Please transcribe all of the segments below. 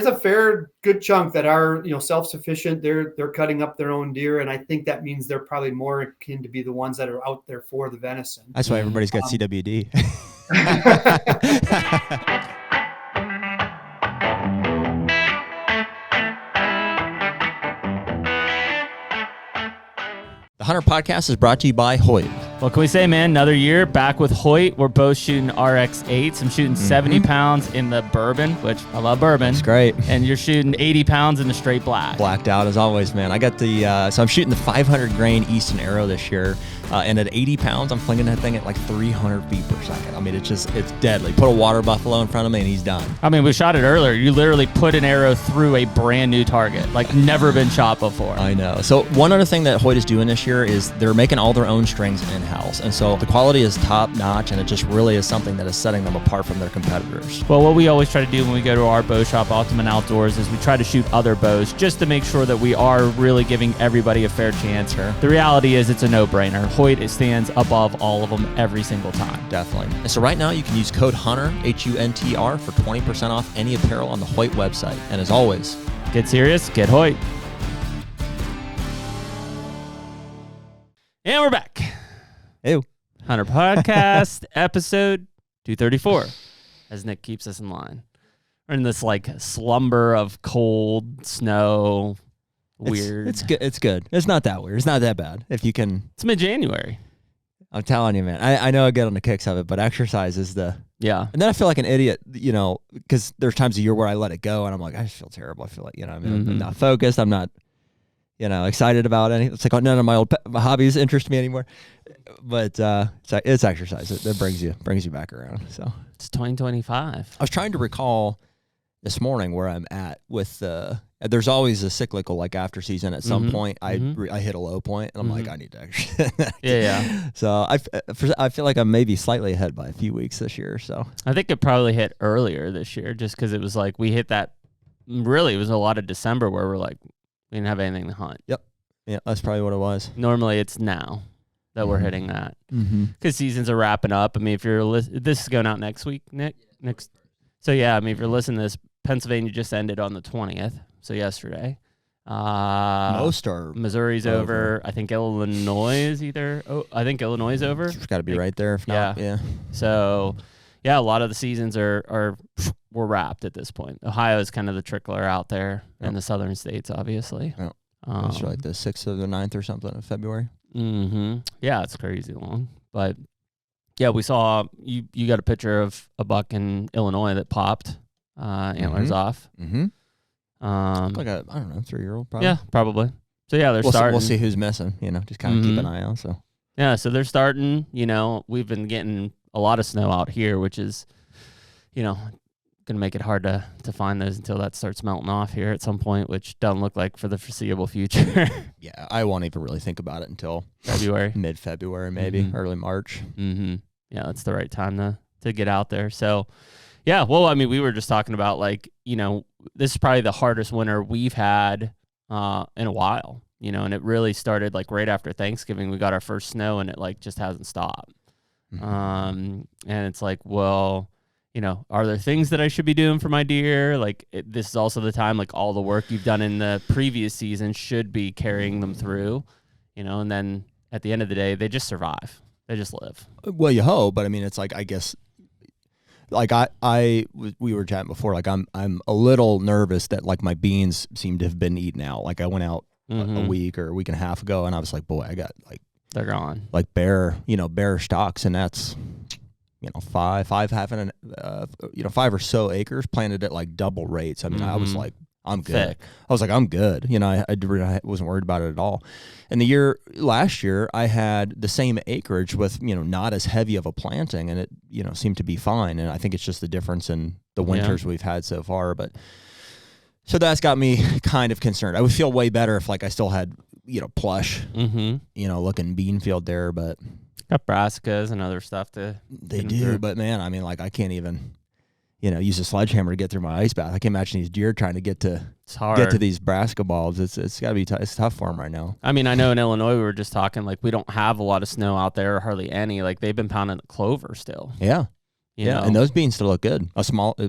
there's a fair good chunk that are, self-sufficient. They're cutting up their own deer. And I think that means they're probably more akin to be the ones that are out there for the venison. That's why everybody's got CWD. The HUNTR Podcast is brought to you by Hoyt. What can we say, man? Another year back with Hoyt. We're both shooting RX8s. I'm shooting 70 pounds in the bourbon, which I love bourbon. It's great. And you're shooting 80 pounds in the straight black. Blacked out as always, man. I got the, so I'm shooting the 500 grain Easton Arrow this year. And at 80 pounds, I'm flinging that thing at like 300 feet per second. I mean, it's deadly. Put a water buffalo in front of me and he's done. I mean, we shot it earlier. You literally put an arrow through a brand new target, like never been shot before. I know. So one other thing that Hoyt is doing this year is they're making all their own strings in-house. And so the quality is top notch, and it just really is something that is setting them apart from their competitors. Well, what we always try to do when we go to our bow shop, Ultimate Outdoors, is we try to shoot other bows just to make sure that we are really giving everybody a fair chance. Sure. The reality is it's a no-brainer. Hoyt, it stands above all of them every single time. Definitely. And so right now you can use code HUNTR, HUNTR, for 20% off any apparel on the Hoyt website. And as always, get serious, get Hoyt. And we're back. Ew. HUNTR Podcast, episode 234, as Nick keeps us in line. We're in this like slumber of cold, snow, weird. It's good. It's good. It's not that weird. It's not that bad. If you can. It's mid-January. I'm telling you, man. I know I get on the kicks of it, but exercise is the. Yeah. And then I feel like an idiot, because there's times a year where I let it go and I'm like, I just feel terrible. I feel like, I'm not focused. I'm not, excited about anything. It's like, oh, none of my hobbies interest me anymore. But it's exercise. It brings you back around. So it's 2025. I was trying to recall this morning where I'm at with there's always a cyclical, like after season at some point I hit a low point and I'm like, I need to exercise. Yeah. So I feel like I'm maybe slightly ahead by a few weeks this year. So I think it probably hit earlier this year just because it was like we hit that. Really, it was a lot of December where we're like, we didn't have anything to hunt. Yep. Yeah, that's probably what it was. Normally it's now that we're hitting that because seasons are wrapping up. I mean, if you're this is going out next week, Nick. So yeah, I mean, if you're listening to this, Pennsylvania just ended on the 20th, so yesterday. Most are. Missouri's over. I think Illinois is either. Oh, I think Illinois is over. It's got to be right there. If not, yeah. So, yeah, a lot of the seasons we're wrapped at this point. Ohio is kind of the trickler out there, and the southern states, obviously. Yep. It's like the 6th or the 9th or something of February. Yeah, it's crazy long, but yeah, we saw you got a picture of a buck in Illinois that popped antlers off. Like a, I don't know, 3-year-old probably. Yeah, probably. So yeah, they're starting. We'll see who's missing, just kind of keep an eye out. So yeah, so they're starting, we've been getting a lot of snow out here, which is, going to make it hard to find those until that starts melting off here at some point, which doesn't look like for the foreseeable future. Yeah, I won't even really think about it until February, mid-February, maybe early March. Yeah, that's the right time to get out there. So, yeah, well, I mean, we were just talking about this is probably the hardest winter we've had in a while, and it really started like right after Thanksgiving. We got our first snow, and it like just hasn't stopped. And it's like, well, are there things that I should be doing for my deer? Like this is also the time, like all the work you've done in the previous season should be carrying them through, and then at the end of the day, they just survive. They just live. Well, you hope, but I mean, it's like, I guess, like we were chatting before, like I'm a little nervous that like my beans seem to have been eaten out. Like I went out a week or a week and a half ago and I was like, boy, I got like, they're gone. Like bare stocks, and that's, 5 or so acres planted at like double rates. I mean, I was like, I'm good. Thick. I was like, I'm good. I wasn't worried about it at all. And last year, I had the same acreage with, not as heavy of a planting, and it, seemed to be fine. And I think it's just the difference in the winters we've had so far. But so that's got me kind of concerned. I would feel way better if like I still had, plush, looking bean field there, but got brassicas and other stuff they do. But man, I mean, like I can't even, use a sledgehammer to get through my ice bath. I can imagine these deer trying to get to these brassica bulbs. It's got to be it's tough for them right now. I mean, I know in Illinois we were just talking like we don't have a lot of snow out there, or hardly any. Like they've been pounding the clover still. Yeah. You know? And those beans still look good. A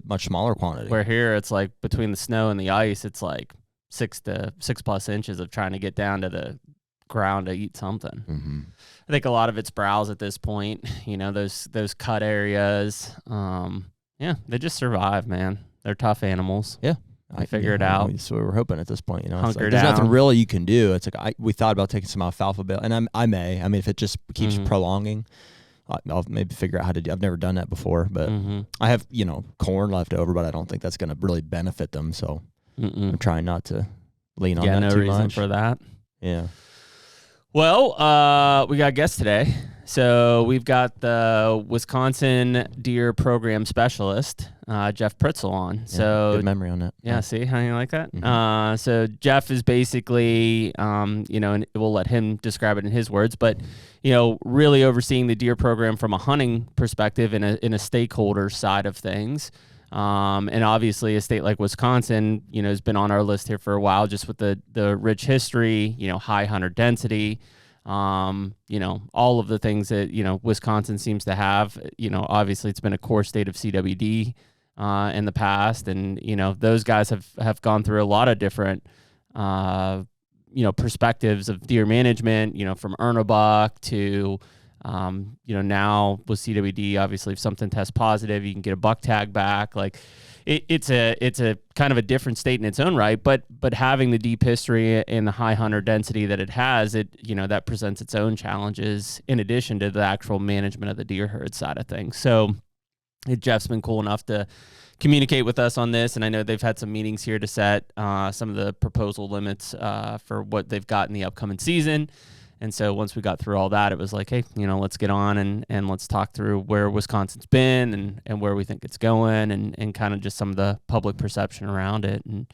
much smaller quantity. Where here it's like between the snow and the ice, it's like 6+ inches of trying to get down to the ground to eat something. Mm-hmm. I think a lot of it's browse at this point. You know, those cut areas. They just survive, man. They're tough animals. Yeah. I figure it out. That's what we're hoping at this point. You know, Hunker there's nothing down. really you can do. It's like we thought about taking some alfalfa bale, and I may. I mean, if it just keeps prolonging, I'll maybe figure out how to do. I've never done that before, but I have corn left over, but I don't think that's going to really benefit them. So I'm trying not to lean on that no too reason much. for that. Yeah. Well, we got guests today. So we've got the Wisconsin Deer Program Specialist, Jeff Pritzl, on. So good memory on that. Yeah, see how you like that? Mm-hmm. So Jeff is basically, and we'll let him describe it in his words, but, really overseeing the deer program from a hunting perspective in a stakeholder side of things. And obviously a state like Wisconsin, has been on our list here for a while, just with the rich history, high hunter density, all of the things that, Wisconsin seems to have. Obviously it's been a core state of CWD in the past, and those guys have gone through a lot of different perspectives of deer management, from earn a buck to now with CWD, obviously if something tests positive, you can get a buck tag back. Like it's a kind of a different state in its own right, but having the deep history and the high hunter density that it has, that presents its own challenges in addition to the actual management of the deer herd side of things. So Jeff's been cool enough to communicate with us on this, and I know they've had some meetings here to set some of the proposal limits for what they've got in the upcoming season. And so once we got through all that, it was like, hey, let's get on and let's talk through where Wisconsin's been and where we think it's going and kind of just some of the public perception around it. And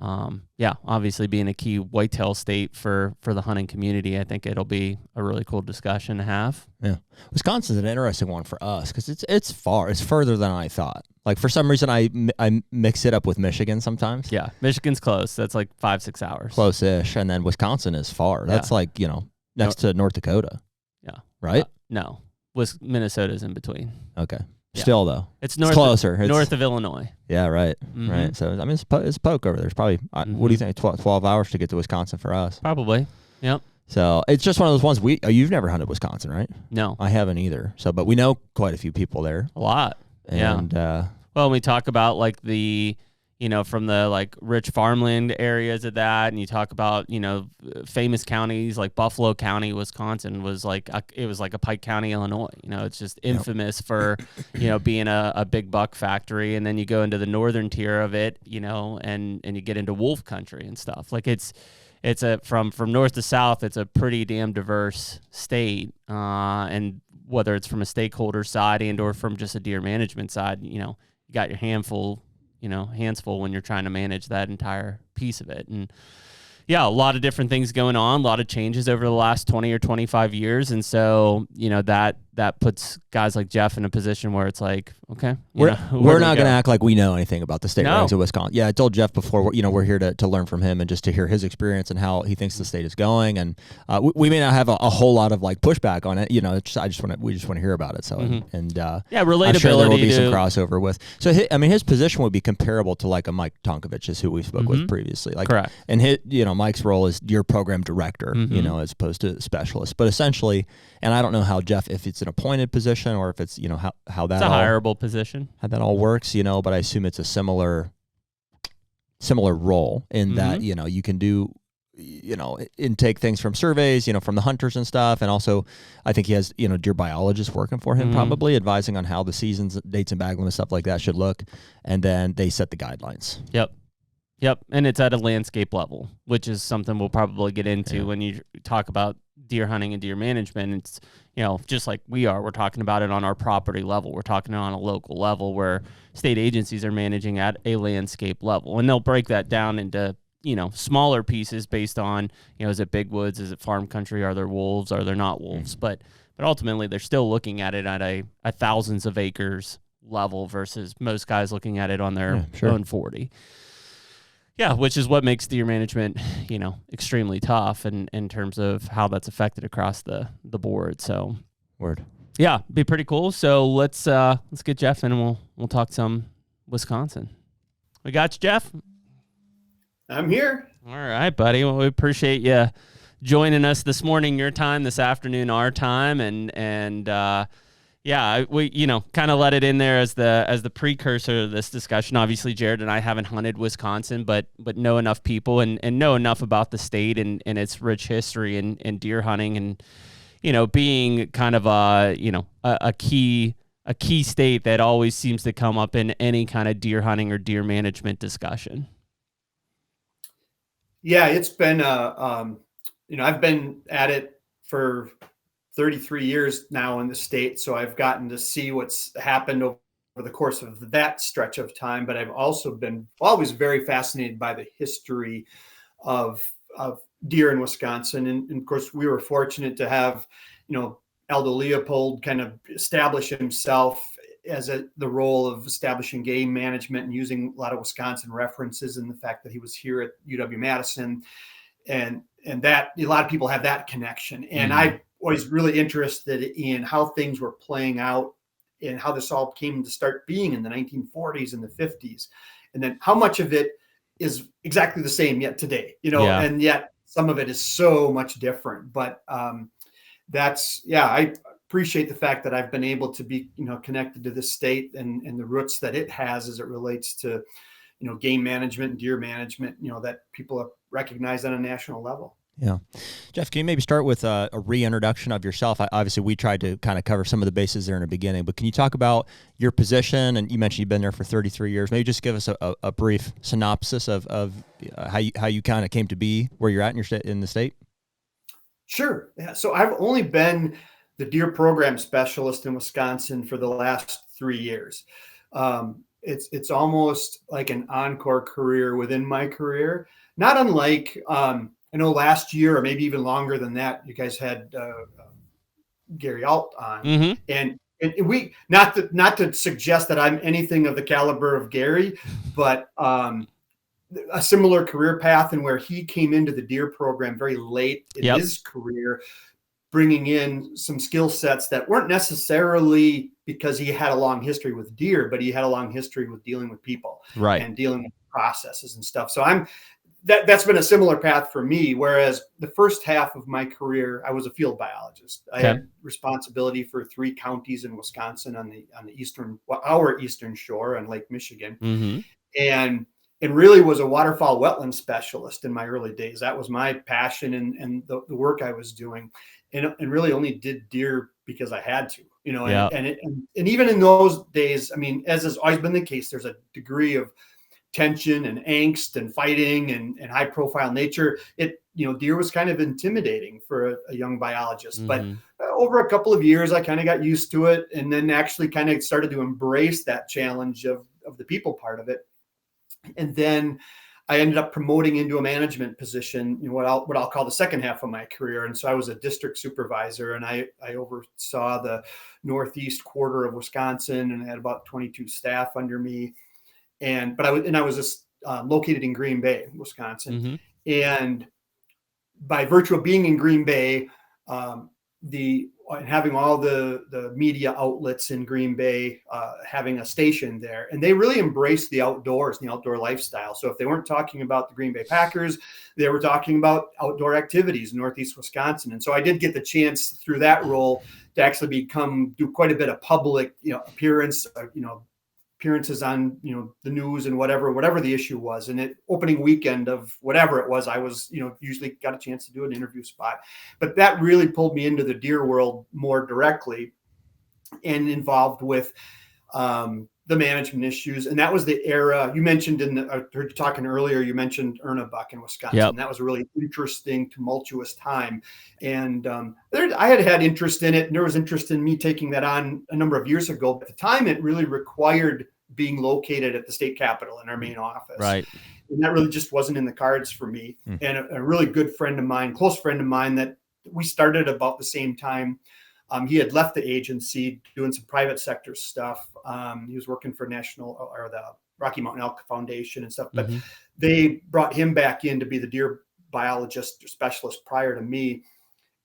obviously being a key whitetail state for the hunting community, I think it'll be a really cool discussion to have. Yeah. Wisconsin's an interesting one for us because it's far. It's further than I thought. Like for some reason, I mix it up with Michigan sometimes. Yeah, Michigan's close. That's like 5-6 hours. Close-ish. And then Wisconsin is far. That's like, next to North Dakota. Yeah. Right? No. Minnesota's in between. Okay. Yeah. Still, though. It's closer. It's north of Illinois. Yeah, right. Mm-hmm. Right. So, I mean, it's a poke over there. It's probably, what do you think, 12 hours to get to Wisconsin for us? Probably. Yep. So it's just one of those ones you've never hunted Wisconsin, right? No. I haven't either. So, but we know quite a few people there. A lot. And, well, we talk about like the, from the like rich farmland areas of that, and you talk about, famous counties like Buffalo County, Wisconsin was like, it was like a Pike County, Illinois. It's just infamous for, being a big buck factory. And then you go into the northern tier of it, and you get into wolf country and stuff. Like it's from north to south, it's a pretty damn diverse state. And whether it's from a stakeholder side and or from just a deer management side, you got your hands full when you're trying to manage that entire piece of it. And yeah, a lot of different things going on, a lot of changes over the last 20 or 25 years. And so, that puts guys like Jeff in a position where it's like, okay, we're not going to act like we know anything about the state regs of Wisconsin. Yeah, I told Jeff before, we're here to learn from him and just to hear his experience and how he thinks the state is going. And we may not have a whole lot of like pushback on it. We just want to hear about it. So relatability. I'm sure there will be some crossover with. So his position would be comparable to like a Mike Tonkovich, is who we spoke with previously. Like, correct. And Mike's role is deer program director, as opposed to specialist. But essentially, and I don't know how Jeff, if it's an appointed position or if it's, how that it's a hireable position, how that all works, but I assume it's a similar role in that, you can do, intake things from surveys, from the hunters and stuff. And also I think he has, deer biologists working for him, probably advising on how the seasons, dates and bag limits, stuff like that should look. And then they set the guidelines. Yep. And it's at a landscape level, which is something we'll probably get into when you talk about deer hunting and deer management. It's, just like we're talking about it on our property level. We're talking on a local level where state agencies are managing at a landscape level. And they'll break that down into, smaller pieces based on, is it big woods? Is it farm country? Are there wolves? Are there not wolves? But ultimately they're still looking at it at a thousands of acres level versus most guys looking at it on their own 40. Yeah, which is what makes deer management, extremely tough in terms of how that's affected across the board. So, word. Yeah, be pretty cool. So let's get Jeff in and we'll talk some Wisconsin. We got you, Jeff. I'm here. All right, buddy. Well, we appreciate you joining us this morning, your time, this afternoon, our time, and yeah, we kind of let it in there as the precursor to this discussion. Obviously, Jared and I haven't hunted Wisconsin, but know enough people and know enough about the state and its rich history in deer hunting, and being kind of a key state that always seems to come up in any kind of deer hunting or deer management discussion. Yeah, it's been I've been at it for 33 years now in the state, so I've gotten to see what's happened over the course of that stretch of time. But I've also been always very fascinated by the history of deer in Wisconsin, and of course we were fortunate to have Aldo Leopold kind of establish himself as the role of establishing game management and using a lot of Wisconsin references, and the fact that he was here at UW-Madison, and that a lot of people have that connection. And I was really interested in how things were playing out and how this all came to start being in the 1940s and the 50s, and then how much of it is exactly the same yet today, and yet some of it is so much different. But I appreciate the fact that I've been able to be, connected to this state and the roots that it has as it relates to, game management and deer management, that people recognize on a national level. Yeah. Jeff, can you maybe start with a reintroduction of yourself? Obviously, we tried to kind of cover some of the bases there in the beginning, but can you talk about your position? And you mentioned you've been there for 33 years. Maybe just give us a brief synopsis of how you kind of came to be where you're at in the state. Sure. Yeah. So I've only been the deer program specialist in Wisconsin for the last 3 years. It's almost like an encore career within my career. Not unlike, I know last year, or maybe even longer than that, you guys had Gary Alt on, and we not to suggest that I'm anything of the caliber of Gary, but a similar career path, and where he came into the deer program very late in his career, bringing in some skill sets that weren't necessarily because he had a long history with deer, but he had a long history with dealing with people, right, and dealing with processes and stuff. So that's been a similar path for me. Whereas the first half of my career, I was a field biologist. I had responsibility for 3 counties in Wisconsin on our eastern shore on Lake Michigan, and really was a waterfowl wetland specialist in my early days. That was my passion and the work I was doing, and really only did deer because I had to, and even in those days, I mean, as has always been the case, there's a degree of tension and angst and fighting and high profile nature. Deer was kind of intimidating for a young biologist, but over a couple of years, I kind of got used to it, and then actually kind of started to embrace that challenge of the people part of it. And then I ended up promoting into a management position, what I'll call the second half of my career. And so I was a district supervisor, and I oversaw the northeast quarter of Wisconsin, and I had about 22 staff under me. But I was located in Green Bay, Wisconsin, and by virtue of being in Green Bay, having all the media outlets in Green Bay, having a station there, and they really embraced the outdoors and the outdoor lifestyle. So if they weren't talking about the Green Bay Packers, they were talking about outdoor activities in Northeast Wisconsin. And so I did get the chance through that role to actually do quite a bit of public, appearances on, the news and whatever the issue was. And opening weekend of whatever it was, I was, usually got a chance to do an interview spot. But that really pulled me into the deer world more directly and involved with the management issues. And that was the era you mentioned I heard you talking earlier, you mentioned Erna buck in Wisconsin. That was a really interesting, tumultuous time. And I had interest in it, and there was interest in me taking that on a number of years ago. But at the time, it really required being located at the state capitol in our main office. Right. And that really just wasn't in the cards for me. And a really good friend of mine, close friend of mine, that we started about the same time. He had left the agency doing some private sector stuff. He was working for the Rocky Mountain Elk Foundation and stuff, but they brought him back in to be the deer biologist or specialist prior to me.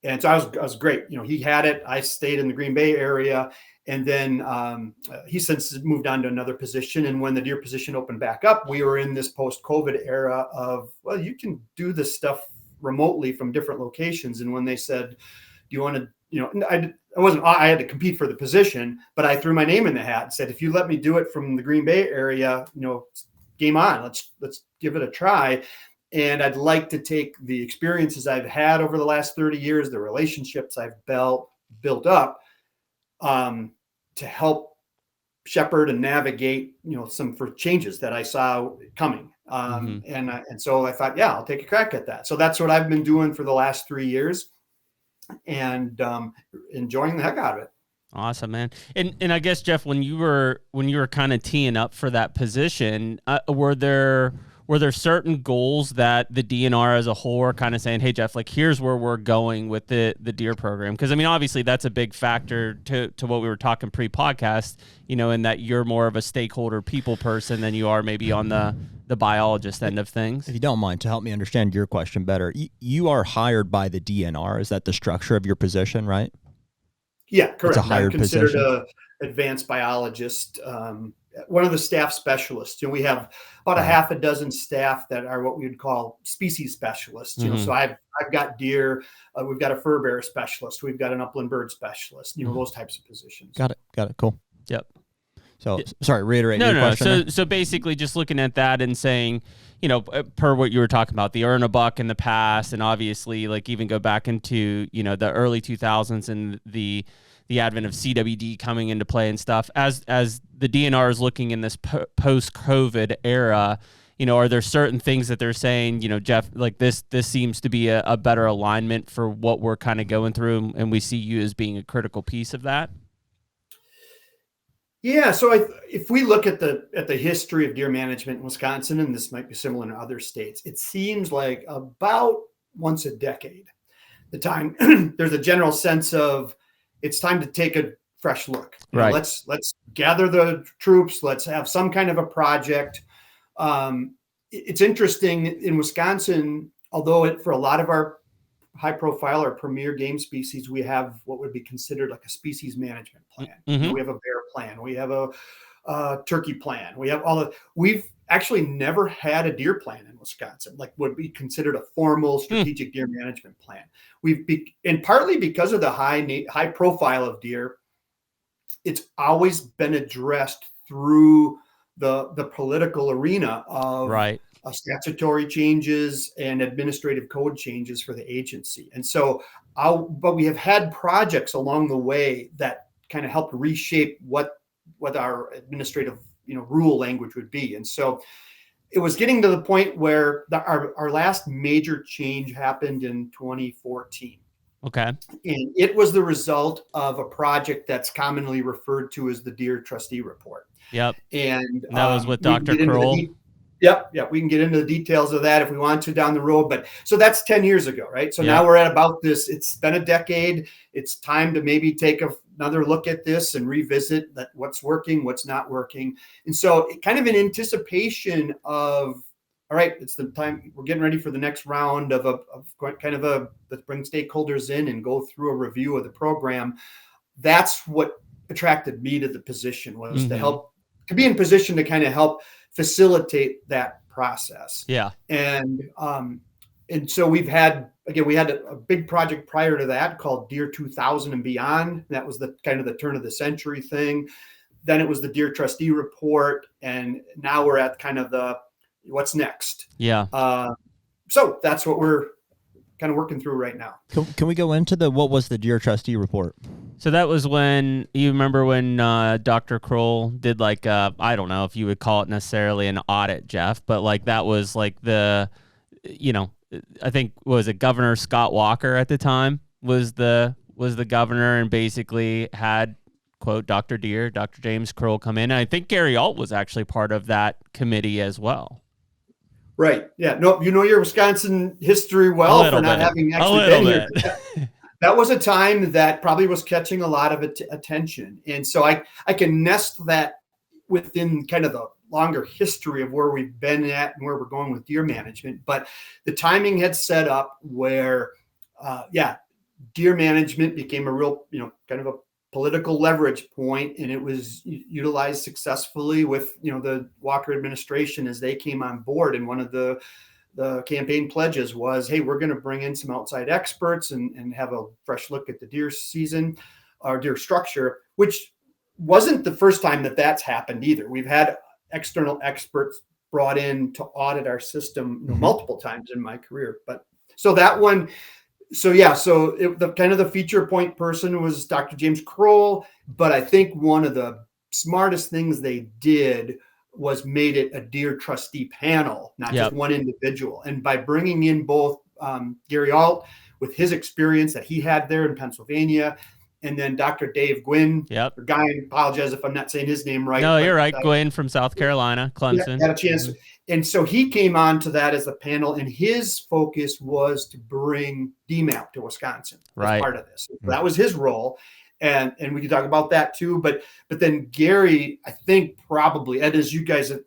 And so I was great. He had it. I stayed in the Green Bay area. And then he since moved on to another position. And when the deer position opened back up, we were in this post-COVID era of, well, you can do this stuff remotely from different locations. And when they said, do you want to, I had to compete for the position, but I threw my name in the hat and said, if you let me do it from the Green Bay area, game on, let's give it a try. And I'd like to take the experiences I've had over the last 30 years, the relationships I've built up, to help shepherd and navigate, some for changes that I saw coming. And so I thought, I'll take a crack at that. So that's what I've been doing for the last 3 years, and enjoying the heck out of it. Awesome, man. And I guess, Jeff, when you were kind of teeing up for that position, were there certain goals that the DNR as a whole were kind of saying, hey, Jeff, like, here's where we're going with the deer program? Because, I mean, obviously that's a big factor to what we were talking pre-podcast, in that you're more of a stakeholder people person than you are maybe on the biologist end of things. If you don't mind, to help me understand your question better, you are hired by the DNR. Is that the structure of your position, right? Yeah, correct. It's a hired I'm considered position. an advanced biologist, one of the staff specialists. We have about a half a dozen staff that are what we would call species specialists. So I've got deer, we've got a fur bearer specialist, we've got an upland bird specialist, those types of positions. Got it. Cool. Yep. So sorry, reiterate your question. So basically just looking at that and saying, per what you were talking about, the earn a buck in the past, and obviously like even go back into, the early 2000s and the advent of CWD coming into play and stuff, as the DNR is looking in this post-COVID era, are there certain things that they're saying, Jeff, like this seems to be a better alignment for what we're kind of going through, and we see you as being a critical piece of that? Yeah. So if we look at the history of deer management in Wisconsin, and this might be similar in other states, it seems like about once a decade, the time there's a general sense of it's time to take a fresh look. Right. Let's gather the troops. Let's have some kind of a project. It's interesting in Wisconsin, although for a lot of our high profile or premier game species, we have what would be considered like a species management plan. We have a bear plan. We have a turkey plan. We have we've actually never had a deer plan in Wisconsin, like would be considered a formal strategic deer management plan. And partly because of the high profile of deer, it's always been addressed through the political arena of statutory changes and administrative code changes for the agency. And so, but we have had projects along the way that kind of helped reshape what our administrative rule language would be. And so it was getting to the point where our last major change happened in 2014. Okay. And it was the result of a project that's commonly referred to as the Deer Trustee Report. Yep. And that was with Dr. Kroll. Yep. We can get into the details of that if we want to down the road. But so that's 10 years ago, right? So now we're at about this. It's been a decade. It's time to maybe take another look at this and revisit what's working, what's not working. And so kind of in anticipation of, all right, it's the time we're getting ready for the next round of let's bring stakeholders in and go through a review of the program. That's what attracted me to the position, was to be in position to kind of help facilitate that process. Yeah. And so we had a big project prior to that called Deer 2000 and Beyond. That was the kind of the turn of the century thing. Then it was the Deer Trustee Report. And now we're at kind of the what's next. Yeah. So that's what we're kind of working through right now. Can we go into what was the Deer Trustee Report? So that was when, you remember when Dr. Kroll did like, I don't know if you would call it necessarily an audit, Jeff, but like that was like I think, was it Governor Scott Walker at the time was the governor, and basically had, quote, Dr. James Kroll come in. And I think Gary Alt was actually part of that committee as well. Right. Yeah. No, your Wisconsin history well for not having actually been here. That was a time that probably was catching a lot of attention. And so I can nest that within kind of the longer history of where we've been at and where we're going with deer management. But the timing had set up where, deer management became a real, kind of a political leverage point, and it was utilized successfully with, the Walker administration as they came on board. And one of the campaign pledges was, hey, we're going to bring in some outside experts and have a fresh look at the deer season or deer structure, which wasn't the first time that that's happened either. We've had external experts brought in to audit our system multiple times in my career. But so that one, the kind of the feature point person was Dr. James Kroll. But I think one of the smartest things they did was made it a deer trustee panel, not just one individual. And by bringing in both Gary Alt with his experience that he had there in Pennsylvania, and then Dr. Dave Gwynn, Guy, I apologize if I'm not saying his name right. No, you're right. Gwynn from South Carolina, Clemson. Had a chance. And so he came on to that as a panel, and his focus was to bring DMAP to Wisconsin as part of this. So that was his role. And we can talk about that too. But then Gary, I think probably, Ed, as you guys have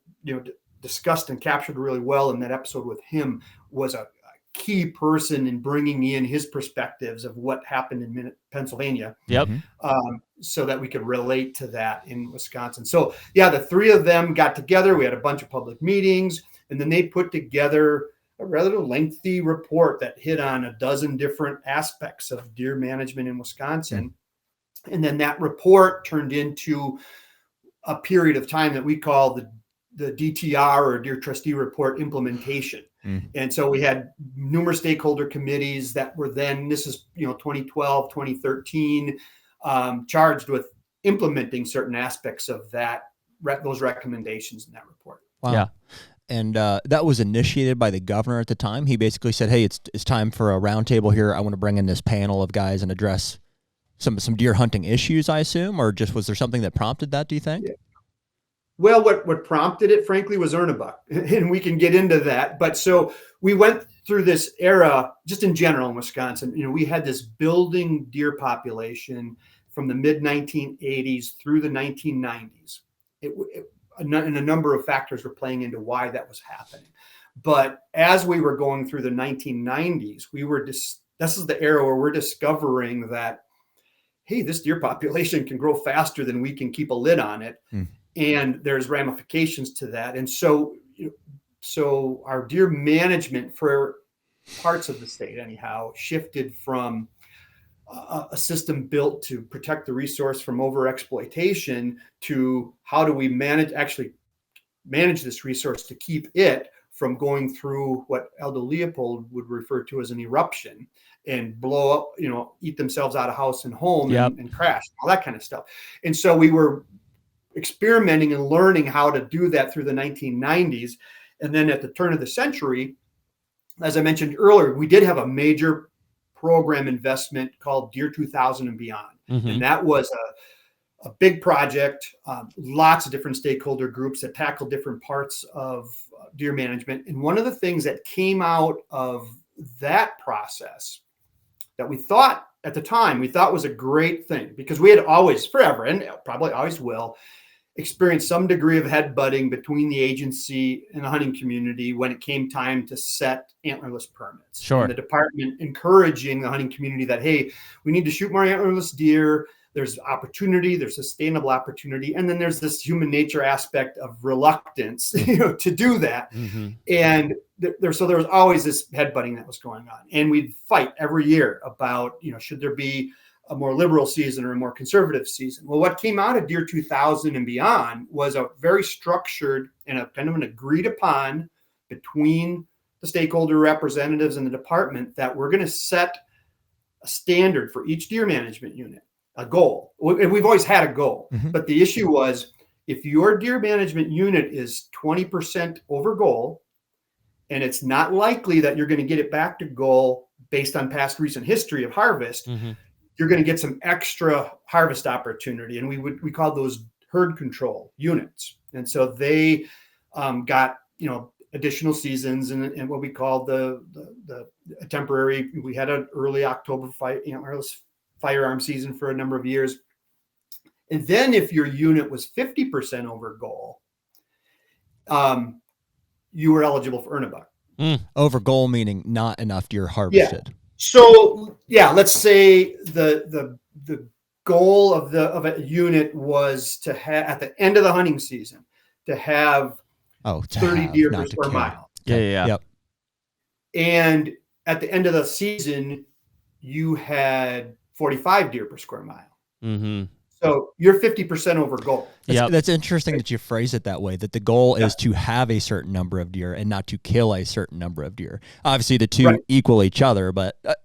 discussed and captured really well in that episode with him, was a key person in bringing in his perspectives of what happened in Pennsylvania. So that we could relate to that in Wisconsin. So the three of them got together. We had a bunch of public meetings, and then they put together a rather lengthy report that hit on a dozen different aspects of deer management in Wisconsin. And then that report turned into a period of time that we call the DTR, or Deer Trustee Report implementation. And so we had numerous stakeholder committees that were then, this is 2012, 2013, charged with implementing certain aspects of those recommendations in that report. Wow. Yeah. And that was initiated by the governor at the time. He basically said, hey, it's time for a roundtable here. I want to bring in this panel of guys and address some deer hunting issues, I assume, or just was there something that prompted that, do you think? Yeah. Well, what prompted it, frankly, was Ernebuck, and we can get into that. But so we went through this era, just in general in Wisconsin. We had this building deer population from the mid-1980s through the 1990s. And a number of factors were playing into why that was happening. But as we were going through the 1990s, this is the era where we're discovering that, hey, this deer population can grow faster than we can keep a lid on it. And there's ramifications to that. And so our deer management for parts of the state, anyhow, shifted from a system built to protect the resource from overexploitation to how do we manage this resource to keep it from going through what Aldo Leopold would refer to as an eruption and blow up, eat themselves out of house and home and crash, all that kind of stuff. And so we were experimenting and learning how to do that through the 1990s. And then at the turn of the century, as I mentioned earlier, we did have a major program investment called Deer 2000 and Beyond. And that was a big project, lots of different stakeholder groups that tackled different parts of deer management. And one of the things that came out of that process that we thought at the time, was a great thing, because we had always, forever, and probably always will, experienced some degree of headbutting between the agency and the hunting community when it came time to set antlerless permits. Sure. And the department encouraging the hunting community that, hey, we need to shoot more antlerless deer. There's opportunity, there's sustainable opportunity. And then there's this human nature aspect of reluctance, to do that. And there was always this headbutting that was going on. And we'd fight every year about, should there be a more liberal season or a more conservative season? Well, what came out of Deer 2000 and Beyond was a very structured and a kind of an agreed upon between the stakeholder representatives and the department that we're going to set a standard for each deer management unit, a goal. And we've always had a goal, but the issue was, if your deer management unit is 20% over goal, and it's not likely that you're going to get it back to goal based on past recent history of harvest, you're going to get some extra harvest opportunity. And we called those herd control units. And so they got, additional seasons and what we called the temporary, we had an early October antlerless firearm season for a number of years. And then if your unit was 50% over goal, you were eligible for Ernebuck. Over goal meaning not enough deer harvested. So yeah, let's say the goal of a unit was to have at the end of the hunting season to have 30 deer per square mile. Yeah. Yep. And at the end of the season, you had 45 deer per square mile. Mm-hmm. So you're 50% over goal. That's interesting that you phrase it that way, that the goal is to have a certain number of deer and not to kill a certain number of deer. Obviously, the two equal each other, but I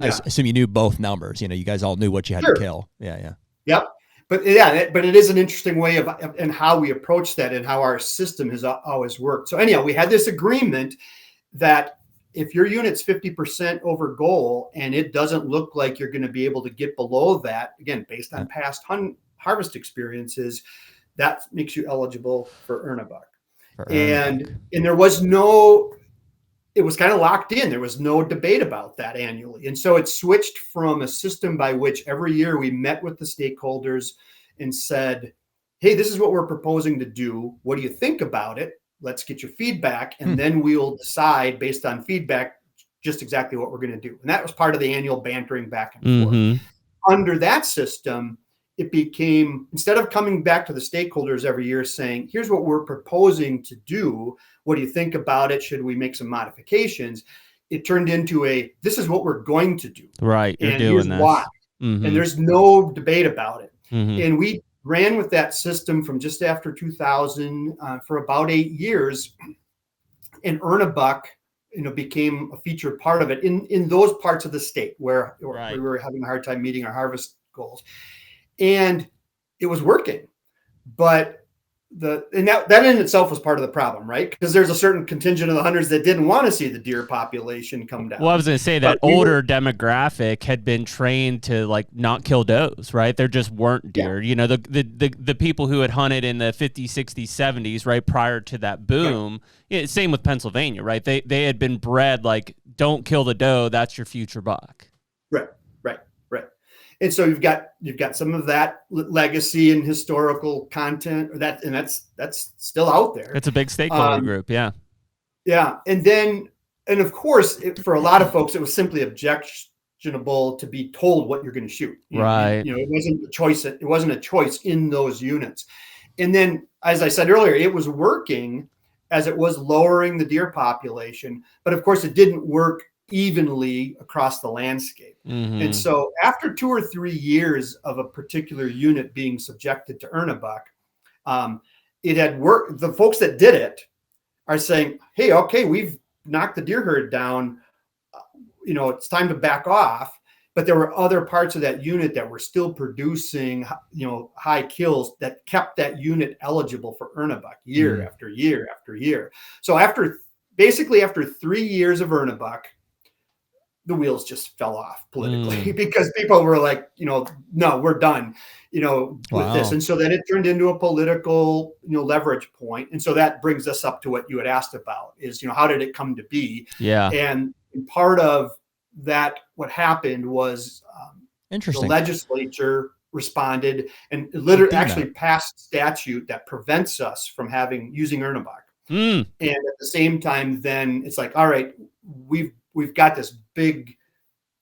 assume you knew both numbers. You guys all knew what you had to kill. Yeah. Yep. But it is an interesting way of and how we approach that and how our system has always worked. So anyhow, we had this agreement that if your unit's 50% over goal and it doesn't look like you're going to be able to get below that, again, based on past harvest experiences, that makes you eligible for earn a buck. And there was it was kind of locked in. There was no debate about that annually. And so it switched from a system by which every year we met with the stakeholders and said, hey, this is what we're proposing to do. What do you think about it? Let's get your feedback. And then we'll decide based on feedback, just exactly what we're going to do. And that was part of the annual bantering back and forth. Under that system, it became, instead of coming back to the stakeholders every year saying, here's what we're proposing to do. What do you think about it? Should we make some modifications? It turned into this is what we're going to do. Right. You're doing here's this. Why. And there's no debate about it. And we ran with that system from just after 2000 for about 8 years. And earn a buck, became a featured part of it in those parts of the state where we were having a hard time meeting our harvest goals. And it was working, but that in itself was part of the problem, right? Because there's a certain contingent of the hunters that didn't want to see the deer population come down. Well, I was going to say that older demographic had been trained to not kill does, right? There just weren't deer. Yeah. The people who had hunted in the 50s, 60s, 70s, right prior to that boom. Yeah, same with Pennsylvania, right? They had been bred don't kill the doe, that's your future buck. Right. And so you've got some of that legacy and historical content, and that's still out there. It's a big stakeholder group, yeah. Yeah, and of course, for a lot of folks, it was simply objectionable to be told what you're going to shoot. Right. It wasn't a choice. It wasn't a choice in those units. And then, as I said earlier, it was working as it was lowering the deer population, but of course, it didn't work evenly across the landscape. And so after 2 or 3 years of a particular unit being subjected to earn a buck, it had worked. The folks that did it are saying, hey, okay, we've knocked the deer herd down. It's time to back off. But there were other parts of that unit that were still producing, high kills that kept that unit eligible for earn a buck year after year after year. So after 3 years of earn a buck, the wheels just fell off politically because people were like, no, we're done, with this. And so then it turned into a political, leverage point. And so that brings us up to what you had asked about is, how did it come to be? Yeah. And part of that, what happened was interesting. The legislature responded and literally actually passed statute that prevents us from using earn a buck. And at the same time, then it's like, all right, we've got this big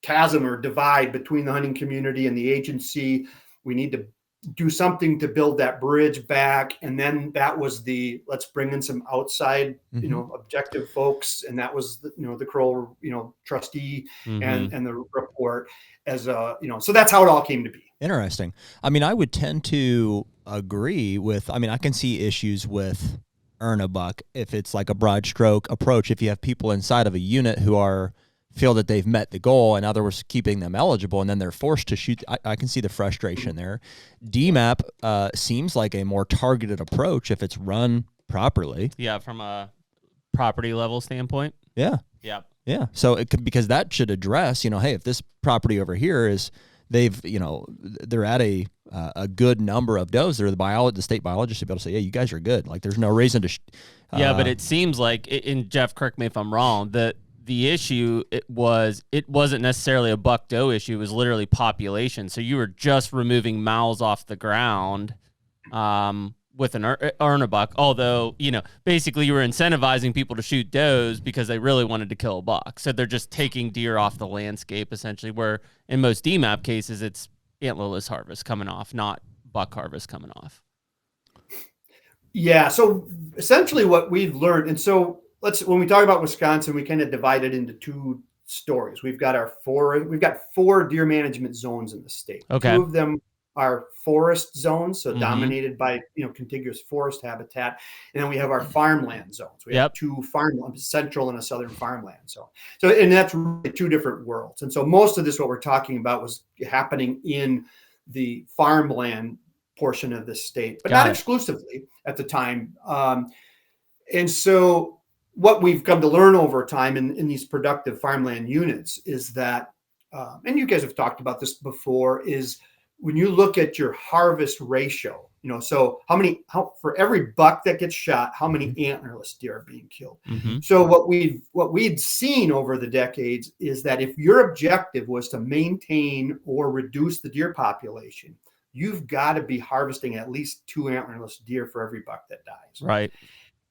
chasm or divide between the hunting community and the agency. We need to do something to build that bridge back. And then that was let's bring in some outside, objective folks. And that was the Kroll, trustee and the report so that's how it all came to be. Interesting. I mean, I would tend to agree with, I can see issues with earn a buck if it's like a broad stroke approach. If you have people inside of a unit who feel that they've met the goal and others keeping them eligible and then they're forced to shoot, I can see the frustration there. DMAP seems like a more targeted approach if it's run properly. Yeah, from a property level standpoint. Yeah. So because that should address, hey, if this property over here is they're at a good number of does. The state biologist should be able to say, yeah, you guys are good. There's no reason to. But it seems like, and Jeff, correct me if I'm wrong, that the issue it wasn't necessarily a buck doe issue. It was literally population. So you were just removing mouths off the ground, with an earn a buck, although, basically you were incentivizing people to shoot does because they really wanted to kill a buck. So they're just taking deer off the landscape, essentially, where in most DMAP cases, it's antlerless harvest coming off, not buck harvest coming off. Yeah. So essentially what we've learned, and so when we talk about Wisconsin, we kind of divide it into two stories. We've got four deer management zones in the state. Okay. Two of them are forest zones, so dominated by contiguous forest habitat, and then we have our farmland zones. We have two farmland, central and a southern farmland zone. So and that's really two different worlds. And so most of this, what we're talking about, was happening in the farmland portion of the state, but not exclusively at the time. And so what we've come to learn over time in these productive farmland units is that, and you guys have talked about this before, is when you look at your harvest ratio, so how for every buck that gets shot, how many antlerless deer are being killed? So what we'd seen over the decades is that if your objective was to maintain or reduce the deer population, you've got to be harvesting at least 2 antlerless deer for every buck that dies. Right.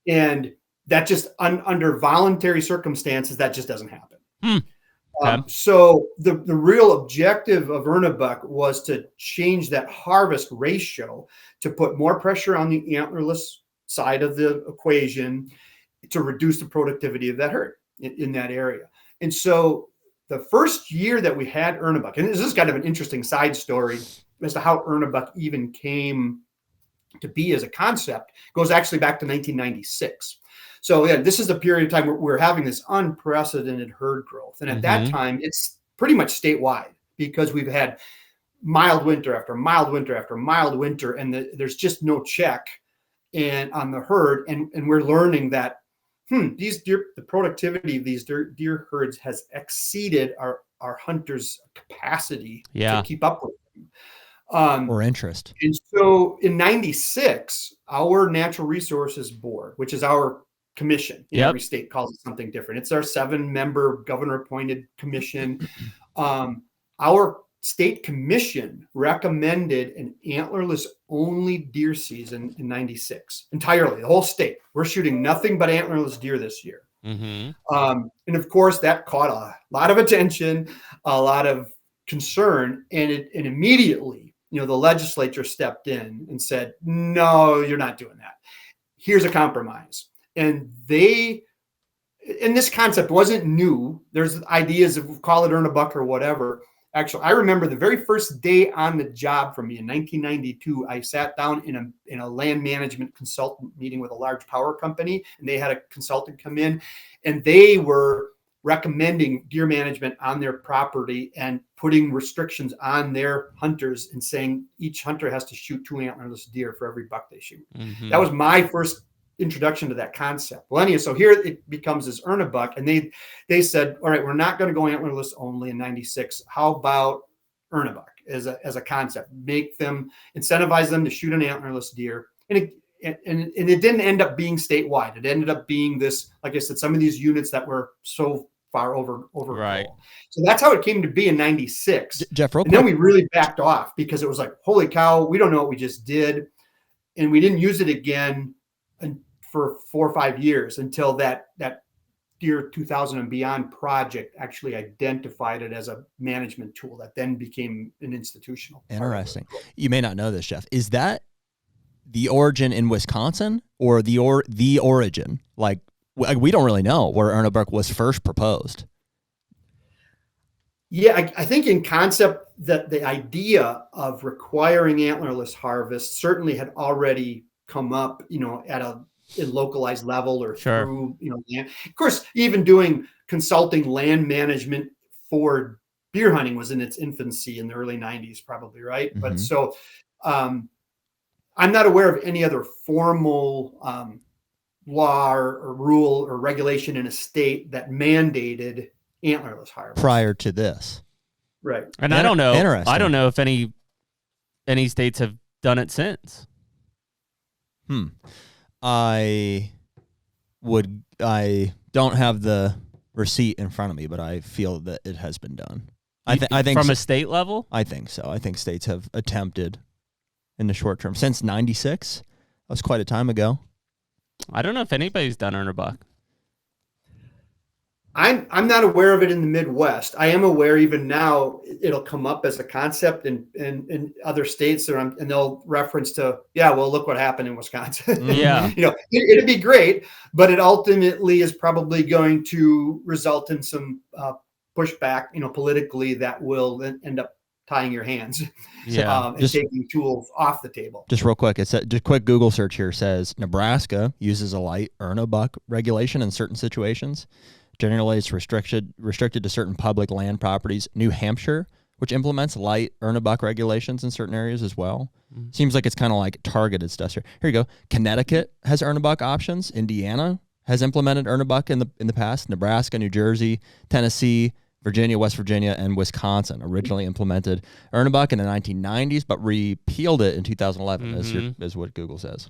And that just under voluntary circumstances, that just doesn't happen. Okay. So the real objective of earn a buck was to change that harvest ratio to put more pressure on the antlerless side of the equation to reduce the productivity of that herd in that area. And so the first year that we had earn a buck, and this is kind of an interesting side story as to how earn a buck even came to be as a concept, goes actually back to 1996. So yeah, this is a period of time where we're having this unprecedented herd growth. And at that time, it's pretty much statewide because we've had mild winter after mild winter after mild winter, and there's just no check on the herd. And we're learning that the productivity of these deer herds has exceeded our hunters' capacity to keep up with them. Or interest. And so in 96, our Natural Resources Board, which is our commission, every state calls it something different. It's our 7-member governor-appointed commission. Our state commission recommended an antlerless only deer season in 96, entirely, the whole state. We're shooting nothing but antlerless deer this year. And of course, that caught a lot of attention, a lot of concern, and immediately, the legislature stepped in and said, no, you're not doing that. Here's a compromise. And this concept wasn't new. There's ideas of call it earn a buck or whatever. Actually, I remember the very first day on the job for me in 1992, I sat down in a land management consultant meeting with a large power company, and they had a consultant come in, and they were recommending deer management on their property and putting restrictions on their hunters and saying each hunter has to shoot 2 antlerless deer for every buck they shoot. That was my first introduction to that concept. Well, anyway, so here it becomes this earn a buck, and they said, all right, we're not going to go antlerless only in 96. How about earn a buck as a concept? Make them, incentivize them to shoot an antlerless deer. And it didn't end up being statewide. It ended up being this, like I said, some of these units that were so far over right. Goal. So that's how it came to be in 96. Jeff, real quick. Then we really backed off because it was like, holy cow, we don't know what we just did. And we didn't use it again for 4 or 5 years until that Deer 2000 and Beyond project actually identified it as a management tool that then became an institutional. Interesting. You may not know this, Jeff. Is that the origin in Wisconsin or the origin? Like we don't really know where earn a buck was first proposed. Yeah, I think in concept that the idea of requiring antlerless harvest certainly had already come up, at a localized level or through, land. Of course, even doing consulting land management for deer hunting was in its infancy in the early 90s, probably, right? But so I'm not aware of any other formal law or rule or regulation in a state that mandated antlerless harvest prior to this. Right. And I don't know. I don't know if any states have done it since. I don't have the receipt in front of me, but I feel that it has been done. I think from a state level? I think so. I think states have attempted in the short term since 96. That was quite a time ago. I don't know if anybody's done earn a buck. I'm not aware of it in the Midwest. I am aware even now it'll come up as a concept in other states, and they'll reference to, well, look what happened in Wisconsin. Yeah. It'd be great, but it ultimately is probably going to result in some pushback, politically, that will then end up tying your hands, and taking tools off the table. Just real quick, just a quick Google search here says Nebraska uses a light earn a buck regulation in certain situations. Generally, it's restricted to certain public land properties. New Hampshire, which implements light earn a buck regulations in certain areas as well. Mm-hmm. Seems like it's kind of like targeted stuff here. Here you go. Connecticut has earn a buck options. Indiana has implemented earn a buck in the past. Nebraska, New Jersey, Tennessee, Virginia, West Virginia, and Wisconsin originally implemented earn a buck in the 1990s, but repealed it in 2011, is what Google says.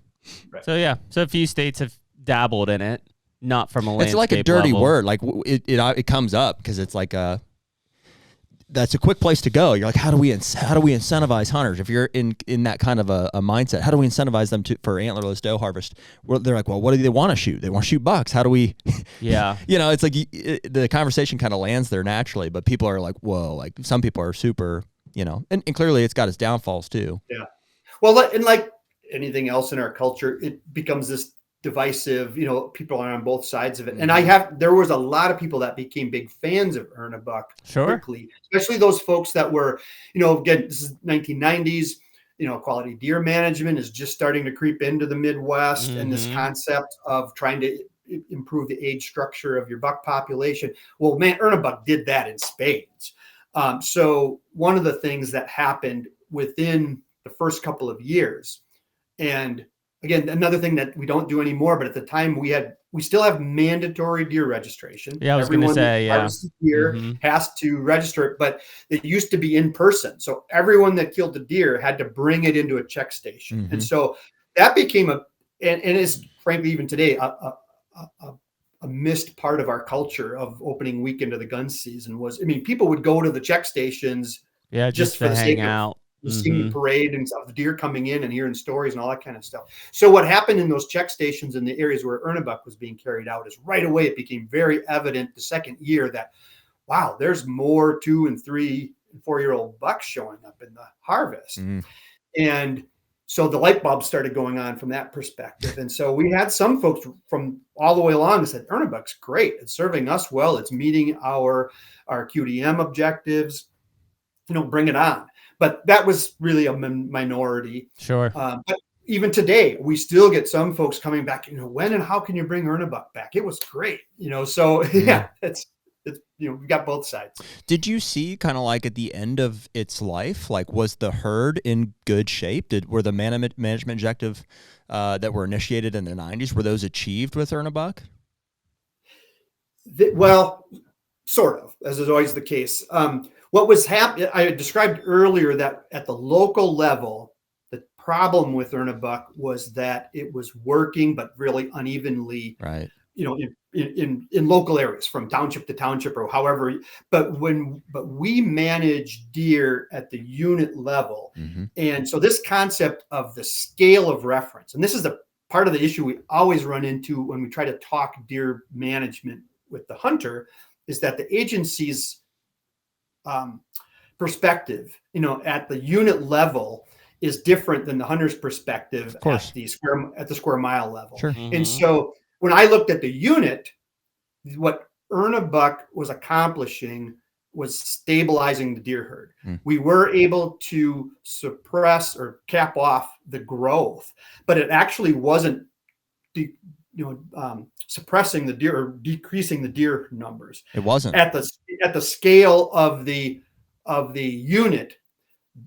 Right. So a few states have dabbled in it. Not from a landscape It's like a dirty level. word. Like it comes up because it's like that's a quick place to go. You're like, how do we incentivize hunters? If you're in that kind of a mindset, how do we incentivize them for antlerless doe harvest? Well, they're like, well, what do they want to shoot? They want to shoot bucks. How do we? Yeah. It's like the conversation kind of lands there naturally, but people are like, whoa, like some people are super, and clearly it's got its downfalls too. Yeah. Well, and like anything else in our culture, it becomes this divisive, people are on both sides of it. And there was a lot of people that became big fans of earn a buck quickly, especially those folks that were, again, this is 1990s, quality deer management is just starting to creep into the Midwest, and this concept of trying to improve the age structure of your buck population. Well, man, earn a buck did that in spades. So one of the things that happened within the first couple of years, and again, another thing that we don't do anymore, but at the time we still have mandatory deer registration. Yeah, I was going to say, deer has to register it, but it used to be in person. So everyone that killed the deer had to bring it into a check station. Mm-hmm. And so that became and is frankly, even today, a missed part of our culture of opening weekend of the gun season people would go to the check stations just for the hang sake out. Seeing the parade and stuff, the deer coming in and hearing stories and all that kind of stuff. So what happened in those check stations in the areas where earn a buck was being carried out is right away it became very evident the second year that, wow, there's more 2 and 3 and 4-year-old bucks showing up in the harvest. And so the light bulbs started going on from that perspective. And so we had some folks from all the way along that said, earn a buck's great. It's serving us well. It's meeting our QDM objectives. Bring it on. But that was really a minority. Sure. But even today, we still get some folks coming back, when and how can you bring earn a buck back? It was great. So it's we got both sides. Did you see kind of like at the end of its life, like was the herd in good shape? Were the management objective that were initiated in the 90s, were those achieved with earn a buck? Well, sort of, as is always the case. What was happening, I described earlier that at the local level, the problem with earn a buck was that it was working, but really unevenly, right? In local areas from township to township or however. But we manage deer at the unit level, and so this concept of the scale of reference, and this is a part of the issue we always run into when we try to talk deer management with the hunter, is that the agency's perspective, at the unit level is different than the hunter's perspective at the square mile level. Sure. And so when I looked at the unit, what earn a buck was accomplishing was stabilizing the deer herd. We were able to suppress or cap off the growth, but it actually wasn't suppressing the deer or decreasing the deer numbers. It wasn't at the scale of the unit.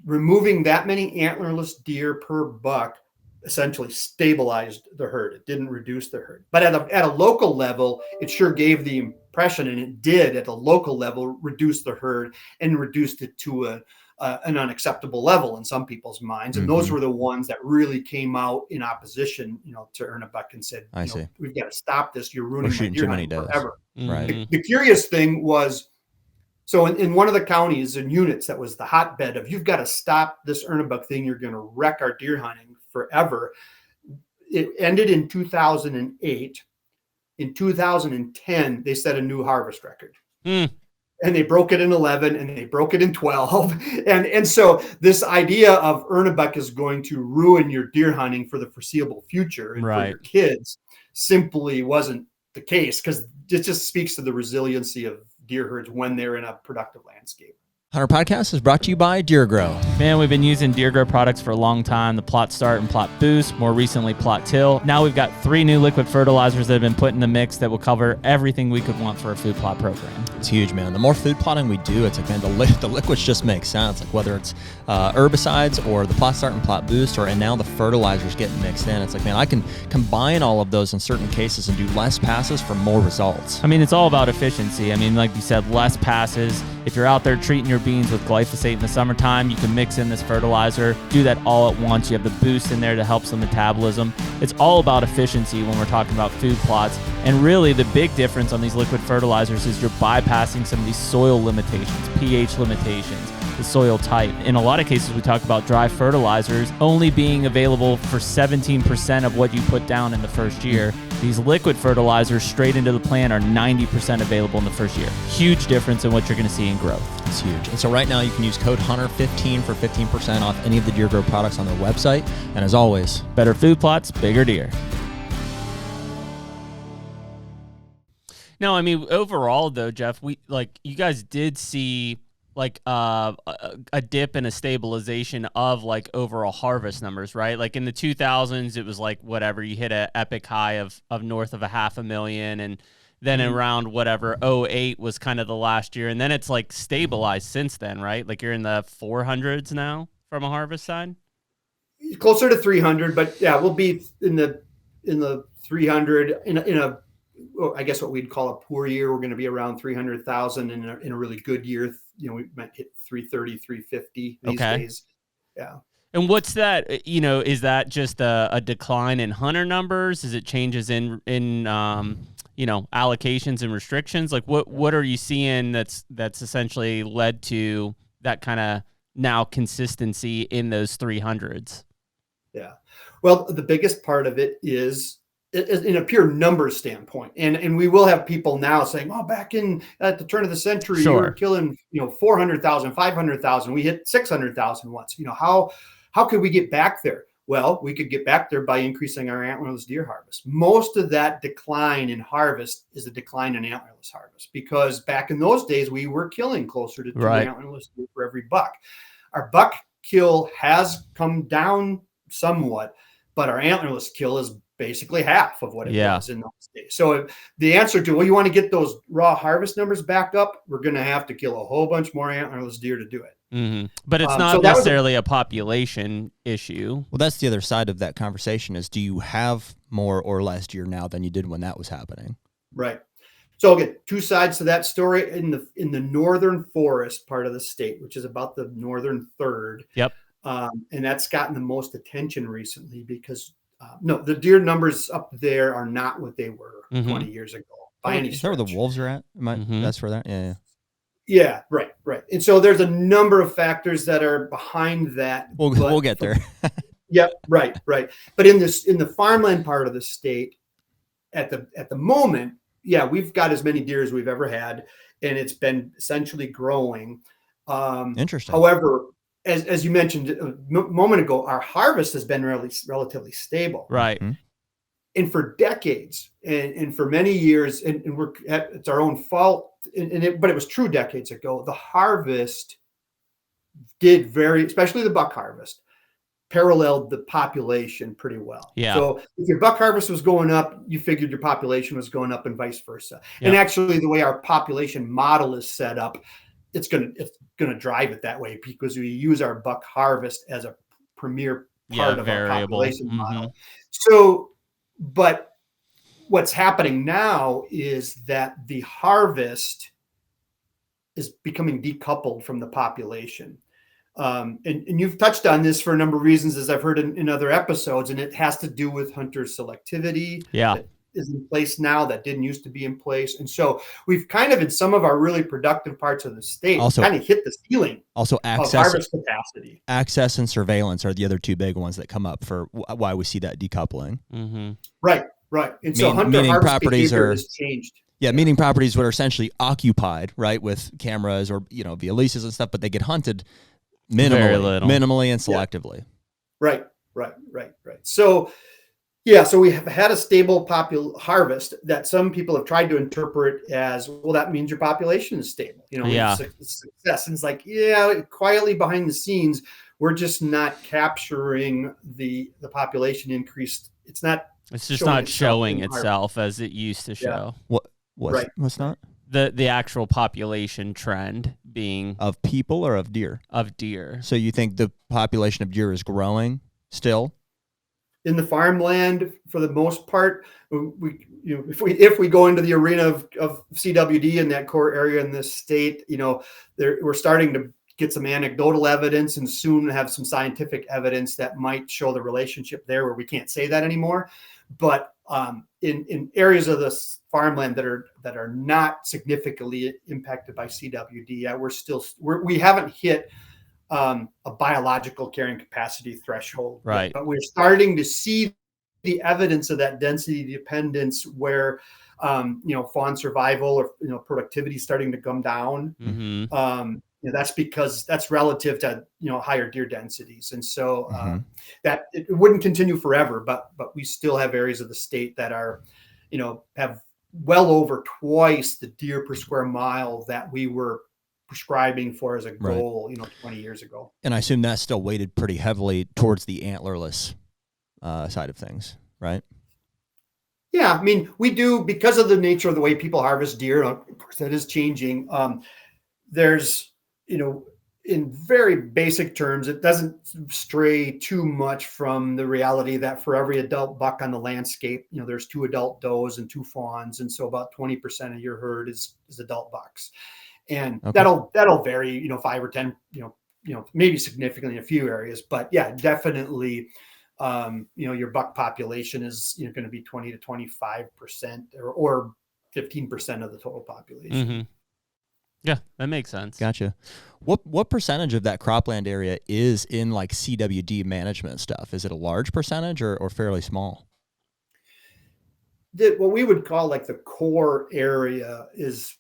Removing that many antlerless deer per buck essentially stabilized the herd. It didn't reduce the herd, but at a local level, it sure gave the impression, and it did at the local level reduce the herd and reduced it to an unacceptable level in some people's minds. And those were the ones that really came out in opposition, to earn a buck and said, we've got to stop this. You're ruining my deer hunting forever. Right. The curious thing was, so in one of the counties and units that was the hotbed of, you've got to stop this earn a buck thing. You're going to wreck our deer hunting forever. it ended in 2008. In 2010, they set a new harvest record. And they broke it in 11 and they broke it in 12. And so this idea of earn a buck is going to ruin your deer hunting for the foreseeable future and for your kids simply wasn't the case, because it just speaks to the resiliency of deer herds when they're in a productive landscape. HUNTR Podcast is brought to you by DeerGro. Man, we've been using DeerGro products for a long time. The Plot Start and Plot Boost, more recently Plot Till. Now we've got 3 new liquid fertilizers that have been put in the mix that will cover everything we could want for a food plot program. It's huge, man. The more food plotting we do, it's like, man, the liquids just make sense. Like whether it's herbicides or the Plot Start and Plot Boost, and now the fertilizers getting mixed in. It's like, man, I can combine all of those in certain cases and do less passes for more results. I mean, it's all about efficiency. I mean, like you said, less passes. If you're out there treating your beans with glyphosate in the summertime, you can mix in this fertilizer, do that all at once. You have the boost in there to help some metabolism. It's all about efficiency when we're talking about food plots. And really the big difference on these liquid fertilizers is you're bypassing some of these soil limitations, pH limitations, the soil type. In a lot of cases, we talk about dry fertilizers only being available for 17% of what you put down in the first year. These liquid fertilizers straight into the plant are 90% available in the first year. Huge difference in what you're going to see in growth. It's huge. And so right now you can use code HUNTR15 for 15% off any of the DeerGro products on their website. And as always, better food plots, bigger deer. No, I mean, overall though, Jeff, you guys did see like a dip and a stabilization of like overall harvest numbers, right? Like in the 2000s, it was like whatever, you hit an epic high of north of 500,000, and then around whatever 08 was kind of the last year, and then it's like stabilized since then, right? Like you're in the 400s now from a harvest side. Closer to 300, but yeah, we'll be in the 300 in a I guess what we'd call a poor year. We're going to be around 300,000 in a really good year. We might hit 330, 350 these days. Yeah. And what's that, is that just a decline in hunter numbers? Is it changes in allocations and restrictions? Like what are you seeing that's essentially led to that kind of now consistency in those 300s? Yeah. Well, the biggest part of it is in a pure numbers standpoint. And we will have people now saying, oh, back at the turn of the century, you were killing, 400,000, 500,000. We hit 600,000 once. How could we get back there? Well, we could get back there by increasing our antlerless deer harvest. Most of that decline in harvest is a decline in antlerless harvest, because back in those days, we were killing closer to 2 antlerless deer for every buck. Our buck kill has come down somewhat, but our antlerless kill is basically half of what it was in those days. So the answer to, you want to get those raw harvest numbers back up, we're going to have to kill a whole bunch more antlerless deer to do it. Mm-hmm. But it's not necessarily a population issue. Well, that's the other side of that conversation is, do you have more or less deer now than you did when that was happening? Right. So again, 2 sides to that story. In the northern forest part of the state, which is about the northern third. Yep. And that's gotten the most attention recently because the deer numbers up there are not what they were 20 years ago by any stretch. Is that where the wolves are at? That's where that? Yeah. Yeah, right. And so there's a number of factors that are behind that. We'll get there. Yeah, right. But in the farmland part of the state, at the moment, we've got as many deer as we've ever had, and it's been essentially growing. Interesting. However, as you mentioned a moment ago, our harvest has been relatively stable. Right. Mm-hmm. And for decades and for many years, and it's our own fault, but it was true decades ago, the harvest did especially the buck harvest, paralleled the population pretty well. Yeah. So if your buck harvest was going up, you figured your population was going up and vice versa. Yeah. And actually the way our population model is set up, it's gonna drive it that way because we use our buck harvest as a premier part of our population model. So, but what's happening now is that the harvest is becoming decoupled from the population. And you've touched on this for a number of reasons, as I've heard in other episodes, and it has to do with hunter selectivity. Yeah. is in place now that didn't used to be in place. And so we've kind of, in some of our really productive parts of the state, Also- kind of hit the ceiling Also, of access harvest capacity. and surveillance are the other two big ones that come up for why we see that decoupling. Mm-hmm. Right. And so hunter meaning harvest properties behavior are- has changed. Yeah, meaning properties that are essentially occupied, right, with cameras or via leases and stuff, but they get hunted Very little. minimally and selectively. Right. So, yeah, so we have had a stable harvest that some people have tried to interpret as, well, that means your population is stable. Yeah. Success. And it's like, yeah, quietly behind the scenes, we're just not capturing the population increase. It's just not showing itself as it used to show. What's not? The actual population trend being Of people or of deer? of deer. So you think the population of deer is growing still? In the farmland, for the most part, if we go into the arena of CWD in that core area in this state, we're starting to get some anecdotal evidence and soon have some scientific evidence that might show the relationship there, where we can't say that anymore. But in areas of the farmland that are not significantly impacted by CWD, we haven't hit a biological carrying capacity threshold, right? But we're starting to see the evidence of that density dependence, where fawn survival or productivity is starting to come down. Mm-hmm. That's because that's relative to higher deer densities, and so Mm-hmm. that it wouldn't continue forever. But we still have areas of the state that are have well over twice the deer per square mile that we were prescribing for as a goal, 20 years ago. And I assume that's still weighted pretty heavily towards the antlerless side of things, right? Yeah, I mean, we do, because of the nature of the way people harvest deer. Of course, that is changing. There's, in very basic terms, it doesn't stray too much from the reality that for every adult buck on the landscape, there's 2 adult does and 2 fawns, and so about 20% of your herd is adult bucks. And okay. that'll vary, 5 or 10, maybe significantly in a few areas, but yeah, definitely, your buck population is going to be 20 to 25% or 15% of the total population. Mm-hmm. Yeah, that makes sense. Gotcha. What percentage of that cropland area is in like CWD management stuff? Is it a large percentage or fairly small? What we would call like the core area is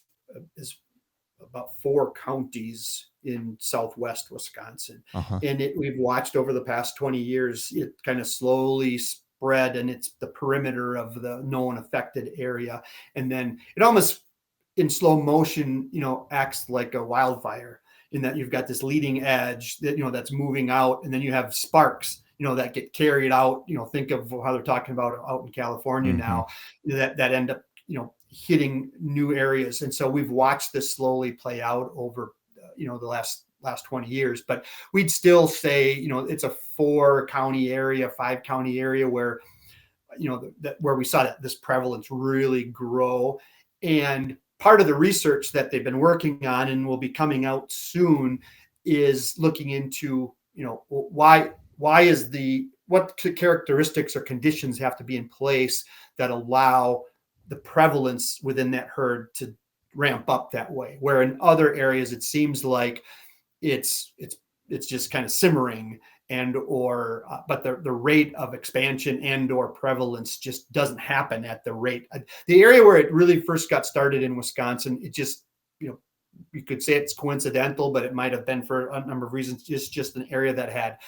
about 4 counties in southwest Wisconsin. Uh-huh. And we've watched over the past 20 years, it kind of slowly spread, and it's the perimeter of the known affected area. And then it almost in slow motion, acts like a wildfire, in that you've got this leading edge that, that's moving out, and then you have sparks, that get carried out. Think of how they're talking about out in California Mm-hmm. now, that end up, hitting new areas. And so we've watched this slowly play out over, the last 20 years, but we'd still say, it's a 4 county area, 5 county area where, where we saw this prevalence really grow. And part of the research that they've been working on and will be coming out soon is looking into, what characteristics or conditions have to be in place that allow the prevalence within that herd to ramp up that way, where in other areas it seems like it's just kind of simmering, but the rate of expansion and or prevalence just doesn't happen at the rate. The area where it really first got started in Wisconsin, it just, you could say it's coincidental, but it might have been for a number of reasons. It's just an area that had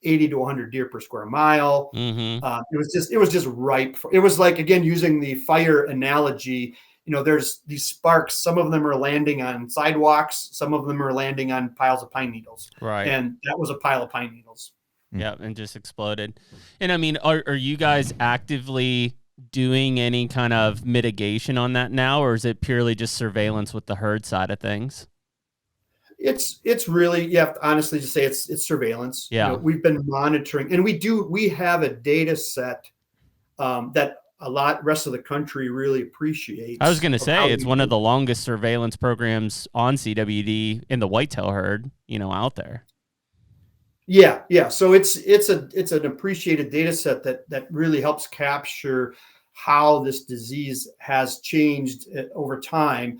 80 to 100 deer per square mile. Mm-hmm. It was just ripe. It was like, again, using the fire analogy, there's these sparks. Some of them are landing on sidewalks. Some of them are landing on piles of pine needles. Right. And that was a pile of pine needles. Yeah, and just exploded. And I mean, are you guys actively doing any kind of mitigation on that now, or is it purely just surveillance with the herd side of things? It's really, you have to honestly just say it's surveillance. Yeah. We've been monitoring, and we have a data set that a lot rest of the country really appreciates. I was going to say it's one of the longest surveillance programs on CWD in the whitetail herd, out there. Yeah. So it's an appreciated data set that really helps capture how this disease has changed over time,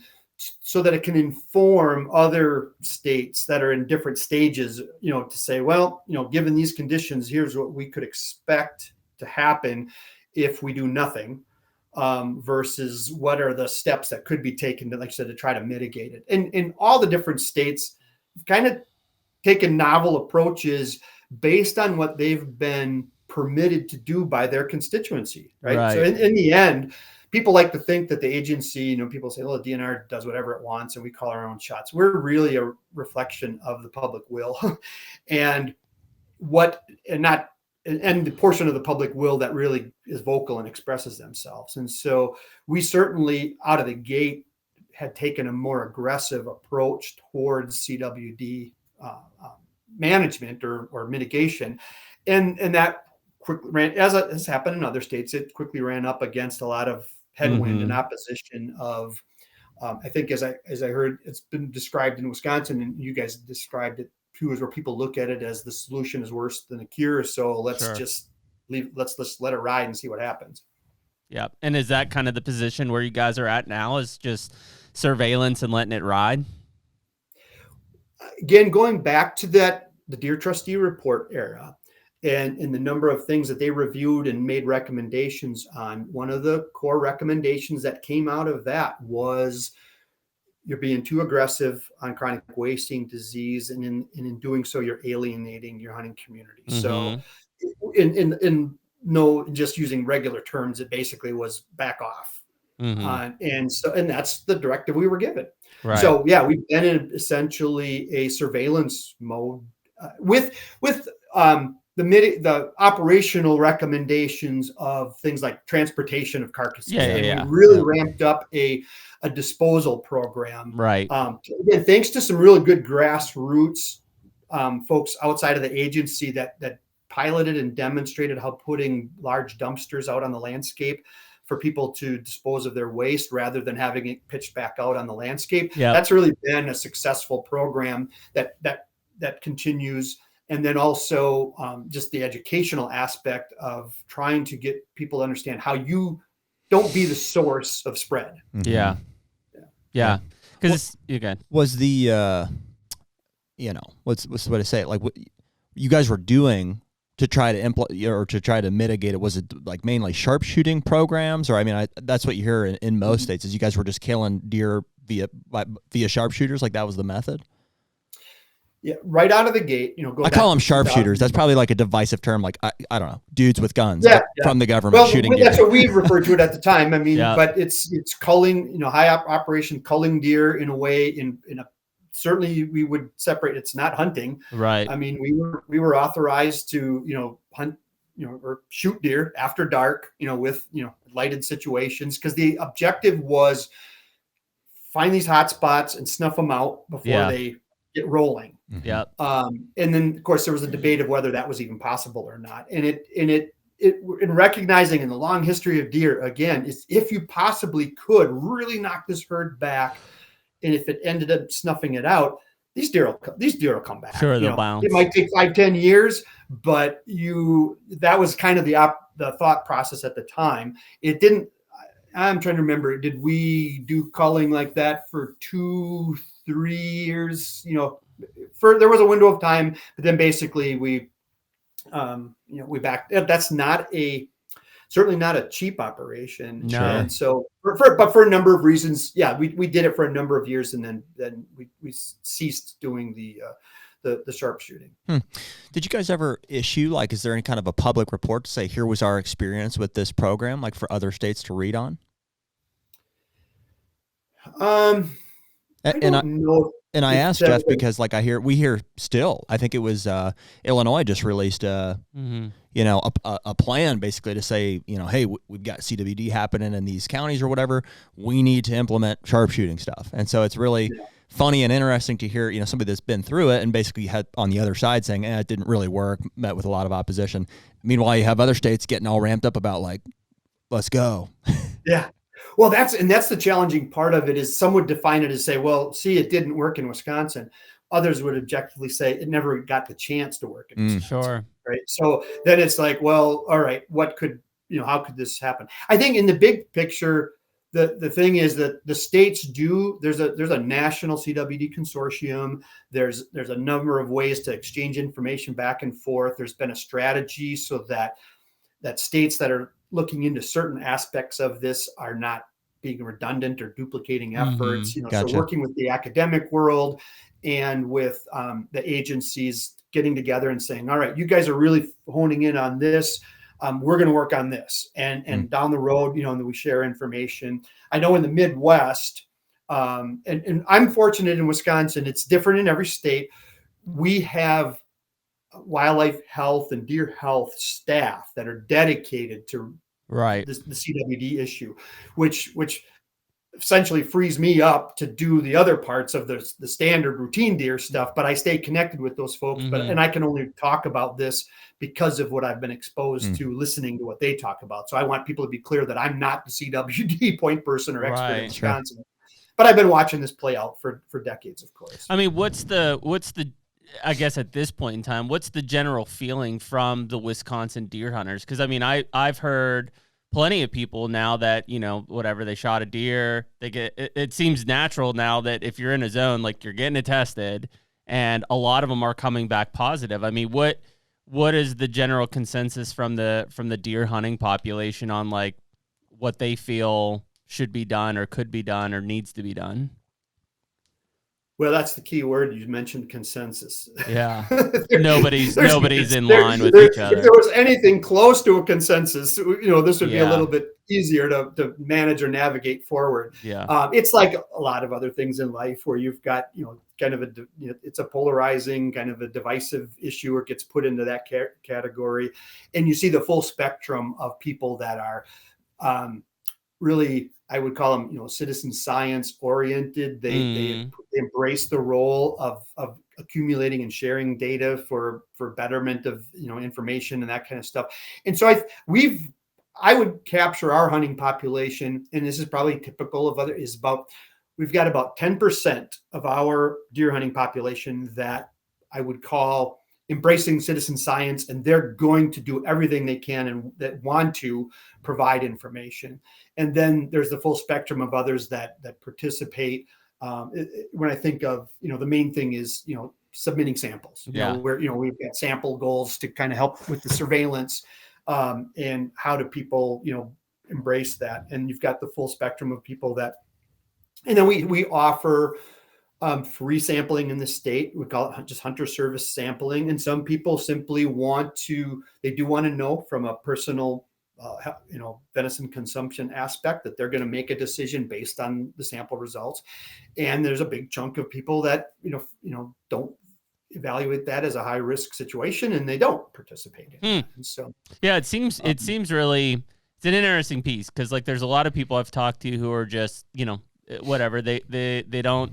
so that it can inform other states that are in different stages, to say, well, given these conditions, here's what we could expect to happen if we do nothing, versus what are the steps that could be taken to, like I said, to try to mitigate it. And in all the different states kind of taken novel approaches based on what they've been permitted to do by their constituency. Right. So in the end, people like to think that the agency, people say, well, the DNR does whatever it wants and we call our own shots. We're really a reflection of the public will and the portion of the public will that really is vocal and expresses themselves. And so we certainly out of the gate had taken a more aggressive approach towards CWD management or mitigation. And that quickly ran, as has happened in other states, it quickly ran up against a lot of headwind and opposition of, I think as I heard, it's been described in Wisconsin, and you guys described it too, is where people look at it as the solution is worse than the cure. So let's just let's let it ride and see what happens. Yeah. And is that kind of the position where you guys are at now, is just surveillance and letting it ride? Again, going back to the Deer Trustee Report era, and in the number of things that they reviewed and made recommendations on, one of the core recommendations that came out of that was you're being too aggressive on chronic wasting disease, and in doing so, you're alienating your hunting community. So in no, just using regular terms, it basically was back off. And that's the directive we were given. Right. So yeah, we've been in essentially a surveillance mode with the operational recommendations of things like transportation of carcasses. We really ramped up a disposal program. Right. Again, thanks to some really good grassroots folks outside of the agency that piloted and demonstrated how putting large dumpsters out on the landscape for people to dispose of their waste rather than having it pitched back out on the landscape. That's really been a successful program that continues. And then also just the educational aspect of trying to get people to understand how you don't be the source of spread. Yeah. Because was the, what's what I say? Like what you guys were doing to try to mitigate it? Was it like mainly sharpshooting programs? Or, I mean, that's what you hear in most states is you guys were just killing deer via sharpshooters. Like that was the method. Yeah, right out of the gate, I call them sharpshooters. That's probably like a divisive term. Like I don't know, dudes with guns from the government shooting deer. That's what we referred to it at the time. I mean, but it's culling, high operation culling deer in a way. In a certainly we would separate. It's not hunting, right? I mean, we were authorized to hunt, or shoot deer after dark, with lighted situations, because the objective was find these hot spots and snuff them out before they get rolling. Yeah. And then of course there was a debate of whether that was even possible or not. And in recognizing in the long history of deer, again, is if you possibly could really knock this herd back, and if it ended up snuffing it out, these deer will come back. Sure, they'll bounce. It might take 5-10 years, but that was kind of the thought process at the time. It didn't. I'm trying to remember. Did we do culling like that for 2-3 years? There was a window of time, but then basically we backed. That's certainly not a cheap operation. No. And so, but for a number of reasons, we did it for a number of years, and then we ceased doing the sharpshooting. Did you guys ever issue, like, is there any kind of a public report to say, here was our experience with this program, like for other states to read on? I don't know. And I asked Jeff because, like, we hear still, I think it was Illinois just released a plan basically to say, hey, we've got CWD happening in these counties or whatever. We need to implement sharpshooting stuff. And so it's really funny and interesting to hear, somebody that's been through it and basically had on the other side saying, it didn't really work, met with a lot of opposition. Meanwhile, you have other states getting all ramped up about, like, let's go. Yeah. Well, that's the challenging part of it, is some would define it as say, well, see, it didn't work in Wisconsin. Others would objectively say it never got the chance to work in Wisconsin. Sure. Right. So then it's like, well, all right, what could how could this happen? I think in the big picture, the thing is that the states there's a national CWD consortium. There's a number of ways to exchange information back and forth. There's been a strategy so that states that are looking into certain aspects of this are not being redundant or duplicating efforts. Gotcha. So working with the academic world and with the agencies getting together and saying, all right, you guys are really honing in on this. We're going to work on this, and down the road, and we share information. I know in the Midwest, and I'm fortunate in Wisconsin. It's different in every state. We have wildlife health and deer health staff that are dedicated to the CWD issue, which essentially frees me up to do the other parts of the standard routine deer stuff, but I stay connected with those folks. And I can only talk about this because of what I've been exposed to listening to what they talk about. So I want people to be clear that I'm not the CWD point person or expert in Wisconsin, but I've been watching this play out for decades, of course. I mean, what's the, I guess at this point in time, what's the general feeling from the Wisconsin deer hunters? Cause I mean, I've heard plenty of people now that, whatever, they shot a deer, it seems natural now that if you're in a zone, like you're getting it tested, and a lot of them are coming back positive. I mean, what is the general consensus from the deer hunting population on like what they feel should be done or could be done or needs to be done? Well, that's the key word. You mentioned consensus. Yeah. Nobody's in line with each other. If there was anything close to a consensus, this would be a little bit easier to manage or navigate forward. Yeah. It's like a lot of other things in life where you've got, kind of it's a polarizing, kind of a divisive issue, or gets put into that category. And you see the full spectrum of people that are really, I would call them, citizen science oriented. They embrace the role of accumulating and sharing data for betterment of, information and that kind of stuff. And so I would capture our hunting population, and this is probably typical of other, we've got about 10% of our deer hunting population that I would call embracing citizen science, and they're going to do everything they can and that want to provide information. And then there's the full spectrum of others that participate. When I think of, the main thing is, submitting samples, where, we've got sample goals to kind of help with the surveillance, and how do people, embrace that. And you've got the full spectrum of people and then we offer free sampling in the state. We call it just hunter service sampling. And some people simply they do want to know from a personal, venison consumption aspect that they're going to make a decision based on the sample results. And there's a big chunk of people that, don't evaluate that as a high risk situation, and they don't participate in it. And so, yeah, it seems really, it's an interesting piece. Cause like, there's a lot of people I've talked to who are just, whatever, they don't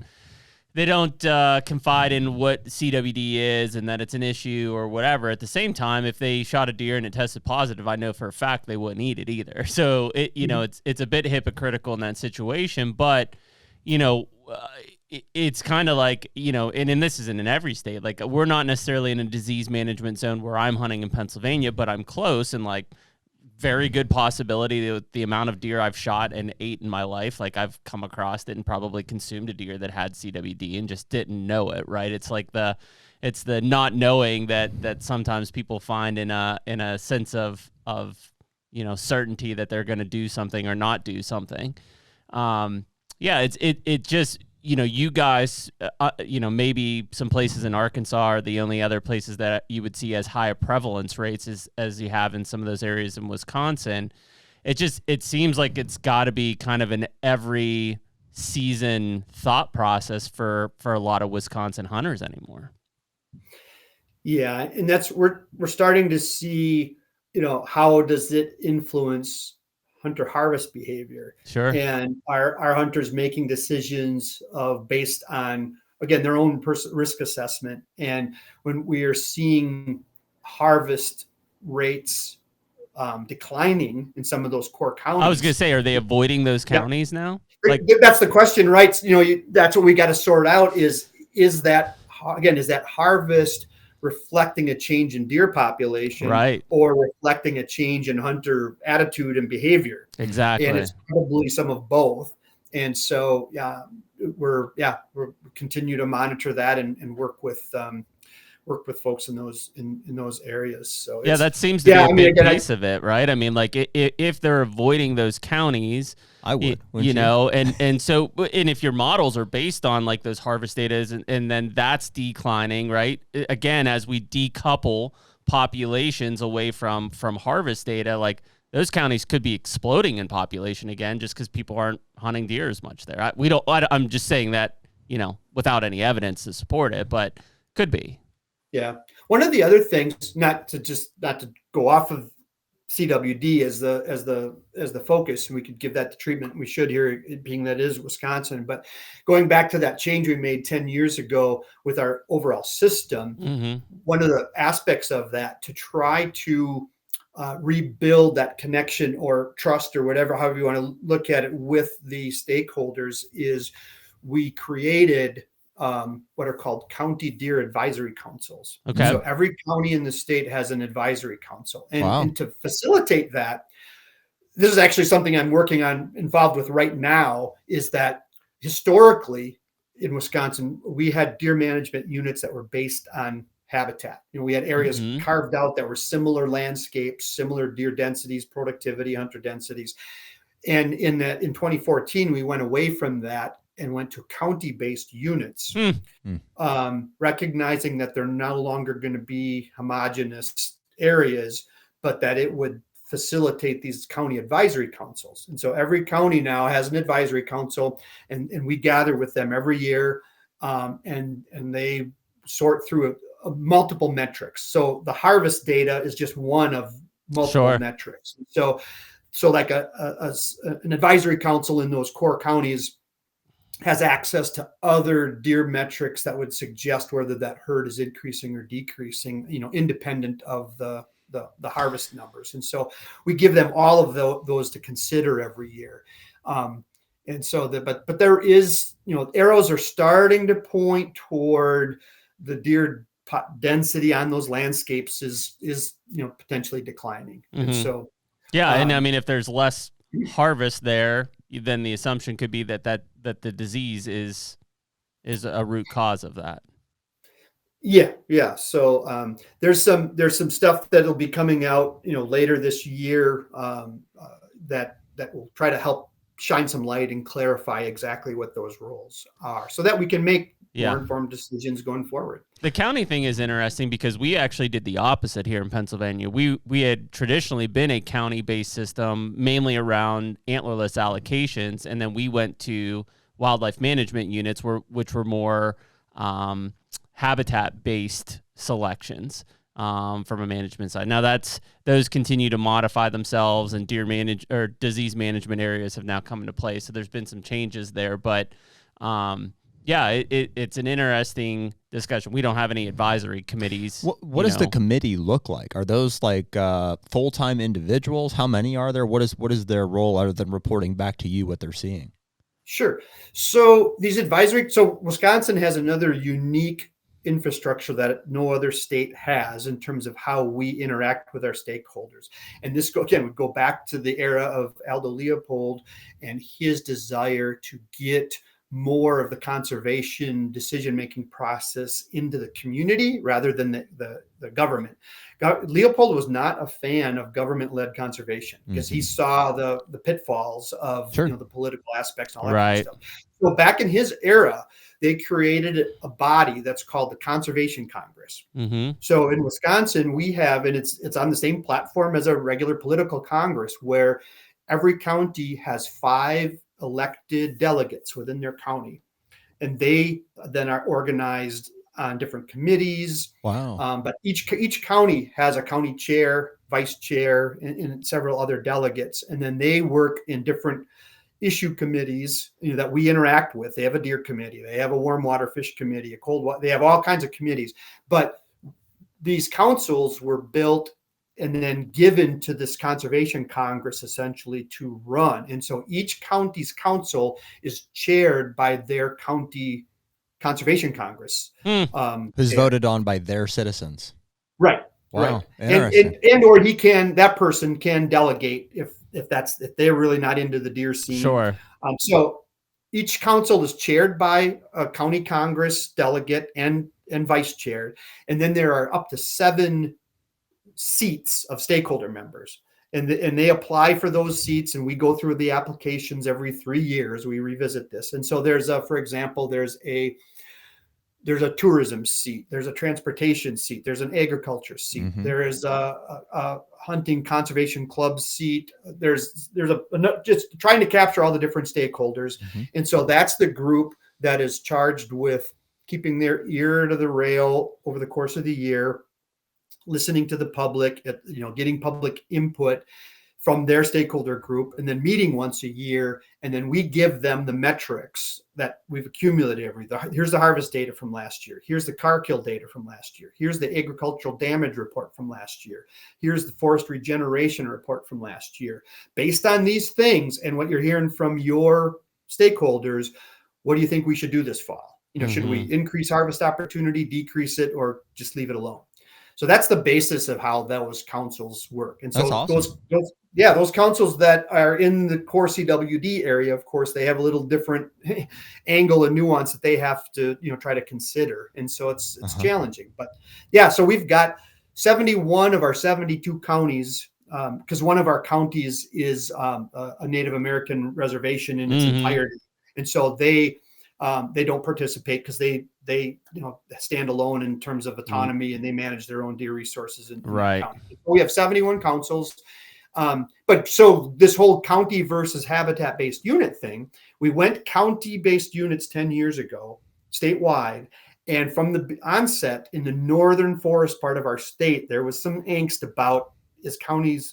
confide in what CWD is and that it's an issue or whatever. At the same time, if they shot a deer and it tested positive, I know for a fact they wouldn't eat it either. So it's a bit hypocritical in that situation, but it's kind of like, and this isn't in every state. Like, we're not necessarily in a disease management zone where I'm hunting in Pennsylvania, but I'm close, and like, very good possibility that the amount of deer I've shot and ate in my life, like I've come across it and probably consumed a deer that had CWD and just didn't know it. Right. It's like it's the not knowing that sometimes people find in a sense of, certainty that they're going to do something or not do something. It just, you guys, maybe some places in Arkansas are the only other places that you would see as high a prevalence rates as you have in some of those areas in Wisconsin. It seems like it's got to be kind of an every season thought process for a lot of Wisconsin hunters anymore. Yeah. And we're starting to see, how does it influence hunter harvest behavior? Sure. And our hunters making decisions based on, again, their own risk assessment. And when we are seeing harvest rates declining in some of those core counties, I was going to say, are they avoiding those counties now? Like, that's the question, right? That's what we got to sort out is that harvest reflecting a change in deer population, right, or reflecting a change in hunter attitude and behavior. exactly. And it's probably some of both. And so, we continue to monitor that and work with folks in those areas. So yeah, that seems to be a big again, piece of it, right? I mean, like if they're avoiding those counties, I would, you know, and so, and if your models are based on like those harvest data, and then that's declining, right? Again, as we decouple populations away from harvest data, like those counties could be exploding in population again, just because people aren't hunting deer as much there. I'm just saying that, you know, without any evidence to support it, but could be. Yeah. One of the other things, not to go off of CWD as the focus, and we could give that the treatment we should here, being that is Wisconsin, but going back to that change we made 10 years ago with our overall system, one of the aspects of that to try to rebuild that connection or trust or whatever, however you want to look at it, with the stakeholders is we created what are called county deer advisory councils. Okay. So every county in the state has an advisory council. And, Wow. and to facilitate that, this is actually something I'm involved with right now, is that historically in Wisconsin, we had deer management units that were based on habitat. You know, we had areas carved out that were similar landscapes, similar deer densities, productivity, hunter densities. And in 2014, we went away from that and went to county-based units, recognizing that they're no longer going to be homogeneous areas, but that it would facilitate these county advisory councils. And so every county now has an advisory council, and we gather with them every year, and they sort through multiple metrics. So the harvest data is just one of multiple metrics. So like an advisory council in those core counties has access to other deer metrics that would suggest whether that herd is increasing or decreasing, you know, independent of the harvest numbers. And so we give them all of those to consider every year. And so but there is, you know, arrows are starting to point toward the deer density on those landscapes is, you know, potentially declining. And so, and I mean, if there's less harvest there, then the assumption could be that the disease is a root cause of that. Yeah. So there's some stuff that'll be coming out, you know, later this year that will try to help shine some light and clarify exactly what those roles are, so that we can make more informed decisions going forward. The county thing is interesting because we actually did the opposite here in Pennsylvania. We had traditionally been a county-based system, mainly around antlerless allocations, and then we went to wildlife management units, which were more habitat-based selections from a management side. Now those continue to modify themselves, and disease management areas have now come into play. So there's been some changes there, but it's an interesting discussion. We don't have any advisory committees. What does the committee look like? Are those like full-time individuals? How many are there? What is their role other than reporting back to you what they're seeing? Sure. So Wisconsin has another unique infrastructure that no other state has in terms of how we interact with our stakeholders. And this would go back to the era of Aldo Leopold and his desire to get more of the conservation decision-making process into the community rather than the government. Leopold was not a fan of government-led conservation because he saw the pitfalls of the political aspects and all that kind of stuff. So back in his era, they created a body that's called the Conservation Congress. So in Wisconsin, we have, and it's on the same platform as a regular political Congress, where every county has 5 elected delegates within their county, and they then are organized on different committees. Wow. But each county has a county chair, vice chair, and several other delegates, and then they work in different issue committees, you know, that we interact with. They have a deer committee, they have a warm water fish committee, a cold water, they have all kinds of committees. But these councils were built and then given to this Conservation Congress essentially to run. And so each county's council is chaired by their county Conservation Congress. Who's voted on by their citizens. Right. Wow. Right. Interesting. And or that person can delegate if they're really not into the deer scene. Sure. So each council is chaired by a county congress delegate and vice chair. And then there are up to 7 seats of stakeholder members. And they apply for those seats, and we go through the applications every 3 years. We revisit this. And so for example, there's a tourism seat, there's a transportation seat, there's an agriculture seat, Mm-hmm. there is a hunting conservation club seat. There's just trying to capture all the different stakeholders. Mm-hmm. And so that's the group that is charged with keeping their ear to the rail over the course of the year, listening to the public, getting public input from their stakeholder group, and then meeting once a year. And then we give them the metrics that we've accumulated here's the harvest data from last year. Here's the car kill data from last year. Here's the agricultural damage report from last year. Here's the forest regeneration report from last year. Based on these things and what you're hearing from your stakeholders, what do you think we should do this fall? Should we increase harvest opportunity, decrease it, or just leave it alone? So that's the basis of how those councils work. And so that's awesome. those councils that are in the core CWD area, of course, they have a little different angle and nuance that they have to, try to consider. And so it's challenging. But yeah, so we've got 71 of our 72 counties, because one of our counties is a Native American reservation in its entirety. And so they don't participate because they stand alone in terms of autonomy, and they manage their own deer resources. Right. So we have 71 councils. But so this whole county versus habitat-based unit thing, we went county-based units 10 years ago, statewide. And from the onset in the northern forest part of our state, there was some angst about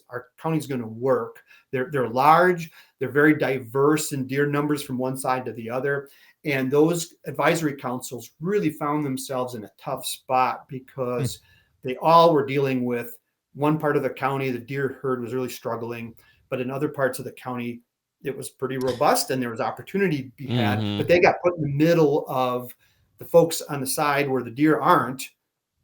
are counties going to work? They're large, they're very diverse in deer numbers from one side to the other. And those advisory councils really found themselves in a tough spot because they all were dealing with one part of the county. The deer herd was really struggling, but in other parts of the county, it was pretty robust and there was opportunity to be had. But they got put in the middle of the folks on the side where the deer aren't,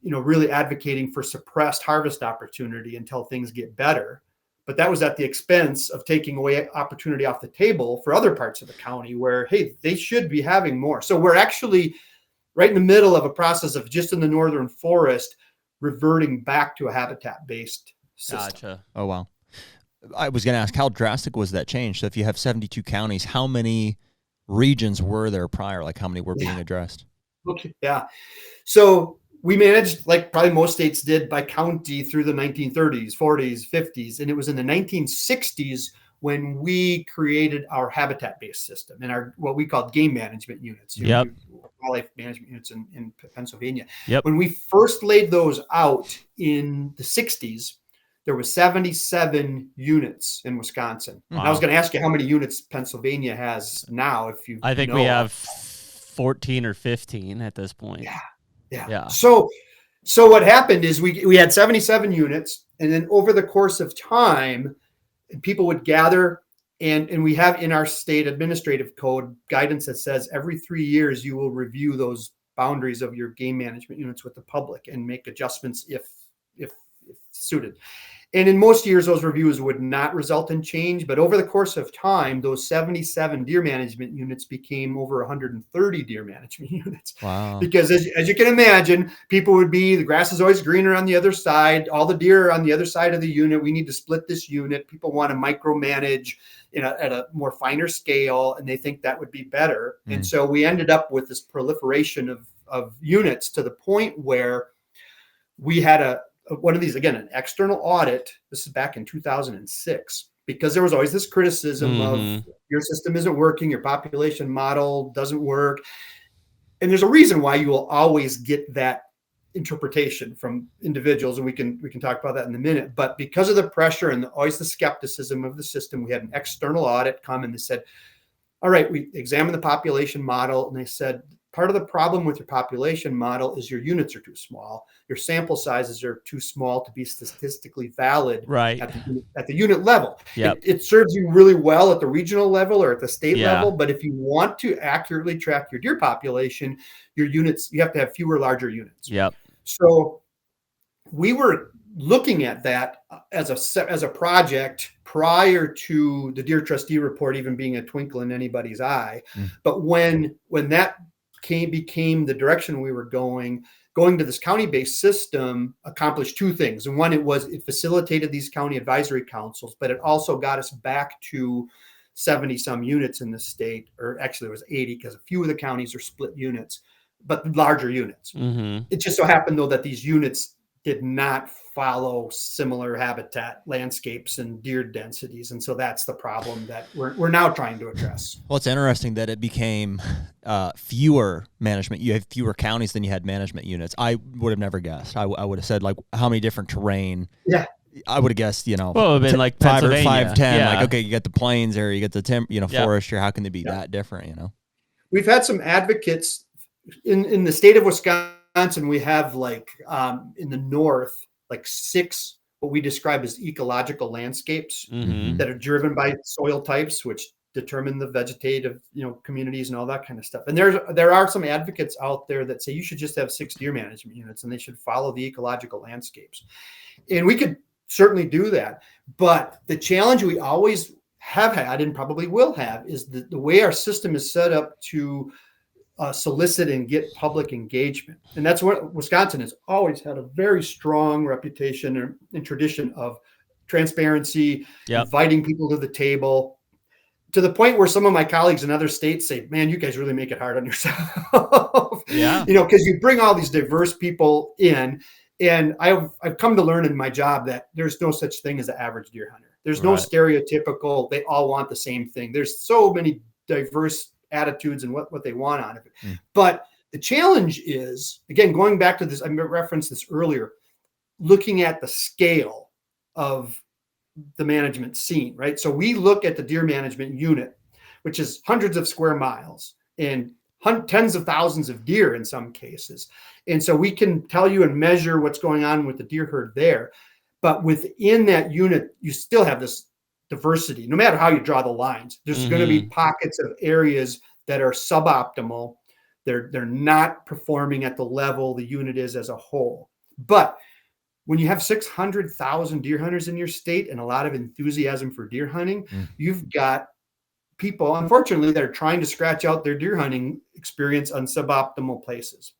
really advocating for suppressed harvest opportunity until things get better. But that was at the expense of taking away opportunity off the table for other parts of the county where, hey, they should be having more. So we're actually right in the middle of a process of just in the northern forest reverting back to a habitat-based system. Gotcha. Oh, wow. I was going to ask, how drastic was that change? So if you have 72 counties, how many regions were there prior? Like how many were being addressed? Okay. Yeah. So we managed, like probably most states did, by county through the 1930s, 40s, 50s. And it was in the 1960s when we created our habitat-based system and our what we called game management units, wildlife management units in Pennsylvania. Yep. When we first laid those out in the 60s, there was 77 units in Wisconsin. Wow. I was going to ask you how many units Pennsylvania has now. I think we have 14 or 15 at this point. Yeah. So what happened is we had 77 units, and then over the course of time, people would gather, and we have in our state administrative code guidance that says every 3 years you will review those boundaries of your game management units with the public and make adjustments if suited. And in most years, those reviews would not result in change. But over the course of time, those 77 deer management units became over 130 deer management units. Wow. Because as you can imagine, people would be, the grass is always greener on the other side. All the deer are on the other side of the unit. We need to split this unit. People want to micromanage at a more finer scale, and they think that would be better. And so we ended up with this proliferation of units to the point where we had one of these, again, an external audit. This is back in 2006, because there was always this criticism of your system isn't working, your population model doesn't work. And there's a reason why you will always get that interpretation from individuals. And we can talk about that in a minute. But because of the pressure and always the skepticism of the system, we had an external audit come and they said, all right, we examined the population model, and they said, part of the problem with your population model is your units are too small. Your sample sizes are too small to be statistically valid right at the unit level. Yep. It serves you really well at the regional level or at the state Yeah. level. But if you want to accurately track your deer population, your units, you have to have fewer larger units. Yep. So we were looking at that as a project prior to the Deer Trustee report even being a twinkle in anybody's eye. But when that became the direction we were going to this county-based system accomplished two things. And one, it facilitated these county advisory councils, but it also got us back to 70 some units in the state, or actually it was 80 because a few of the counties are split units, but larger units. It just so happened though that these units did not follow similar habitat landscapes and deer densities. And so that's the problem that we're now trying to address. Well, it's interesting that it became fewer management. You have fewer counties than you had management units. I would have never guessed. I would have said like how many different terrain. Yeah. I would have guessed, well, it would have been like 5 or Pennsylvania. 5-10. Yeah. Like, okay, you get the plains area, you get the forest here. How can they be that different, We've had some advocates in the state of Wisconsin. We have like in the north, like 6 what we describe as ecological landscapes that are driven by soil types, which determine the vegetative, communities and all that kind of stuff. And there are some advocates out there that say you should just have 6 deer management units and they should follow the ecological landscapes. And we could certainly do that. But the challenge we always have had and probably will have is the way our system is set up to solicit and get public engagement. And that's what Wisconsin has always had a very strong reputation and tradition of transparency, inviting people to the table, to the point where some of my colleagues in other states say, man, you guys really make it hard on yourself. Yeah. Because you bring all these diverse people in. And I've come to learn in my job that there's no such thing as the average deer hunter. There's no stereotypical, they all want the same thing. There's so many diverse attitudes and what they want out of it. But the challenge is, again, going back to this, I referenced this earlier, looking at the scale of the management scene, right? So we look at the deer management unit, which is hundreds of square miles and tens of thousands of deer in some cases. And so we can tell you and measure what's going on with the deer herd there. But within that unit, you still have this diversity. No matter how you draw the lines, there's going to be pockets of areas that are suboptimal. They're not performing at the level the unit is as a whole. But when you have 600,000 deer hunters in your state and a lot of enthusiasm for deer hunting, you've got people, unfortunately, that are trying to scratch out their deer hunting experience on suboptimal places.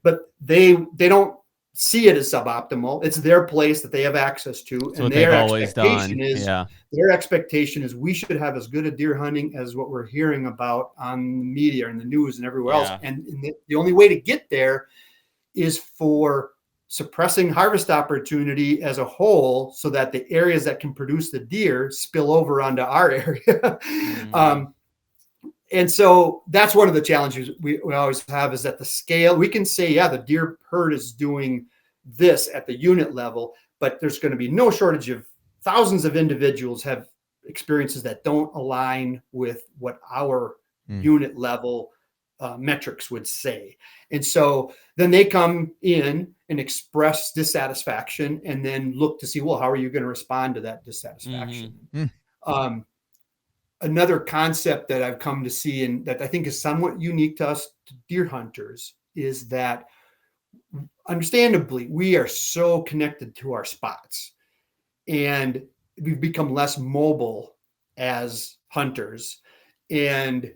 But they don't see it as suboptimal. It's their place that they have access to. That's and their expectation is we should have as good a deer hunting as what we're hearing about on the media and the news and everywhere else. And the only way to get there is for suppressing harvest opportunity as a whole so that the areas that can produce the deer spill over onto our area. And so that's one of the challenges we always have, is that the scale, we can say, the deer herd is doing this at the unit level, but there's going to be no shortage of thousands of individuals have experiences that don't align with what our unit level metrics would say. And so then they come in and express dissatisfaction and then look to see, well, how are you going to respond to that dissatisfaction? Another concept that I've come to see and that I think is somewhat unique to us deer hunters is that, understandably, we are so connected to our spots and we've become less mobile as hunters. And